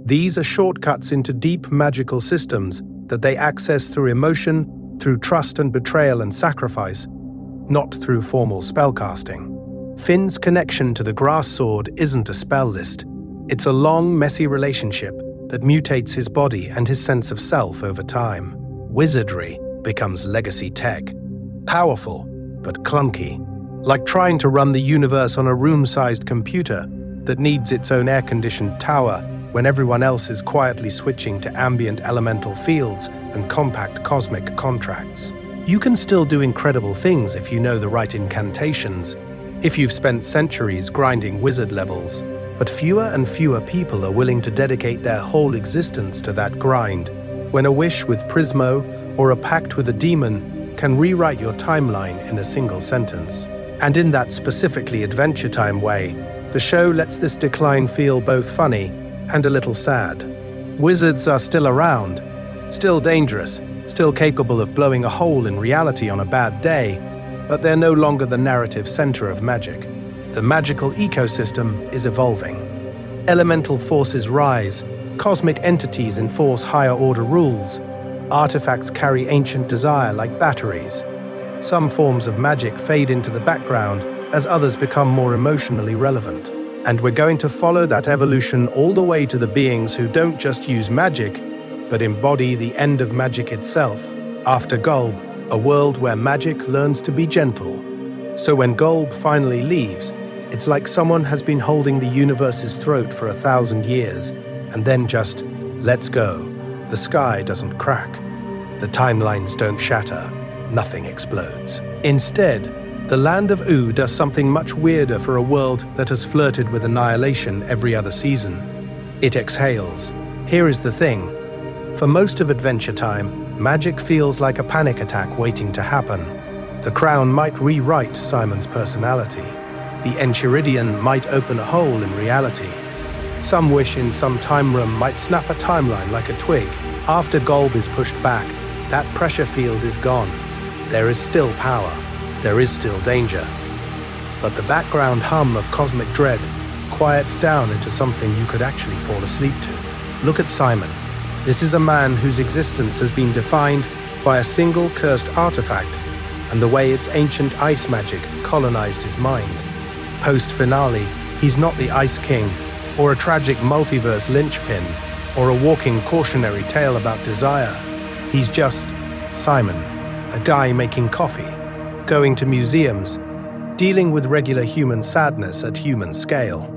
These are shortcuts into deep magical systems that they access through emotion, through trust and betrayal and sacrifice, not through formal spellcasting. Finn's connection to the grass sword isn't a spell list. It's a long, messy relationship that mutates his body and his sense of self over time. Wizardry becomes legacy tech. Powerful, but clunky. Like trying to run the universe on a room-sized computer that needs its own air-conditioned tower when everyone else is quietly switching to ambient elemental fields and compact cosmic contracts. You can still do incredible things if you know the right incantations, if you've spent centuries grinding wizard levels, but fewer and fewer people are willing to dedicate their whole existence to that grind, when a wish with Prismo or a pact with a demon can rewrite your timeline in a single sentence. And in that specifically Adventure Time way, the show lets this decline feel both funny and a little sad. Wizards are still around, still dangerous, still capable of blowing a hole in reality on a bad day, but they're no longer the narrative center of magic. The magical ecosystem is evolving. Elemental forces rise, cosmic entities enforce higher-order rules, artifacts carry ancient desire like batteries. Some forms of magic fade into the background as others become more emotionally relevant. And we're going to follow that evolution all the way to the beings who don't just use magic, but embody the end of magic itself. After Gulb, a world where magic learns to be gentle. So when Gulb finally leaves, it's like someone has been holding the universe's throat for 1,000 years, and then just lets go. The sky doesn't crack. The timelines don't shatter. Nothing explodes. Instead, the land of Oo does something much weirder for a world that has flirted with annihilation every other season. It exhales. Here is the thing. For most of Adventure Time, magic feels like a panic attack waiting to happen. The crown might rewrite Simon's personality. The Enchiridion might open a hole in reality. Some wish in some time room might snap a timeline like a twig. After Golb is pushed back, that pressure field is gone. There is still power. There is still danger. But the background hum of cosmic dread quiets down into something you could actually fall asleep to. Look at Simon. This is a man whose existence has been defined by a single cursed artifact and the way its ancient ice magic colonized his mind. Post-finale, he's not the Ice King, or a tragic multiverse linchpin, or a walking cautionary tale about desire. He's just Simon, a guy making coffee, going to museums, dealing with regular human sadness at human scale.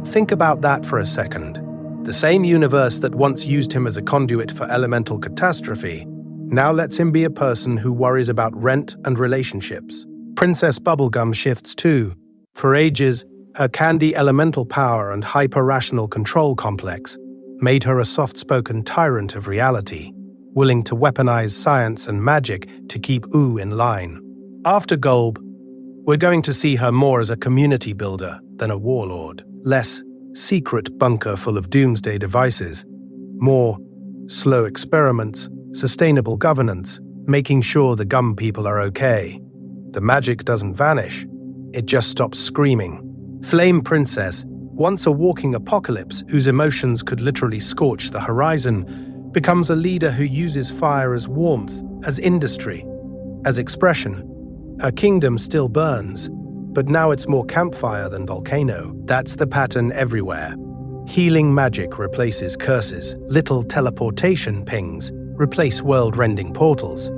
Think about that for a second. The same universe that once used him as a conduit for elemental catastrophe now lets him be a person who worries about rent and relationships. Princess Bubblegum shifts too. For ages, her candy elemental power and hyper-rational control complex made her a soft-spoken tyrant of reality, willing to weaponize science and magic to keep Oo in line. After Golb, we're going to see her more as a community builder than a warlord. Less secret bunker full of doomsday devices. More slow experiments, sustainable governance, making sure the gum people are okay. The magic doesn't vanish. It just stops screaming. Flame Princess, once a walking apocalypse whose emotions could literally scorch the horizon, becomes a leader who uses fire as warmth, as industry, as expression. Her kingdom still burns, but now it's more campfire than volcano. That's the pattern everywhere. Healing magic replaces curses. Little teleportation pings replace world-rending portals.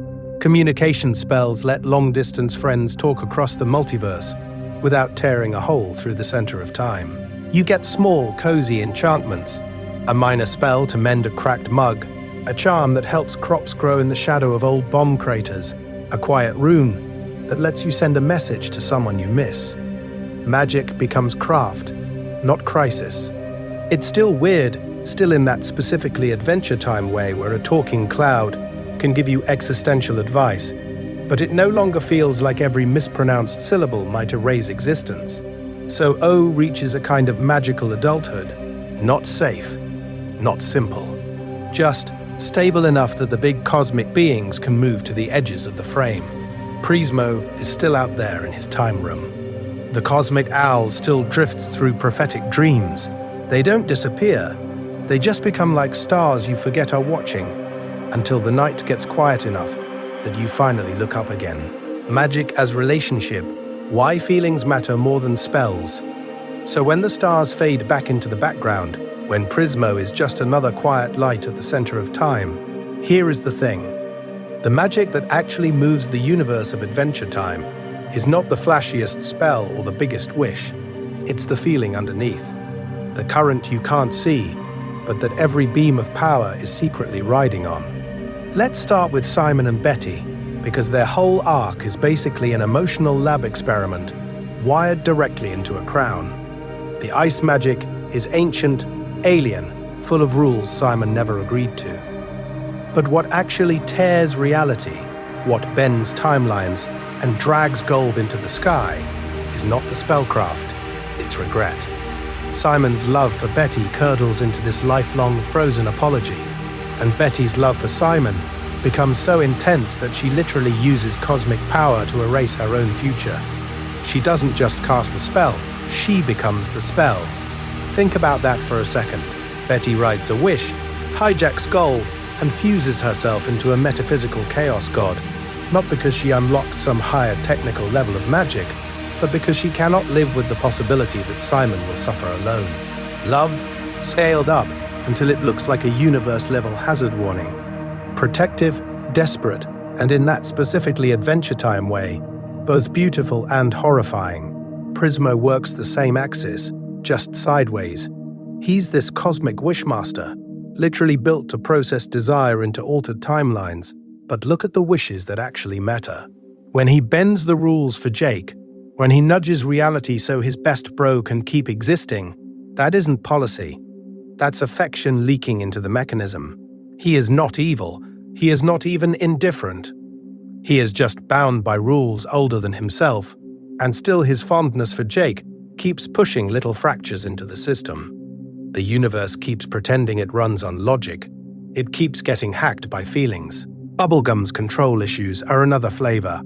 Communication spells let long-distance friends talk across the multiverse without tearing a hole through the center of time. You get small, cozy enchantments, a minor spell to mend a cracked mug, a charm that helps crops grow in the shadow of old bomb craters, a quiet rune that lets you send a message to someone you miss. Magic becomes craft, not crisis. It's still weird, still in that specifically Adventure Time way where a talking cloud can give you existential advice, but it no longer feels like every mispronounced syllable might erase existence. So O reaches a kind of magical adulthood, not safe, not simple, just stable enough that the big cosmic beings can move to the edges of the frame. Prismo is still out there in his time room. The cosmic owl still drifts through prophetic dreams. They don't disappear. They just become like stars you forget are watching, until the night gets quiet enough that you finally look up again. Magic as relationship. Why feelings matter more than spells. So when the stars fade back into the background, when Prismo is just another quiet light at the center of time, here is the thing. The magic that actually moves the universe of Adventure Time is not the flashiest spell or the biggest wish. It's the feeling underneath. The current you can't see, but that every beam of power is secretly riding on. Let's start with Simon and Betty, because their whole arc is basically an emotional lab experiment wired directly into a crown. The ice magic is ancient, alien, full of rules Simon never agreed to. But what actually tears reality, what bends timelines and drags gold into the sky, is not the spellcraft, it's regret. Simon's love for Betty curdles into this lifelong frozen apology, and Betty's love for Simon becomes so intense that she literally uses cosmic power to erase her own future. She doesn't just cast a spell, she becomes the spell. Think about that for a second. Betty writes a wish, hijacks gold, and fuses herself into a metaphysical chaos god, not because she unlocked some higher technical level of magic, but because she cannot live with the possibility that Simon will suffer alone. Love scaled up until it looks like a universe-level hazard warning. Protective, desperate, and in that specifically Adventure Time way, both beautiful and horrifying. Prismo works the same axis, just sideways. He's this cosmic wishmaster, literally built to process desire into altered timelines. But look at the wishes that actually matter. When he bends the rules for Jake, when he nudges reality so his best bro can keep existing, that isn't policy. That's affection leaking into the mechanism. He is not evil. He is not even indifferent. He is just bound by rules older than himself, and still his fondness for Jake keeps pushing little fractures into the system. The universe keeps pretending it runs on logic. It keeps getting hacked by feelings. Bubblegum's control issues are another flavor.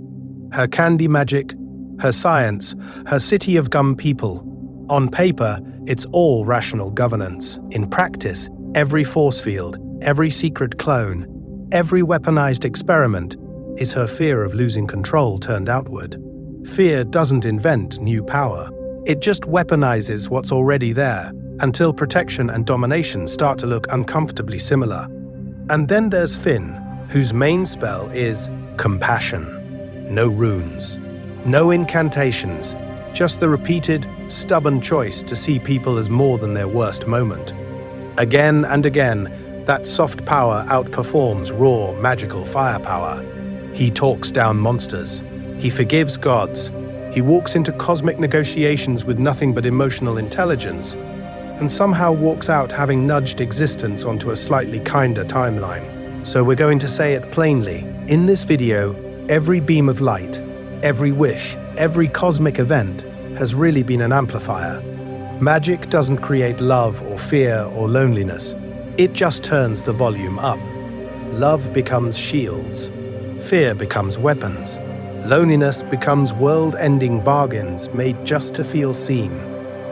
Her candy magic, her science, her city of gum people. On paper, it's all rational governance. In practice, every force field, every secret clone, every weaponized experiment is her fear of losing control turned outward. Fear doesn't invent new power. It just weaponizes what's already there until protection and domination start to look uncomfortably similar. And then there's Finn, whose main spell is compassion. No runes, no incantations, just the repeated, stubborn choice to see people as more than their worst moment. Again and again, that soft power outperforms raw, magical firepower. He talks down monsters. He forgives gods. He walks into cosmic negotiations with nothing but emotional intelligence, and somehow walks out having nudged existence onto a slightly kinder timeline. So we're going to say it plainly. In this video, every beam of light, every wish, every cosmic event has really been an amplifier. Magic doesn't create love or fear or loneliness. It just turns the volume up. Love becomes shields. Fear becomes weapons. Loneliness becomes world-ending bargains made just to feel seen.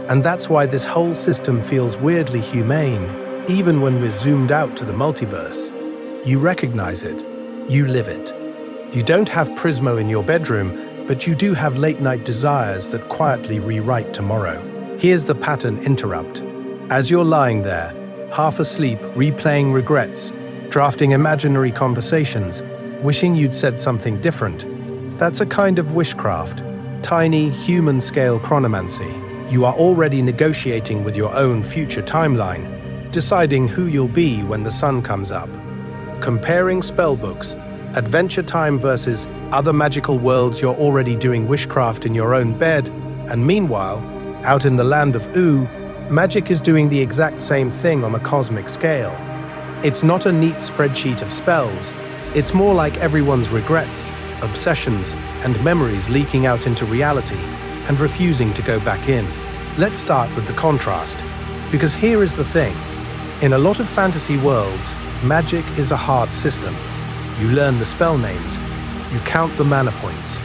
And that's why this whole system feels weirdly humane, even when we're zoomed out to the multiverse. You recognize it. You live it. You don't have Prismo in your bedroom, but you do have late-night desires that quietly rewrite tomorrow. Here's the pattern interrupt. As you're lying there, half asleep, replaying regrets, drafting imaginary conversations, wishing you'd said something different. That's a kind of wishcraft, tiny, human-scale chronomancy. You are already negotiating with your own future timeline, deciding who you'll be when the sun comes up. Comparing spellbooks, Adventure Time versus other magical worlds you're already doing wishcraft in your own bed, and meanwhile, out in the land of Ooh, magic is doing the exact same thing on a cosmic scale. It's not a neat spreadsheet of spells, it's more like everyone's regrets, obsessions, and memories leaking out into reality and refusing to go back in. Let's start with the contrast, because here is the thing. In a lot of fantasy worlds, magic is a hard system. You learn the spell names, you count the mana points,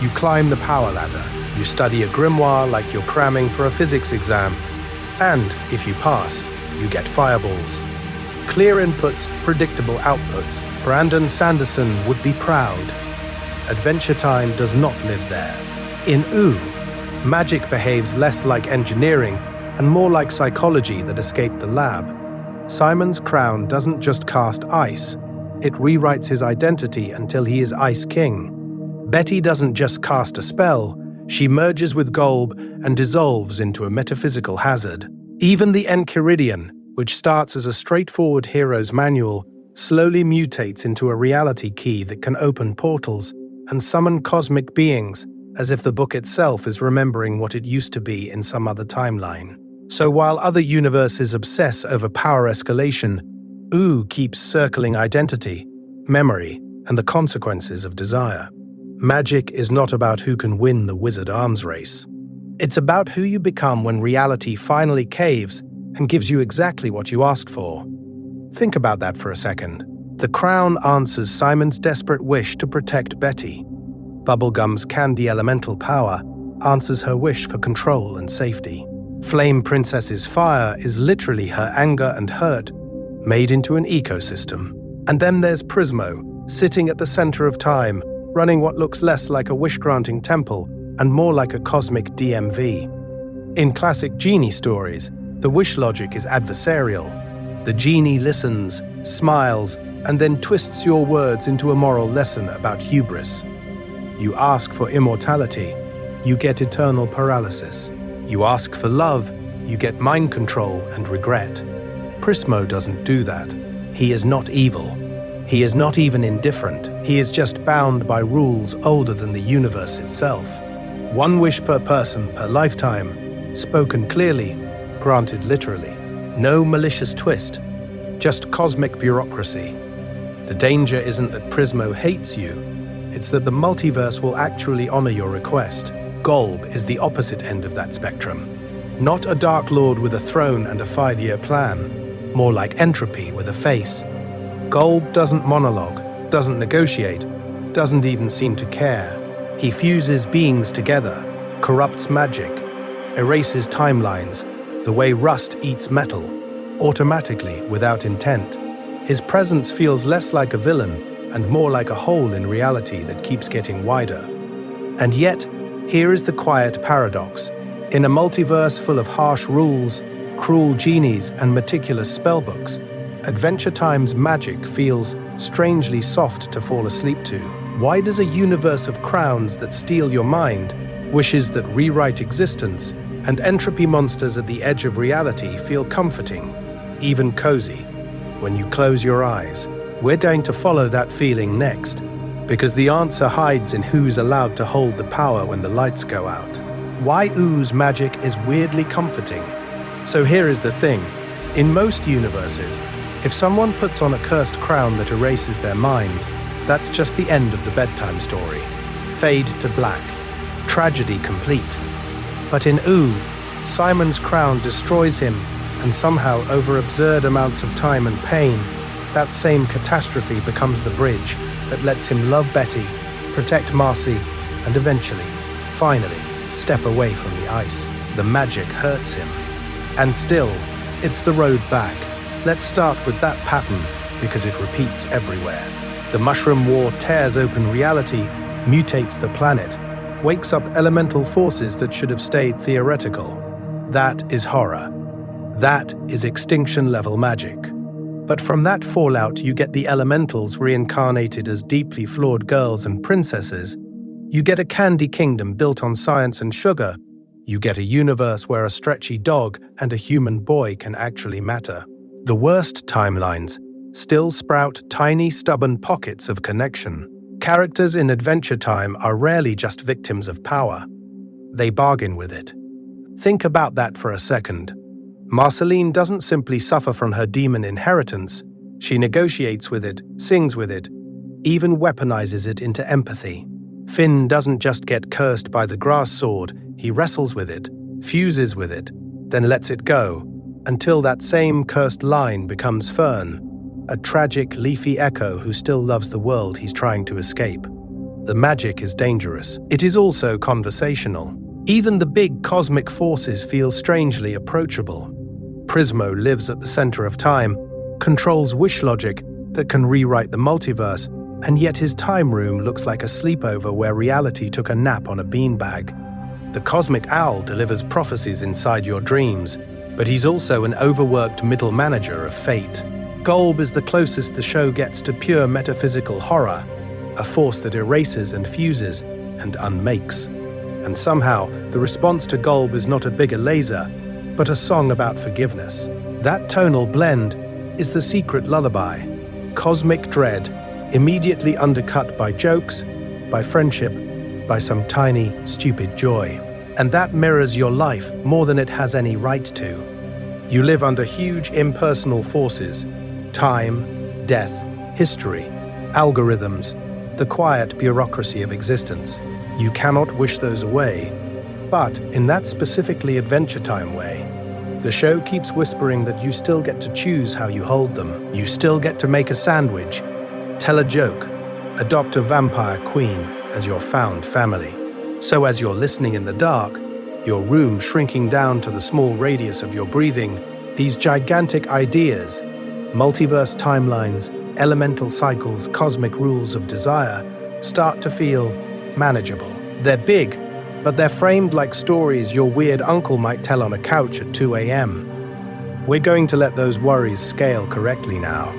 you climb the power ladder, you study a grimoire like you're cramming for a physics exam, and if you pass, you get fireballs. Clear inputs, predictable outputs. Brandon Sanderson would be proud. Adventure Time does not live there. In Ooh, magic behaves less like engineering and more like psychology that escaped the lab. Simon's crown doesn't just cast ice, it rewrites his identity until he is Ice King. Betty doesn't just cast a spell, she merges with Golb and dissolves into a metaphysical hazard. Even the Enchiridion, which starts as a straightforward hero's manual, slowly mutates into a reality key that can open portals and summon cosmic beings, as if the book itself is remembering what it used to be in some other timeline. So while other universes obsess over power escalation, Ooh keeps circling identity, memory, and the consequences of desire. Magic is not about who can win the wizard arms race. It's about who you become when reality finally caves and gives you exactly what you asked for. Think about that for a second. The crown answers Simon's desperate wish to protect Betty. Bubblegum's candy elemental power answers her wish for control and safety. Flame Princess's fire is literally her anger and hurt made into an ecosystem. And then there's Prismo, sitting at the center of time, running what looks less like a wish-granting temple and more like a cosmic DMV. In classic genie stories, the wish logic is adversarial. The genie listens, smiles, and then twists your words into a moral lesson about hubris. You ask for immortality, you get eternal paralysis. You ask for love, you get mind control and regret. Prismo doesn't do that. He is not evil. He is not even indifferent. He is just bound by rules older than the universe itself. One wish per person per lifetime, spoken clearly, granted literally. No malicious twist, just cosmic bureaucracy. The danger isn't that Prismo hates you, it's that the multiverse will actually honor your request. Golb is the opposite end of that spectrum. Not a Dark Lord with a throne and a 5-year plan, more like entropy with a face. Golb doesn't monologue, doesn't negotiate, doesn't even seem to care. He fuses beings together, corrupts magic, erases timelines, the way rust eats metal, automatically without intent. His presence feels less like a villain and more like a hole in reality that keeps getting wider. And yet, here is the quiet paradox. In a multiverse full of harsh rules, cruel genies, and meticulous spellbooks, Adventure Time's magic feels strangely soft to fall asleep to. Why does a universe of crowns that steal your mind, wishes that rewrite existence, and entropy monsters at the edge of reality feel comforting, even cozy, when you close your eyes? We're going to follow that feeling next, because the answer hides in who's allowed to hold the power when the lights go out. Why Ooh's magic is weirdly comforting. So here is the thing. In most universes, if someone puts on a cursed crown that erases their mind, that's just the end of the bedtime story. Fade to black. Tragedy complete. But in Ooh, Simon's crown destroys him, and somehow over absurd amounts of time and pain, that same catastrophe becomes the bridge that lets him love Betty, protect Marcy, and eventually, finally, step away from the ice. The magic hurts him. And still, it's the road back. Let's start with that pattern, because it repeats everywhere. The Mushroom War tears open reality, mutates the planet, wakes up elemental forces that should have stayed theoretical. That is horror. That is extinction-level magic. But from that fallout, you get the elementals reincarnated as deeply flawed girls and princesses. You get a candy kingdom built on science and sugar. You get a universe where a stretchy dog and a human boy can actually matter. The worst timelines still sprout tiny, stubborn pockets of connection. Characters in Adventure Time are rarely just victims of power. They bargain with it. Think about that for a second. Marceline doesn't simply suffer from her demon inheritance. She negotiates with it, sings with it, even weaponizes it into empathy. Finn doesn't just get cursed by the grass sword, he wrestles with it, fuses with it, then lets it go, until that same cursed line becomes Fern, a tragic, leafy echo who still loves the world he's trying to escape. The magic is dangerous. It is also conversational. Even the big cosmic forces feel strangely approachable. Prismo lives at the center of time, controls wish logic that can rewrite the multiverse, and yet his time room looks like a sleepover where reality took a nap on a beanbag. The cosmic owl delivers prophecies inside your dreams, but he's also an overworked middle manager of fate. Golb is the closest the show gets to pure metaphysical horror, a force that erases and fuses and unmakes. And somehow, the response to Golb is not a bigger laser, but a song about forgiveness. That tonal blend is the secret lullaby. Cosmic dread, immediately undercut by jokes, by friendship, by some tiny, stupid joy. And that mirrors your life more than it has any right to. You live under huge impersonal forces: time, death, history, algorithms, the quiet bureaucracy of existence. You cannot wish those away, but in that specifically Adventure Time way, the show keeps whispering that you still get to choose how you hold them. You still get to make a sandwich, tell a joke, adopt a vampire queen as your found family. So as you're listening in the dark, your room shrinking down to the small radius of your breathing, these gigantic ideas, multiverse timelines, elemental cycles, cosmic rules of desire, start to feel manageable. They're big, but they're framed like stories your weird uncle might tell on a couch at 2 a.m. We're going to let those worries scale correctly now.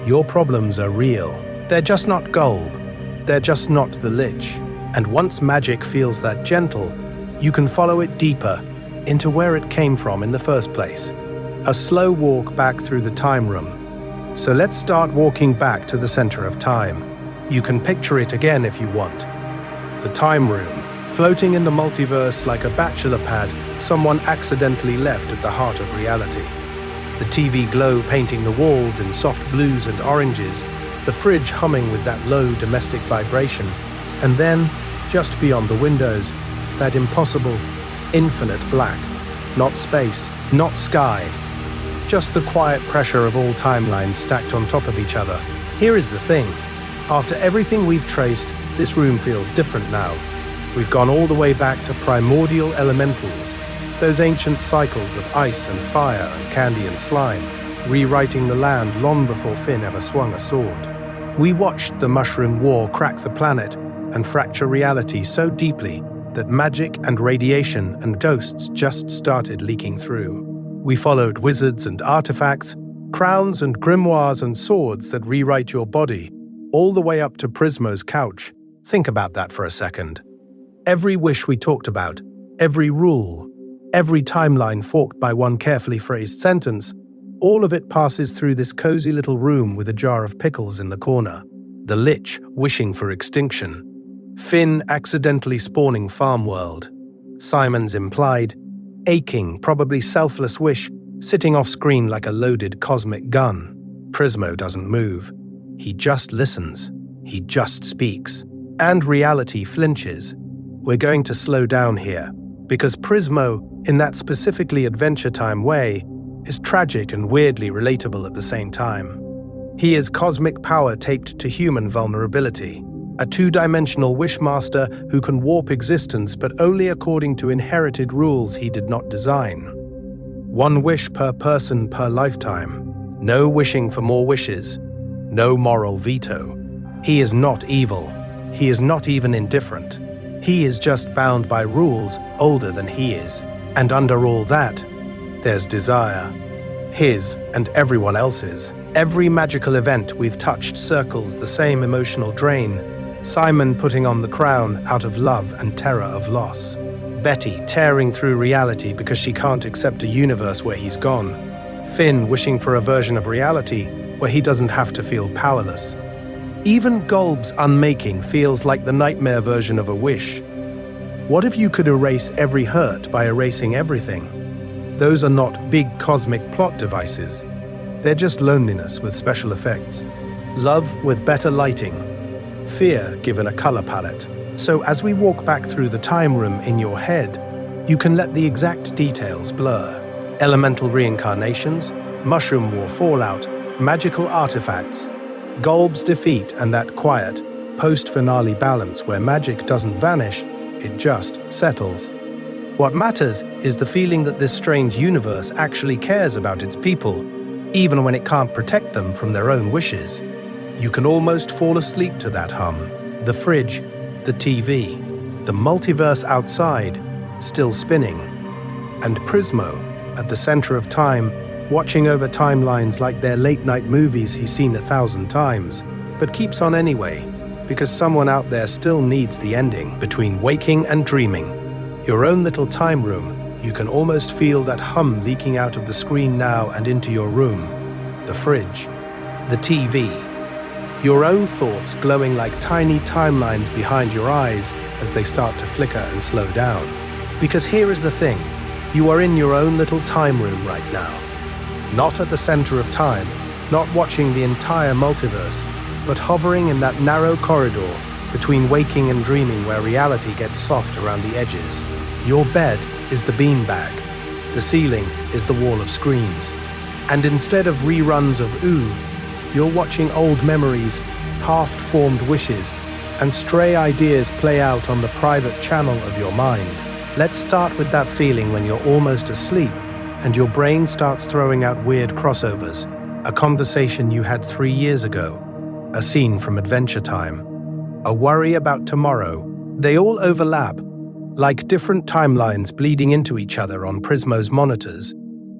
Your problems are real. They're just not Golb. They're just not the Lich. And once magic feels that gentle, you can follow it deeper into where it came from in the first place. A slow walk back through the time room. So let's start walking back to the center of time. You can picture it again if you want. The time room, floating in the multiverse like a bachelor pad someone accidentally left at the heart of reality. The TV glow painting the walls in soft blues and oranges, the fridge humming with that low domestic vibration, and then, just beyond the windows, that impossible, infinite black. Not space, not sky, just the quiet pressure of all timelines stacked on top of each other. Here is the thing. After everything we've traced, this room feels different now. We've gone all the way back to primordial elementals, those ancient cycles of ice and fire and candy and slime, rewriting the land long before Finn ever swung a sword. We watched the Mushroom War crack the planet and fracture reality so deeply that magic and radiation and ghosts just started leaking through. We followed wizards and artifacts, crowns and grimoires and swords that rewrite your body, all the way up to Prismo's couch. Think about that for a second. Every wish we talked about, every rule, every timeline forked by one carefully phrased sentence, all of it passes through this cozy little room with a jar of pickles in the corner. The Lich wishing for extinction. Finn accidentally spawning farm world. Simon's implied, aching, probably selfless wish sitting off screen like a loaded cosmic gun. Prismo doesn't move. He just listens. He just speaks. And reality flinches. We're going to slow down here, because Prismo, in that specifically Adventure Time way, is tragic and weirdly relatable at the same time. He is cosmic power taped to human vulnerability, a two-dimensional wishmaster who can warp existence but only according to inherited rules he did not design. One wish per person per lifetime. No wishing for more wishes. No moral veto. He is not evil. He is not even indifferent. He is just bound by rules older than he is. And under all that, there's desire. His and everyone else's. Every magical event we've touched circles the same emotional drain. Simon putting on the crown out of love and terror of loss. Betty tearing through reality because she can't accept a universe where he's gone. Finn wishing for a version of reality where he doesn't have to feel powerless. Even Golb's unmaking feels like the nightmare version of a wish. What if you could erase every hurt by erasing everything? Those are not big cosmic plot devices. They're just loneliness with special effects. Love with better lighting. Fear given a color palette. So as we walk back through the time room in your head, you can let the exact details blur. Elemental reincarnations, mushroom war fallout, magical artifacts, Golb's defeat and that quiet, post-finale balance where magic doesn't vanish, it just settles. What matters is the feeling that this strange universe actually cares about its people, even when it can't protect them from their own wishes. You can almost fall asleep to that hum. The fridge, the TV, the multiverse outside, still spinning. And Prismo, at the center of time, watching over timelines like they're late-night movies he's seen 1,000 times, but keeps on anyway, because someone out there still needs the ending. Between waking and dreaming, your own little time room, you can almost feel that hum leaking out of the screen now and into your room. The fridge, the TV, your own thoughts glowing like tiny timelines behind your eyes as they start to flicker and slow down. Because here is the thing, you are in your own little time room right now. Not at the center of time, not watching the entire multiverse, but hovering in that narrow corridor between waking and dreaming where reality gets soft around the edges. Your bed is the beanbag. The ceiling is the wall of screens. And instead of reruns of Ooh, you're watching old memories, half-formed wishes, and stray ideas play out on the private channel of your mind. Let's start with that feeling when you're almost asleep and your brain starts throwing out weird crossovers. A conversation you had 3 years ago, a scene from Adventure Time, a worry about tomorrow. They all overlap, like different timelines bleeding into each other on Prismo's monitors.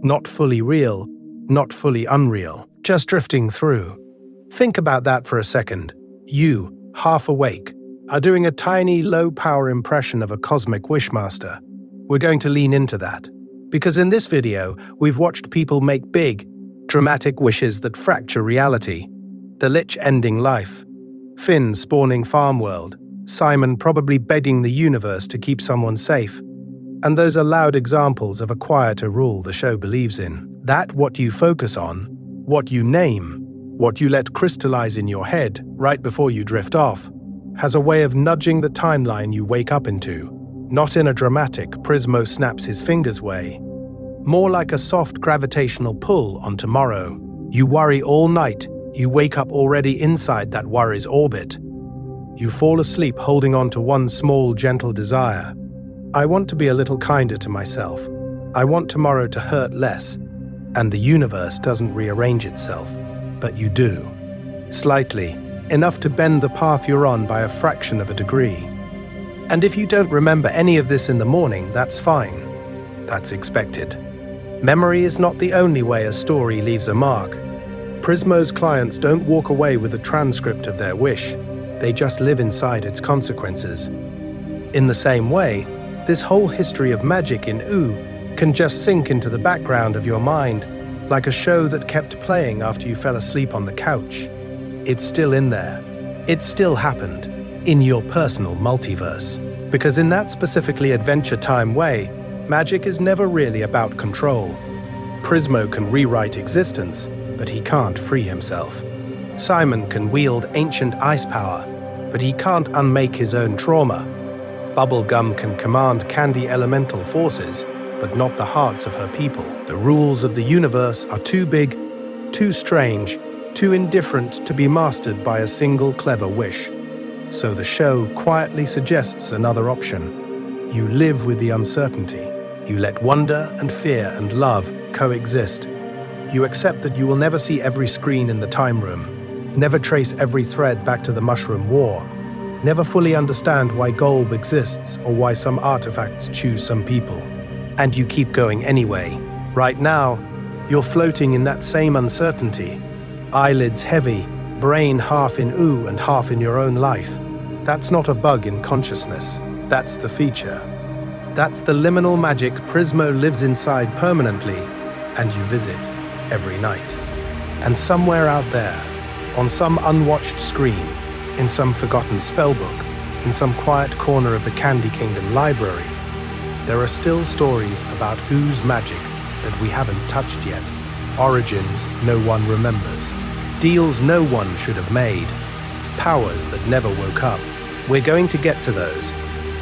Not fully real, not fully unreal, just drifting through. Think about that for a second. You, half awake, are doing a tiny, low-power impression of a cosmic wishmaster. We're going to lean into that. Because in this video, we've watched people make big, dramatic wishes that fracture reality. The Lich ending life, Finn spawning farm world, Simon probably begging the universe to keep someone safe. And those are loud examples of a quieter rule the show believes in. That what you focus on, what you name, what you let crystallize in your head right before you drift off, has a way of nudging the timeline you wake up into. Not in a dramatic Prismo snaps his fingers way. More like a soft gravitational pull on tomorrow. You worry all night, you wake up already inside that worry's orbit. You fall asleep holding on to one small, gentle desire. I want to be a little kinder to myself. I want tomorrow to hurt less. And the universe doesn't rearrange itself, but you do. Slightly, enough to bend the path you're on by a fraction of a degree. And if you don't remember any of this in the morning, that's fine. That's expected. Memory is not the only way a story leaves a mark. Prismo's clients don't walk away with a transcript of their wish. They just live inside its consequences. In the same way, this whole history of magic in Ooh can just sink into the background of your mind, like a show that kept playing after you fell asleep on the couch. It's still in there. It still happened. In your personal multiverse. Because in that specifically Adventure Time way, magic is never really about control. Prismo can rewrite existence, but he can't free himself. Simon can wield ancient ice power, but he can't unmake his own trauma. Bubblegum can command candy elemental forces, but not the hearts of her people. The rules of the universe are too big, too strange, too indifferent to be mastered by a single clever wish. So the show quietly suggests another option. You live with the uncertainty. You let wonder and fear and love coexist. You accept that you will never see every screen in the time room, never trace every thread back to the Mushroom War, never fully understand why Golb exists or why some artifacts choose some people. And you keep going anyway. Right now, you're floating in that same uncertainty, eyelids heavy, brain half in ooh and half in your own life. That's not a bug in consciousness. That's the feature. That's the liminal magic Prismo lives inside permanently, and you visit every night. And somewhere out there, on some unwatched screen, in some forgotten spellbook, in some quiet corner of the Candy Kingdom library, there are still stories about ooze magic that we haven't touched yet. Origins no one remembers. Deals no one should have made. Powers that never woke up. We're going to get to those.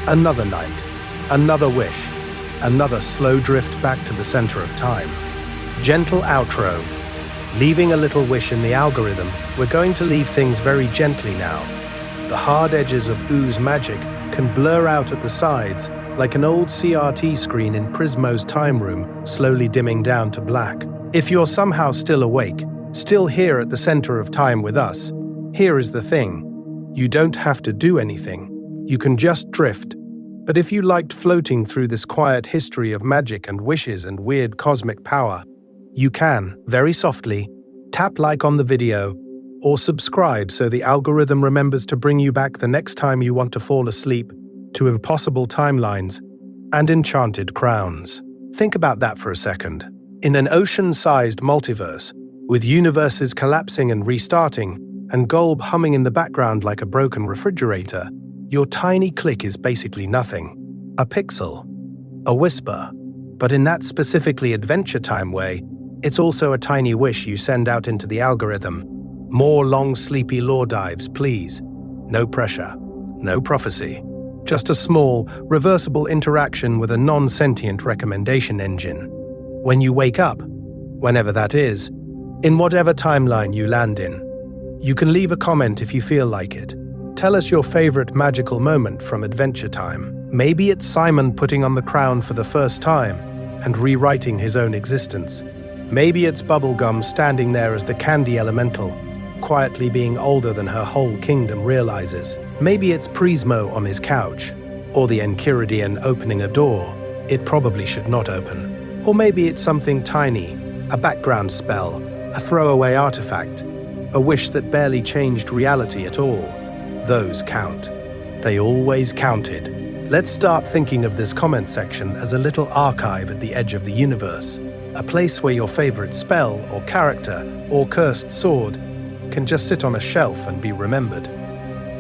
Another night, another wish, another slow drift back to the center of time. Gentle outro. Leaving a little wish in the algorithm, we're going to leave things very gently now. The hard edges of ooze magic can blur out at the sides like an old CRT screen in Prismo's time room, slowly dimming down to black. If you're somehow still awake, still here at the center of time with us, here is the thing. You don't have to do anything. You can just drift. But if you liked floating through this quiet history of magic and wishes and weird cosmic power, you can, very softly, tap like on the video or subscribe so the algorithm remembers to bring you back the next time you want to fall asleep to impossible timelines and enchanted crowns. Think about that for a second. In an ocean-sized multiverse, with universes collapsing and restarting, and Golb humming in the background like a broken refrigerator, your tiny click is basically nothing. A pixel. A whisper. But in that specifically Adventure Time way, it's also a tiny wish you send out into the algorithm. More long, sleepy lore dives, please. No pressure. No prophecy. Just a small, reversible interaction with a non-sentient recommendation engine. When you wake up, whenever that is, in whatever timeline you land in, you can leave a comment if you feel like it. Tell us your favorite magical moment from Adventure Time. Maybe it's Simon putting on the crown for the first time and rewriting his own existence. Maybe it's Bubblegum standing there as the candy elemental, quietly being older than her whole kingdom realizes. Maybe it's Prismo on his couch, or the Enchiridion opening a door it probably should not open. Or maybe it's something tiny, a background spell, a throwaway artifact, a wish that barely changed reality at all. Those count. They always counted. Let's start thinking of this comment section as a little archive at the edge of the universe, a place where your favorite spell or character or cursed sword can just sit on a shelf and be remembered.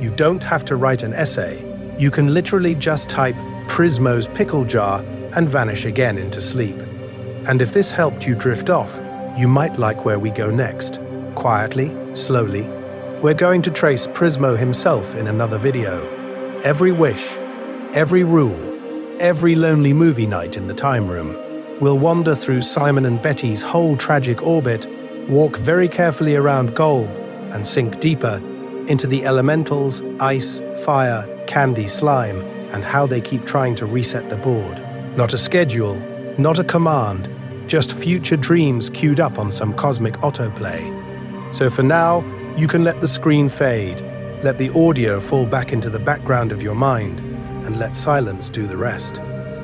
You don't have to write an essay. You can literally just type Prismo's pickle jar and vanish again into sleep. And if this helped you drift off, you might like where we go next. Quietly, slowly, we're going to trace Prismo himself in another video. Every wish, every rule, every lonely movie night in the time room. We'll wander through Simon and Betty's whole tragic orbit, walk very carefully around Golb, and sink deeper into the elementals, ice, fire, candy, slime, and how they keep trying to reset the board. Not a schedule, not a command, just future dreams queued up on some cosmic autoplay. So for now, you can let the screen fade, let the audio fall back into the background of your mind, and let silence do the rest.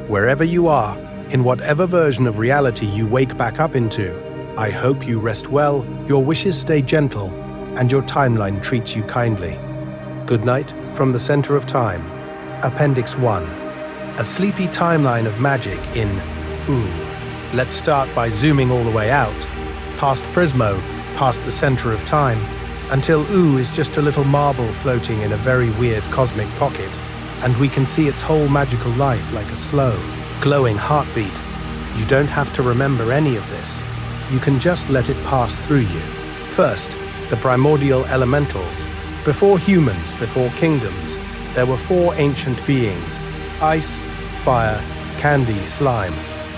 Wherever you are, in whatever version of reality you wake back up into, I hope you rest well, your wishes stay gentle, and your timeline treats you kindly. Good night from the center of time. Appendix 1. A sleepy timeline of magic in Ooh. Let's start by zooming all the way out, past Prismo, past the center of time, until Ooh is just a little marble floating in a very weird cosmic pocket, and we can see its whole magical life like a slow, glowing heartbeat. You don't have to remember any of this. You can just let it pass through you. First, the primordial elementals. Before humans, before kingdoms, there were 4 ancient beings: ice, fire, candy, slime.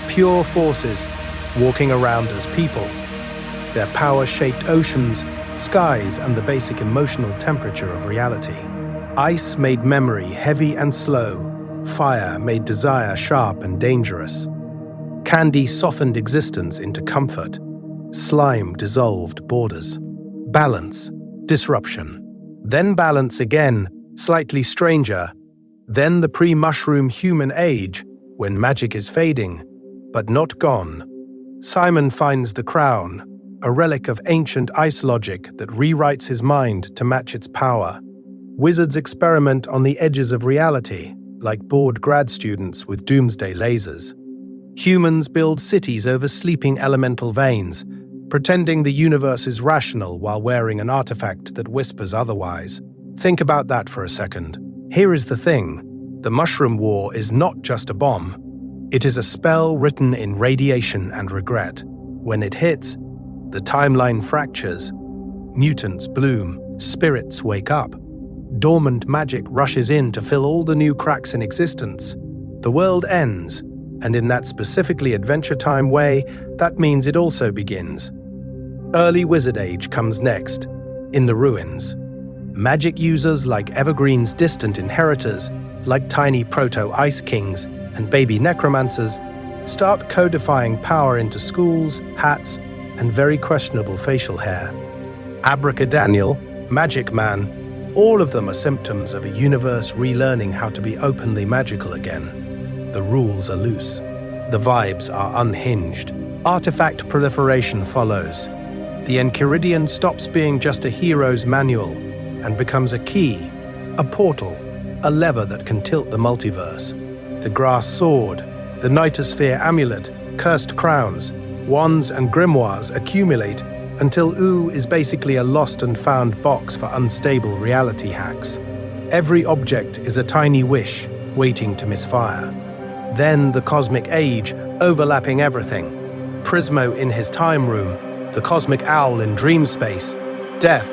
Pure forces walking around as people. Their power shaped oceans, skies, and the basic emotional temperature of reality. Ice made memory heavy and slow. Fire made desire sharp and dangerous. Candy softened existence into comfort. Slime dissolved borders. Balance, disruption. Then balance again, slightly stranger. Then the pre-mushroom human age, when magic is fading, but not gone. Simon finds the crown, a relic of ancient ice logic that rewrites his mind to match its power. Wizards experiment on the edges of reality, like bored grad students with doomsday lasers. Humans build cities over sleeping elemental veins, pretending the universe is rational while wearing an artifact that whispers otherwise. Think about that for a second. Here is the thing. The Mushroom War is not just a bomb. It is a spell written in radiation and regret. When it hits, the timeline fractures. Mutants bloom, spirits wake up. Dormant magic rushes in to fill all the new cracks in existence. The world ends, and in that specifically Adventure Time way, that means it also begins. Early Wizard Age comes next, in the ruins. Magic users like Evergreen's distant inheritors, like tiny proto-Ice Kings and baby necromancers, start codifying power into schools, hats, and very questionable facial hair. Abracadaniel, Magic Man, all of them are symptoms of a universe relearning how to be openly magical again. The rules are loose. The vibes are unhinged. Artifact proliferation follows. The Enchiridion stops being just a hero's manual and becomes a key, a portal, a lever that can tilt the multiverse. The Grass Sword, the Nightosphere Amulet, cursed crowns, wands and grimoires accumulate until Oo is basically a lost and found box for unstable reality hacks. Every object is a tiny wish waiting to misfire. Then the Cosmic Age, overlapping everything. Prismo in his time room, the Cosmic Owl in dream space, Death,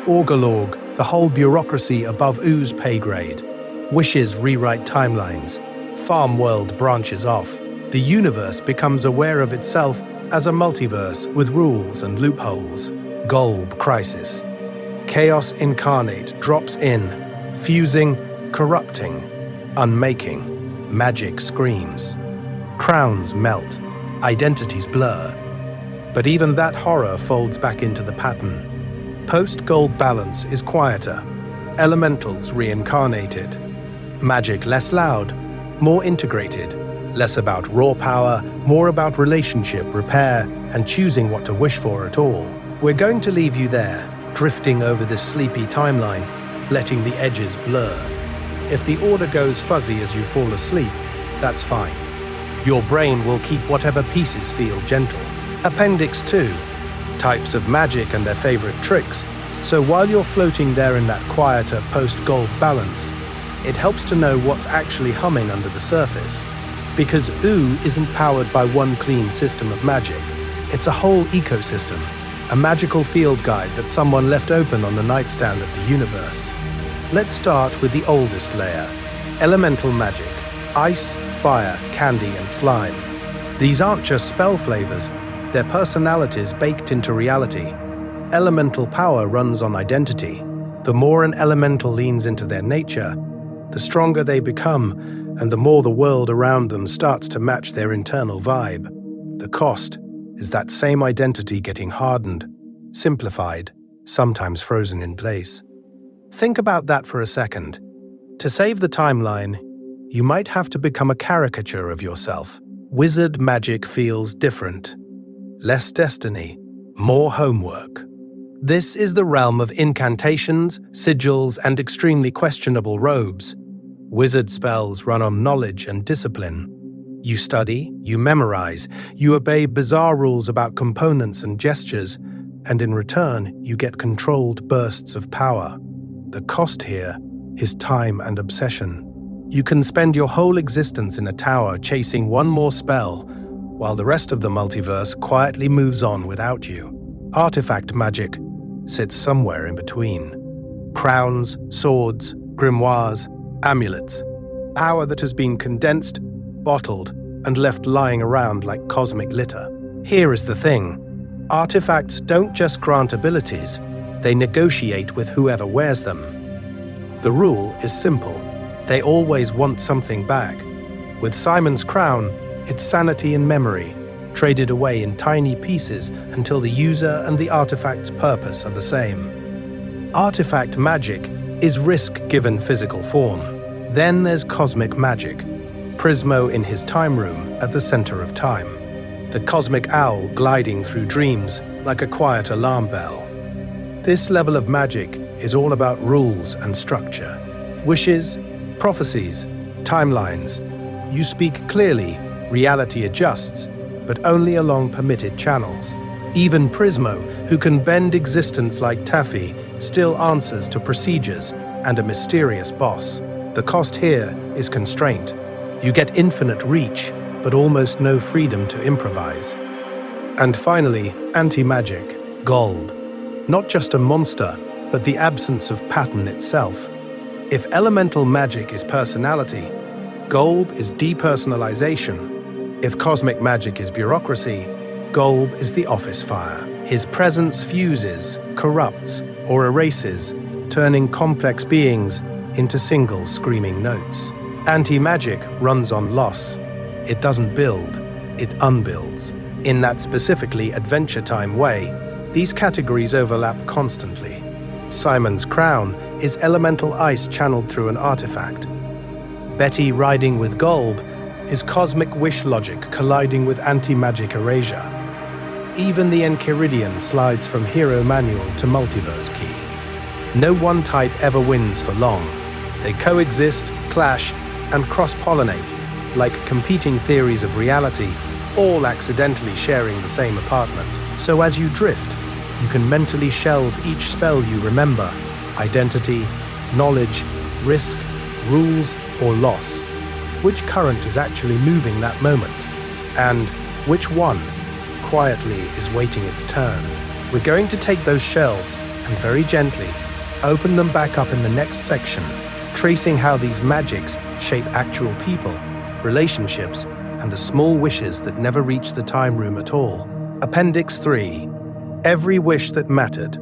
Orgalorg, the whole bureaucracy above Oo's pay grade. Wishes rewrite timelines. Farm world branches off. The universe becomes aware of itself as a multiverse with rules and loopholes. Golb crisis. Chaos incarnate drops in, fusing, corrupting, unmaking. Magic screams. Crowns melt. Identities blur. But even that horror folds back into the pattern. Post-Gold balance is quieter. Elementals reincarnated. Magic less loud, more integrated. Less about raw power, more about relationship, repair, and choosing what to wish for at all. We're going to leave you there, drifting over this sleepy timeline, letting the edges blur. If the order goes fuzzy as you fall asleep, that's fine. Your brain will keep whatever pieces feel gentle. Appendix 2. Types of magic and their favorite tricks. So while you're floating there in that quieter post-Gold balance, it helps to know what's actually humming under the surface. Because Oo isn't powered by one clean system of magic. It's a whole ecosystem, a magical field guide that someone left open on the nightstand of the universe. Let's start with the oldest layer, elemental magic, ice, fire, candy, and slime. These aren't just spell flavors, they're personalities baked into reality. Elemental power runs on identity. The more an elemental leans into their nature, the stronger they become, and the more the world around them starts to match their internal vibe. The cost is that same identity getting hardened, simplified, sometimes frozen in place. Think about that for a second. To save the timeline, you might have to become a caricature of yourself. Wizard magic feels different. Less destiny, more homework. This is the realm of incantations, sigils, and extremely questionable robes. Wizard spells run on knowledge and discipline. You study, you memorize, you obey bizarre rules about components and gestures, and in return, you get controlled bursts of power. The cost here is time and obsession. You can spend your whole existence in a tower chasing one more spell, while the rest of the multiverse quietly moves on without you. Artifact magic sits somewhere in between. Crowns, swords, grimoires, amulets. Power that has been condensed, bottled, and left lying around like cosmic litter. Here is the thing. Artifacts don't just grant abilities, they negotiate with whoever wears them. The rule is simple. They always want something back. With Simon's crown, it's sanity and memory, traded away in tiny pieces until the user and the artifact's purpose are the same. Artifact magic is risk given physical form. Then there's cosmic magic, Prismo in his time room at the center of time. the cosmic owl gliding through dreams like a quiet alarm bell. This level of magic is all about rules and structure. Wishes, prophecies, timelines. You speak clearly, reality adjusts, but only along permitted channels. Even Prismo, who can bend existence like taffy, still answers to procedures and a mysterious boss. The cost here is constraint. You get infinite reach, but almost no freedom to improvise. And finally, anti-magic, Gold. Not just a monster, but the absence of pattern itself. If elemental magic is personality, Golb is depersonalization. If cosmic magic is bureaucracy, Golb is the office fire. His presence fuses, corrupts, or erases, turning complex beings into single screaming notes. Anti-magic runs on loss. It doesn't build, it unbuilds. In that specifically Adventure Time way, these categories overlap constantly. Simon's crown is elemental ice channeled through an artifact. Betty riding with Golb is cosmic wish logic colliding with anti-magic erasure. Even the Enchiridion slides from hero manual to multiverse key. No one type ever wins for long. They coexist, clash, and cross-pollinate, like competing theories of reality, all accidentally sharing the same apartment. So as you drift, you can mentally shelve each spell you remember: identity, knowledge, risk, rules, or loss. Which current is actually moving that moment? And which one, quietly, is waiting its turn? We're going to take those shelves and very gently open them back up in the next section, tracing how these magics shape actual people, relationships, and the small wishes that never reach the time room at all. Appendix 3. Every wish that mattered.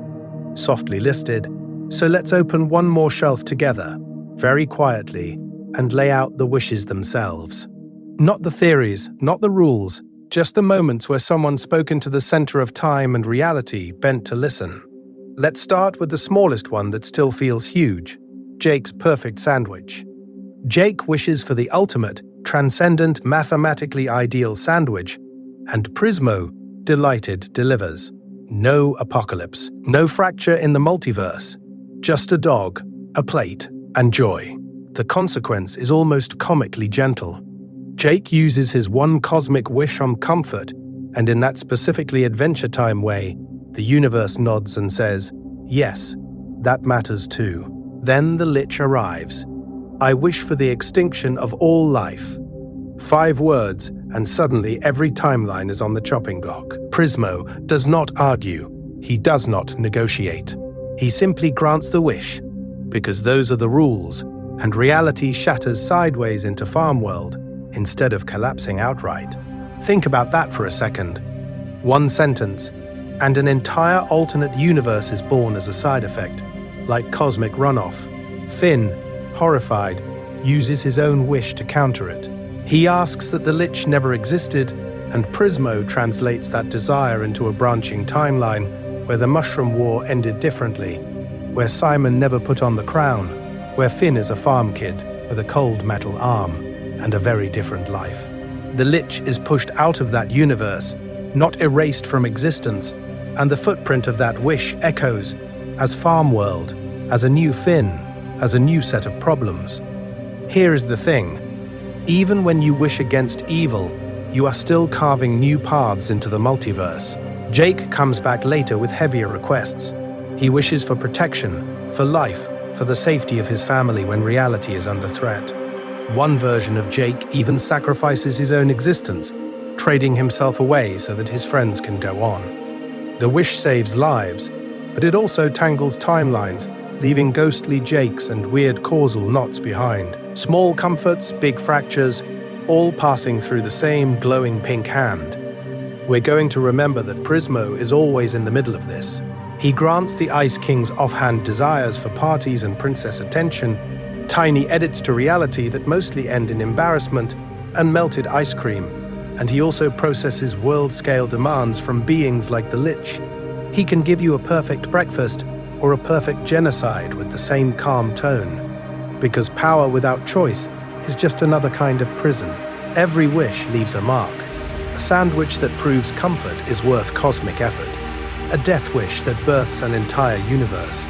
Softly listed. So let's open one more shelf together, very quietly, and lay out the wishes themselves. Not the theories, not the rules, just the moments where someone spoke into the center of time and reality, bent to listen. Let's start with the smallest one that still feels huge: Jake's perfect sandwich. Jake wishes for the ultimate, transcendent, mathematically ideal sandwich, and Prismo, delighted, delivers. No apocalypse, no fracture in the multiverse, just a dog, a plate, and joy. The consequence is almost comically gentle. Jake uses his one cosmic wish on comfort, and in that specifically Adventure Time way, the universe nods and says, yes, that matters too. Then the Lich arrives. I wish for the extinction of all life. 5 words, and suddenly every timeline is on the chopping block. Prismo does not argue. He does not negotiate. He simply grants the wish, because those are the rules, and reality shatters sideways into farm world instead of collapsing outright. Think about that for a second. One sentence, and an entire alternate universe is born as a side effect, like cosmic runoff. Finn, horrified, uses his own wish to counter it. He asks that the Lich never existed, and Prismo translates that desire into a branching timeline where the Mushroom War ended differently, where Simon never put on the crown, where Finn is a farm kid with a cold metal arm and a very different life. The Lich is pushed out of that universe, not erased from existence, and the footprint of that wish echoes as farm world, as a new Finn, as a new set of problems. Here is the thing. Even when you wish against evil, you are still carving new paths into the multiverse. Jake comes back later with heavier requests. He wishes for protection, for life, for the safety of his family when reality is under threat. One version of Jake even sacrifices his own existence, trading himself away so that his friends can go on. The wish saves lives, but it also tangles timelines, leaving ghostly Jakes and weird causal knots behind. Small comforts, big fractures, all passing through the same glowing pink hand. We're going to remember that Prismo is always in the middle of this. He grants the Ice King's offhand desires for parties and princess attention, tiny edits to reality that mostly end in embarrassment and melted ice cream, and he also processes world-scale demands from beings like the Lich. He can give you a perfect breakfast or a perfect genocide with the same calm tone, because power without choice is just another kind of prison. Every wish leaves a mark, a A sandwich that proves comfort is worth cosmic effort. A death wish that births an entire universe.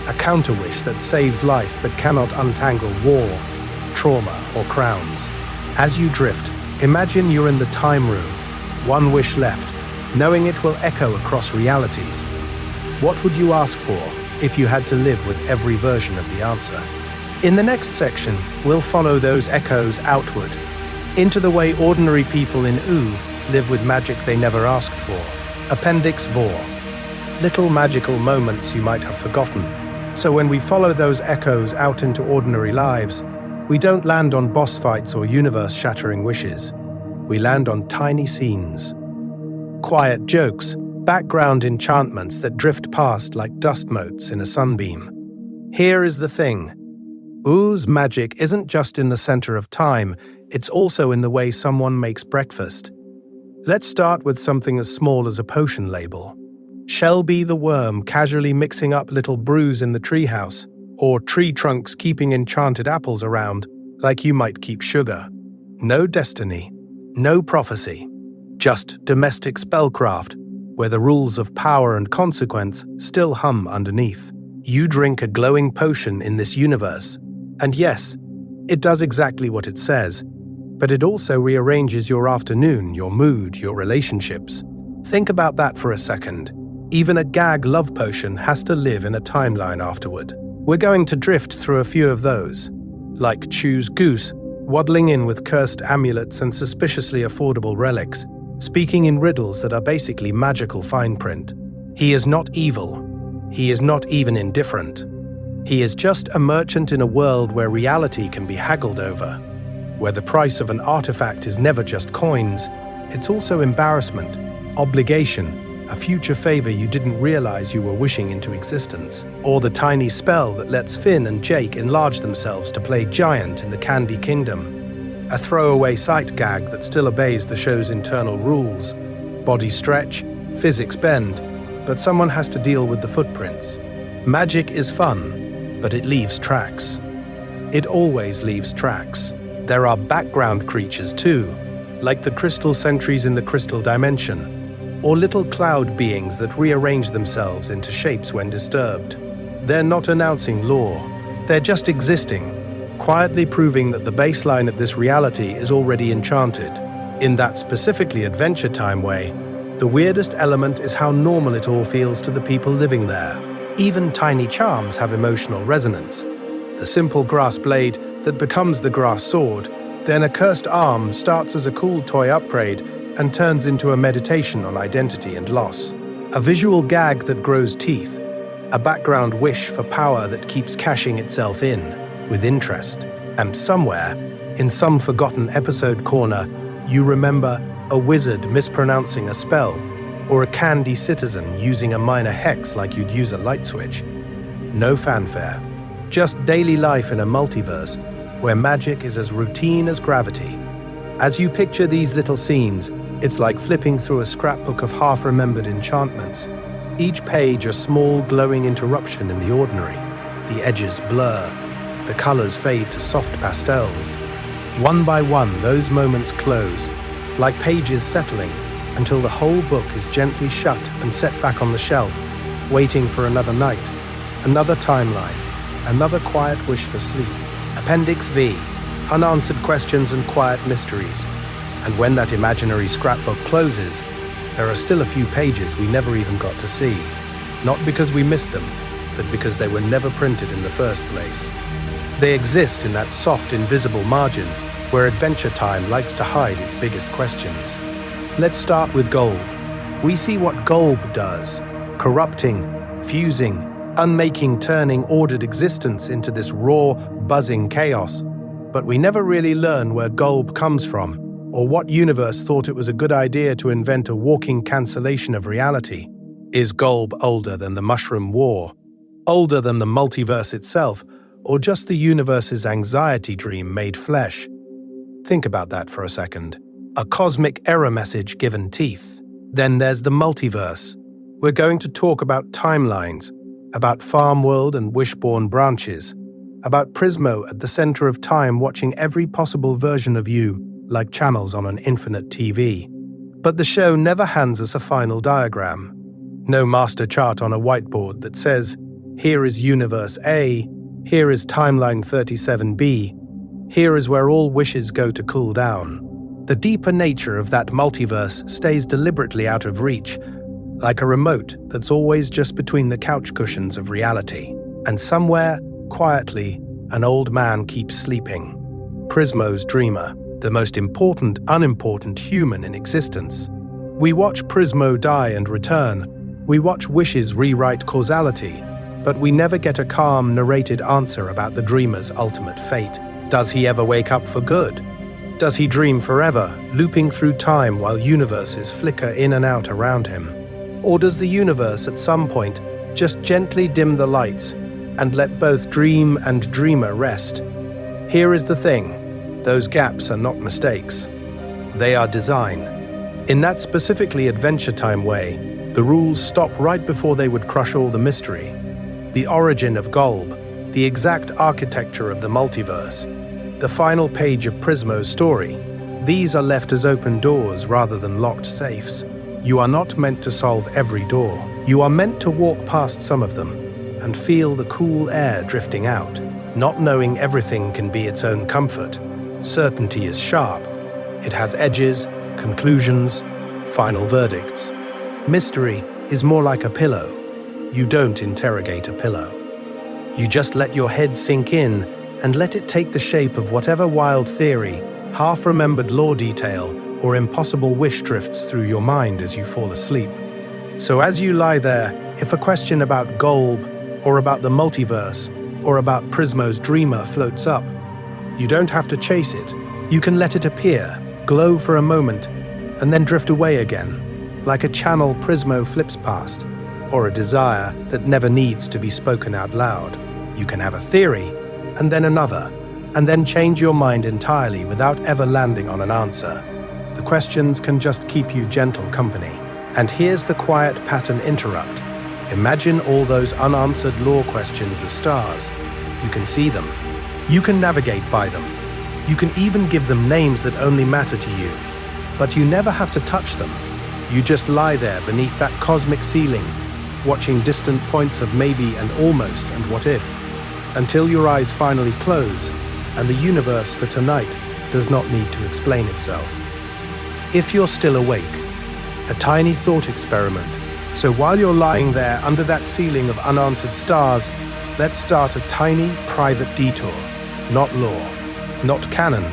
A counter wish that saves life but cannot untangle war, trauma, or crowns. As you drift, imagine you're in the time room, one wish left, knowing it will echo across realities. What would you ask for if you had to live with every version of the answer? In the next section, we'll follow those echoes outward, into the way ordinary people in OO live with magic they never asked for. Appendix 4. Little magical moments you might have forgotten. So when we follow those echoes out into ordinary lives, we don't land on boss fights or universe-shattering wishes. We land on tiny scenes. Quiet jokes, background enchantments that drift past like dust motes in a sunbeam. Here is the thing. OO's magic isn't just in the center of time, it's also in the way someone makes breakfast. Let's start with something as small as a potion label. Shelby the worm casually mixing up little brews in the treehouse, or tree trunks keeping enchanted apples around, like you might keep sugar. No destiny, no prophecy, just domestic spellcraft, where the rules of power and consequence still hum underneath. You drink a glowing potion in this universe, and yes, it does exactly what it says, but it also rearranges your afternoon, your mood, your relationships. Think about that for a second. Even a gag love potion has to live in a timeline afterward. We're going to drift through a few of those, like Choose Goose, waddling in with cursed amulets and suspiciously affordable relics, speaking in riddles that are basically magical fine print. He is not evil. He is not even indifferent. He is just a merchant in a world where reality can be haggled over, where the price of an artifact is never just coins, it's also embarrassment, obligation, a future favor you didn't realize you were wishing into existence, or the tiny spell that lets Finn and Jake enlarge themselves to play giant in the Candy Kingdom, a throwaway sight gag that still obeys the show's internal rules, body stretch, physics bend, but someone has to deal with the footprints. Magic is fun, but it leaves tracks. It always leaves tracks. There are background creatures too, like the crystal sentries in the crystal dimension, or little cloud beings that rearrange themselves into shapes when disturbed. They're not announcing lore, they're just existing, quietly proving that the baseline of this reality is already enchanted. In that specifically Adventure Time way, the weirdest element is how normal it all feels to the people living there. Even tiny charms have emotional resonance. The simple grass blade that becomes the grass sword, then a cursed arm starts as a cool toy upgrade and turns into a meditation on identity and loss. A visual gag that grows teeth, a background wish for power that keeps cashing itself in, with interest. And somewhere, in some forgotten episode corner, you remember a wizard mispronouncing a spell, or a candy citizen using a minor hex like you'd use a light switch. No fanfare, just daily life in a multiverse where magic is as routine as gravity. As you picture these little scenes, it's like flipping through a scrapbook of half-remembered enchantments. Each page a small glowing interruption in the ordinary. The edges blur, the colors fade to soft pastels. One by one, those moments close, like pages settling, until the whole book is gently shut and set back on the shelf, waiting for another night, another timeline, another quiet wish for sleep. Appendix V, unanswered questions and quiet mysteries. And when that imaginary scrapbook closes, there are still a few pages we never even got to see. Not because we missed them, but because they were never printed in the first place. They exist in that soft, invisible margin where Adventure Time likes to hide its biggest questions. Let's start with Golb. We see what Golb does, corrupting, fusing, unmaking, turning ordered existence into this raw, buzzing chaos. But we never really learn where Golb comes from, or what universe thought it was a good idea to invent a walking cancellation of reality. Is Golb older than the Mushroom War? Older than the multiverse itself, or just the universe's anxiety dream made flesh? Think about that for a second. A cosmic error message given teeth. Then there's the multiverse. We're going to talk about timelines, about Farmworld and Wishborn branches, about Prismo at the center of time watching every possible version of you, like channels on an infinite TV. But the show never hands us a final diagram. No master chart on a whiteboard that says, here is Universe A, here is Timeline 37B, here is where all wishes go to cool down. The deeper nature of that multiverse stays deliberately out of reach, like a remote that's always just between the couch cushions of reality. And somewhere, quietly, an old man keeps sleeping. Prismo's dreamer, the most important, unimportant human in existence. We watch Prismo die and return. We watch wishes rewrite causality, but we never get a calm, narrated answer about the dreamer's ultimate fate. Does he ever wake up for good? Does he dream forever, looping through time while universes flicker in and out around him? Or does the universe at some point just gently dim the lights and let both dream and dreamer rest? Here is the thing, those gaps are not mistakes. They are design. In that specifically Adventure Time way, the rules stop right before they would crush all the mystery. The origin of Golb, the exact architecture of the multiverse, the final page of Prismo's story, these are left as open doors rather than locked safes. You are not meant to solve every door. You are meant to walk past some of them and feel the cool air drifting out. Not knowing everything can be its own comfort. Certainty is sharp. It has edges, conclusions, final verdicts. Mystery is more like a pillow. You don't interrogate a pillow. You just let your head sink in and let it take the shape of whatever wild theory, half-remembered lore detail, or impossible wish drifts through your mind as you fall asleep. So as you lie there, if a question about Golb, or about the multiverse, or about Prismo's dreamer floats up, you don't have to chase it. You can let it appear, glow for a moment, and then drift away again, like a channel Prismo flips past, or a desire that never needs to be spoken out loud. You can have a theory, and then another, and then change your mind entirely without ever landing on an answer. The questions can just keep you gentle company. And here's the quiet pattern interrupt. Imagine all those unanswered lore questions as stars. You can see them. You can navigate by them. You can even give them names that only matter to you. But you never have to touch them. You just lie there beneath that cosmic ceiling, watching distant points of maybe and almost and what if, until your eyes finally close and the universe for tonight does not need to explain itself. If you're still awake, a tiny thought experiment. So while you're lying there under that ceiling of unanswered stars, let's start a tiny private detour. Not lore, not canon,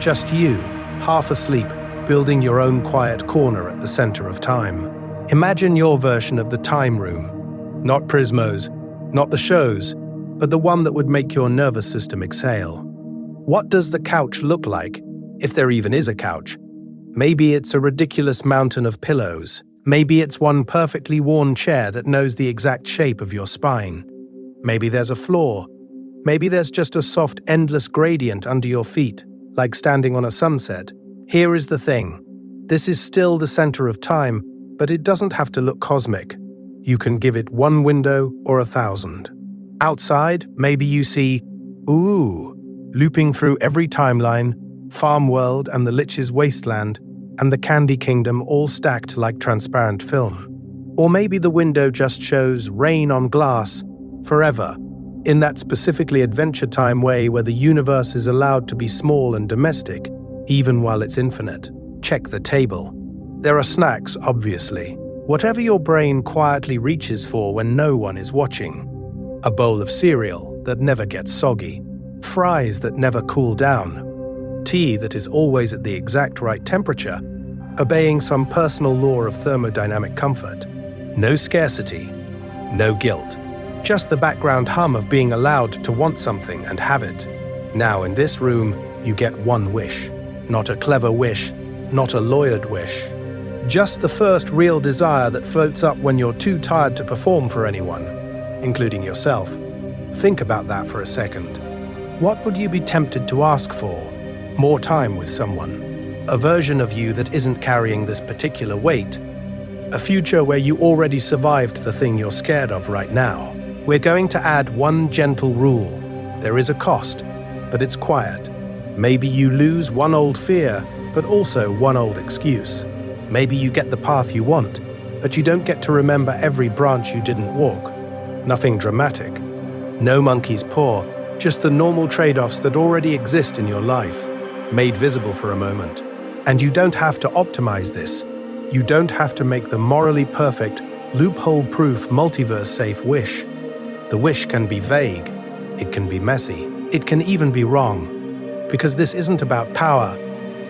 just you, half asleep, building your own quiet corner at the center of time. Imagine your version of the time room. Not Prismo's, not the show's, but the one that would make your nervous system exhale. What does the couch look like, if there even is a couch? Maybe it's a ridiculous mountain of pillows. Maybe it's one perfectly worn chair that knows the exact shape of your spine. Maybe there's a floor. Maybe there's just a soft, endless gradient under your feet, like standing on a sunset. Here is the thing. This is still the center of time, but it doesn't have to look cosmic. You can give it one window or 1,000. Outside, maybe you see, looping through every timeline, Farm World and the Lich's Wasteland, and the Candy Kingdom all stacked like transparent film. Or maybe the window just shows rain on glass, forever, in that specifically Adventure Time way where the universe is allowed to be small and domestic, even while it's infinite. Check the table. There are snacks, obviously. Whatever your brain quietly reaches for when no one is watching. A bowl of cereal that never gets soggy. Fries that never cool down. Tea that is always at the exact right temperature, obeying some personal law of thermodynamic comfort. No scarcity, no guilt. Just the background hum of being allowed to want something and have it. Now in this room, you get one wish. Not a clever wish, not a lawyered wish. Just the first real desire that floats up when you're too tired to perform for anyone, including yourself. Think about that for a second. What would you be tempted to ask for? More time with someone. A version of you that isn't carrying this particular weight. A future where you already survived the thing you're scared of right now. We're going to add one gentle rule. There is a cost, but it's quiet. Maybe you lose one old fear, but also one old excuse. Maybe you get the path you want, but you don't get to remember every branch you didn't walk. Nothing dramatic. No monkey's paw, just the normal trade-offs that already exist in your life, made visible for a moment. And you don't have to optimize this. You don't have to make the morally perfect, loophole-proof, multiverse-safe wish. The wish can be vague. It can be messy. It can even be wrong. Because this isn't about power.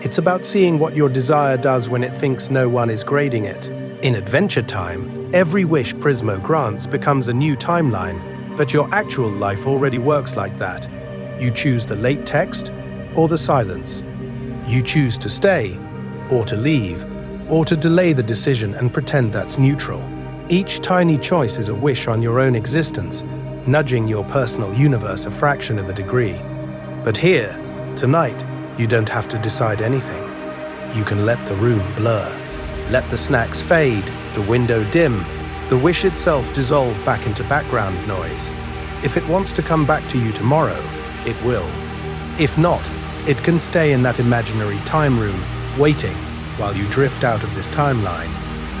It's about seeing what your desire does when it thinks no one is grading it. In Adventure Time, every wish Prismo grants becomes a new timeline, but your actual life already works like that. You choose the late text or the silence. You choose to stay or to leave, or to delay the decision and pretend that's neutral. Each tiny choice is a wish on your own existence, nudging your personal universe a fraction of a degree. But here, tonight, you don't have to decide anything. You can let the room blur. Let the snacks fade, the window dim, the wish itself dissolve back into background noise. If it wants to come back to you tomorrow, it will. If not, it can stay in that imaginary time room, waiting while you drift out of this timeline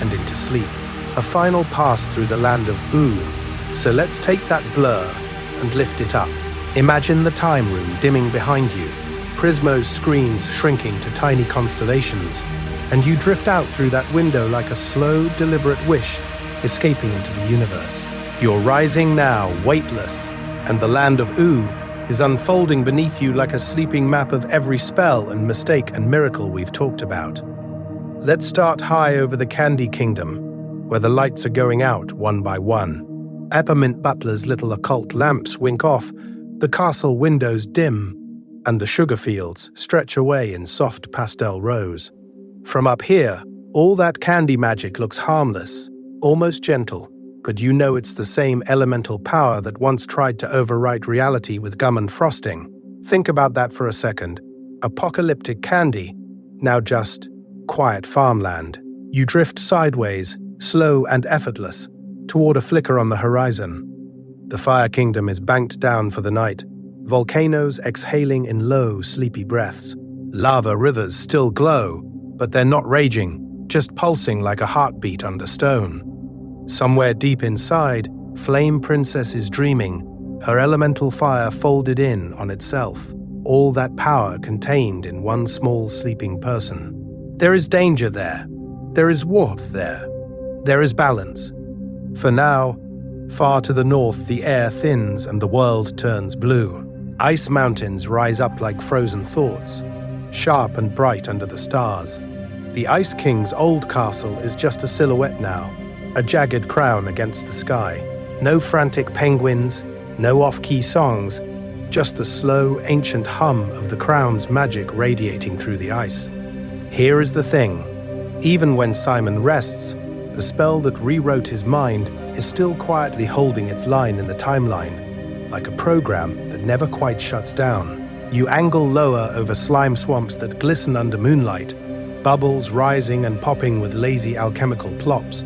and into sleep. A final pass through the land of ooh. So let's take that blur and lift it up. Imagine the time room dimming behind you, Prismo's screens shrinking to tiny constellations, and you drift out through that window like a slow, deliberate wish escaping into the universe. You're rising now, weightless, and the land of ooh is unfolding beneath you like a sleeping map of every spell and mistake and miracle we've talked about. Let's start high over the Candy Kingdom, where the lights are going out one by one. Peppermint Butler's little occult lamps wink off, the castle windows dim, and the sugar fields stretch away in soft pastel rows. From up here, all that candy magic looks harmless, almost gentle, but you know it's the same elemental power that once tried to overwrite reality with gum and frosting. Think about that for a second. Apocalyptic candy, now just quiet farmland. You drift sideways, slow and effortless, toward a flicker on the horizon. The Fire Kingdom is banked down for the night, volcanoes exhaling in low, sleepy breaths. Lava rivers still glow, but they're not raging, just pulsing like a heartbeat under stone. Somewhere deep inside, Flame Princess is dreaming, her elemental fire folded in on itself, all that power contained in one small sleeping person. There is danger there. There is warmth there. There is balance. For now, far to the north, the air thins and the world turns blue. Ice mountains rise up like frozen thoughts, sharp and bright under the stars. The Ice King's old castle is just a silhouette now, a jagged crown against the sky. No frantic penguins, no off-key songs, just the slow, ancient hum of the crown's magic radiating through the ice. Here is the thing. Even when Simon rests, the spell that rewrote his mind is still quietly holding its line in the timeline, like a program that never quite shuts down. You angle lower over slime swamps that glisten under moonlight, bubbles rising and popping with lazy alchemical plops.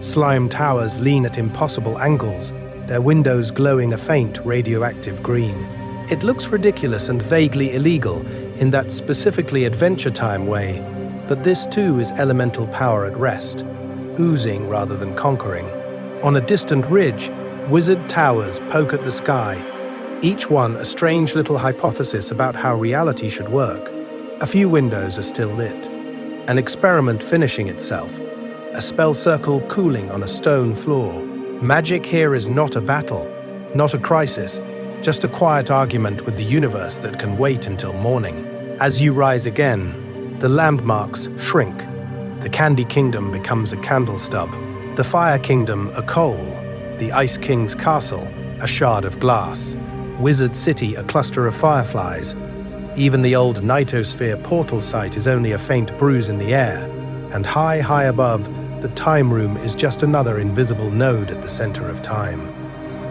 Slime towers lean at impossible angles, their windows glowing a faint radioactive green. It looks ridiculous and vaguely illegal in that specifically Adventure Time way, but this too is elemental power at rest, oozing rather than conquering. On a distant ridge, wizard towers poke at the sky, each one a strange little hypothesis about how reality should work. A few windows are still lit, an experiment finishing itself, a spell circle cooling on a stone floor. Magic here is not a battle, not a crisis, just a quiet argument with the universe that can wait until morning. As you rise again, the landmarks shrink. The Candy Kingdom becomes a candle stub, the Fire Kingdom a coal, the Ice King's castle a shard of glass, Wizard City a cluster of fireflies. Even the old Nitosphere portal site is only a faint bruise in the air, and high, high above, the time room is just another invisible node at the center of time.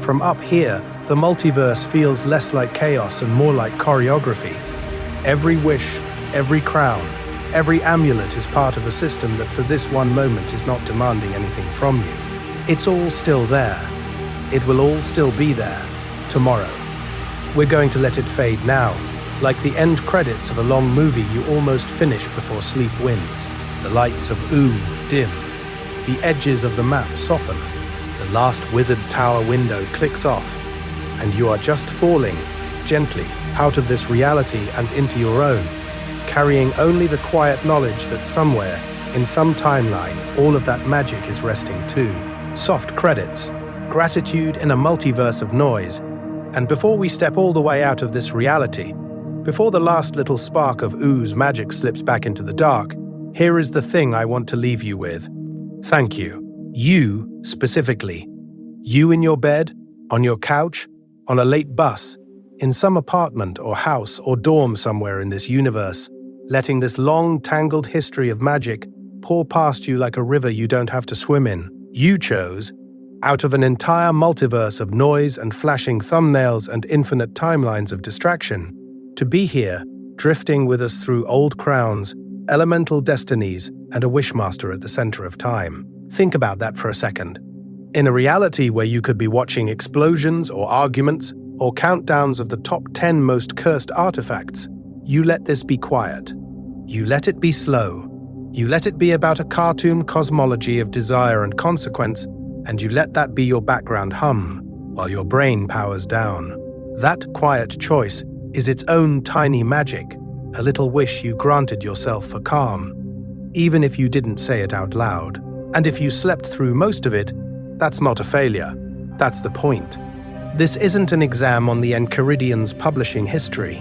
From up here, the multiverse feels less like chaos and more like choreography. Every wish, every crown, every amulet is part of a system that for this one moment is not demanding anything from you. It's all still there. It will all still be there tomorrow. We're going to let it fade now, like the end credits of a long movie you almost finish before sleep wins. The lights of Ooh dim. The edges of the map soften. The last wizard tower window clicks off, and you are just falling, gently, out of this reality and into your own, carrying only the quiet knowledge that somewhere, in some timeline, all of that magic is resting too. Soft credits, gratitude in a multiverse of noise, and before we step all the way out of this reality, before the last little spark of Ooh's magic slips back into the dark, here is the thing I want to leave you with. Thank you. You, specifically. You in your bed, on your couch, on a late bus, in some apartment or house or dorm somewhere in this universe, letting this long, tangled history of magic pour past you like a river you don't have to swim in. You chose, out of an entire multiverse of noise and flashing thumbnails and infinite timelines of distraction, to be here, drifting with us through old crowns, elemental destinies, and a wishmaster at the center of time. Think about that for a second. In a reality where you could be watching explosions or arguments or countdowns of the top 10 most cursed artifacts, you let this be quiet. You let it be slow. You let it be about a cartoon cosmology of desire and consequence, and you let that be your background hum while your brain powers down. That quiet choice is its own tiny magic, a little wish you granted yourself for calm, even if you didn't say it out loud. And if you slept through most of it, that's not a failure. That's the point. This isn't an exam on the Enchiridian's publishing history.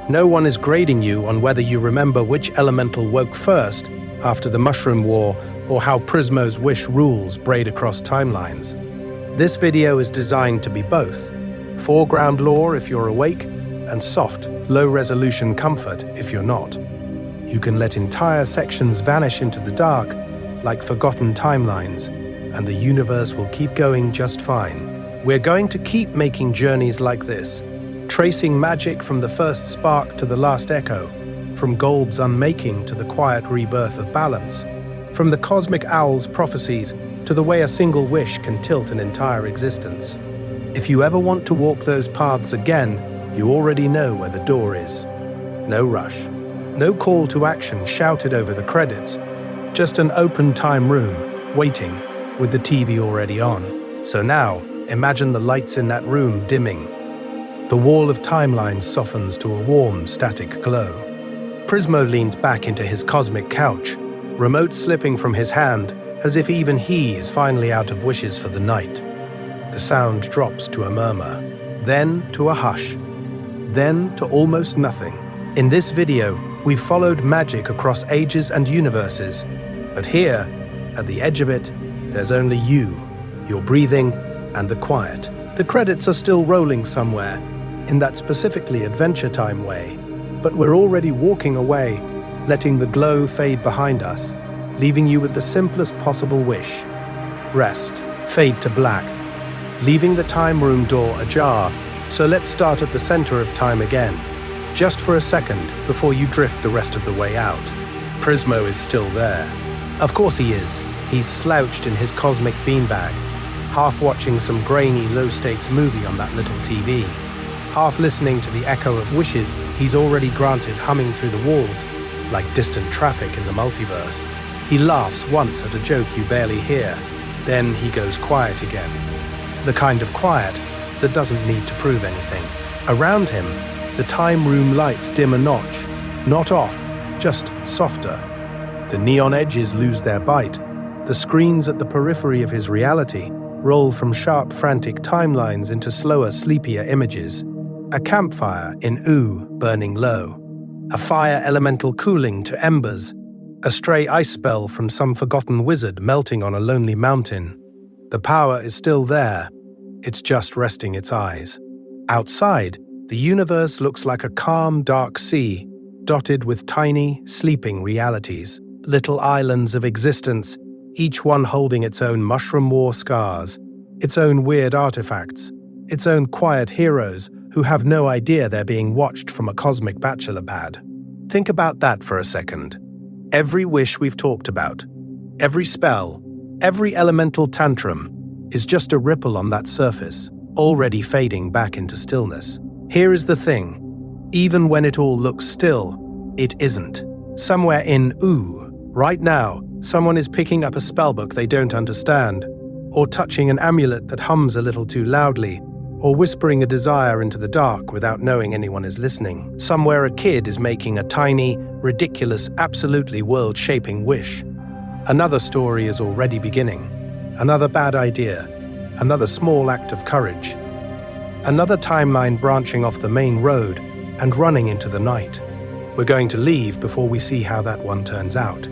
No one is grading you on whether you remember which elemental woke first after the Mushroom War or how Prismo's wish rules braid across timelines. This video is designed to be both. Foreground lore if you're awake, and soft, low-resolution comfort if you're not. You can let entire sections vanish into the dark like forgotten timelines, and the universe will keep going just fine. We're going to keep making journeys like this, tracing magic from the first spark to the last echo, from Golb's unmaking to the quiet rebirth of balance, from the cosmic owl's prophecies to the way a single wish can tilt an entire existence. If you ever want to walk those paths again, you already know where the door is. No rush. No call to action shouted over the credits, just an open time room, waiting, with the TV already on. So now, imagine the lights in that room dimming. The wall of timelines softens to a warm, static glow. Prismo leans back into his cosmic couch, remote slipping from his hand, as if even he is finally out of wishes for the night. The sound drops to a murmur, then to a hush, then to almost nothing. In this video, we've followed magic across ages and universes, but here, at the edge of it, there's only you, your breathing, and the quiet. The credits are still rolling somewhere, in that specifically Adventure Time way, but we're already walking away, letting the glow fade behind us, leaving you with the simplest possible wish. Rest, fade to black, leaving the time room door ajar, so let's start at the center of time again, just for a second before you drift the rest of the way out. Prismo is still there. Of course he is. He's slouched in his cosmic beanbag, half watching some grainy, low-stakes movie on that little TV, half listening to the echo of wishes he's already granted humming through the walls like distant traffic in the multiverse. He laughs once at a joke you barely hear, then he goes quiet again. The kind of quiet that doesn't need to prove anything. Around him, the time room lights dim a notch, not off, just softer. The neon edges lose their bite. The screens at the periphery of his reality roll from sharp, frantic timelines into slower, sleepier images. A campfire in Ooh burning low. A fire elemental cooling to embers. A stray ice spell from some forgotten wizard melting on a lonely mountain. The power is still there. It's just resting its eyes. Outside, the universe looks like a calm, dark sea, dotted with tiny, sleeping realities. Little islands of existence, each one holding its own Mushroom War scars, its own weird artifacts, its own quiet heroes who have no idea they're being watched from a cosmic bachelor pad. Think about that for a second. Every wish we've talked about, every spell, every elemental tantrum, is just a ripple on that surface, already fading back into stillness. Here is the thing. Even when it all looks still, it isn't. Somewhere in Ooh, Right now, someone is picking up a spellbook they don't understand, or touching an amulet that hums a little too loudly, or whispering a desire into the dark without knowing anyone is listening. Somewhere a kid is making a tiny, ridiculous, absolutely world-shaping wish. Another story is already beginning. Another bad idea. Another small act of courage. Another timeline branching off the main road and running into the night. We're going to leave before we see how that one turns out.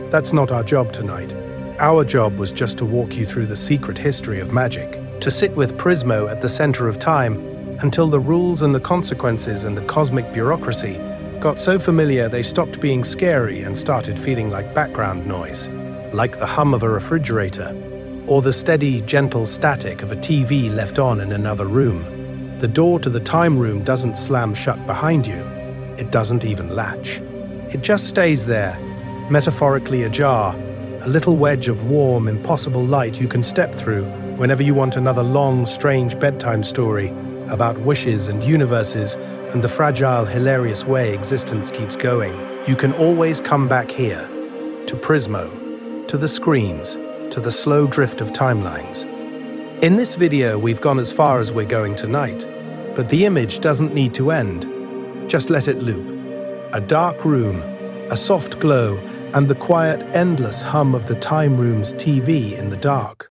That's not our job tonight. Our job was just to walk you through the secret history of magic, to sit with Prismo at the center of time until the rules and the consequences and the cosmic bureaucracy got so familiar they stopped being scary and started feeling like background noise, like the hum of a refrigerator, or the steady, gentle static of a TV left on in another room. The door to the time room doesn't slam shut behind you. It doesn't even latch. It just stays there, metaphorically ajar, a little wedge of warm, impossible light you can step through whenever you want another long, strange bedtime story about wishes and universes and the fragile, hilarious way existence keeps going. You can always come back here, to Prismo, to the screens, to the slow drift of timelines. In this video, we've gone as far as we're going tonight, but the image doesn't need to end. Just let it loop. A dark room, a soft glow, and the quiet, endless hum of the time room's TV in the dark.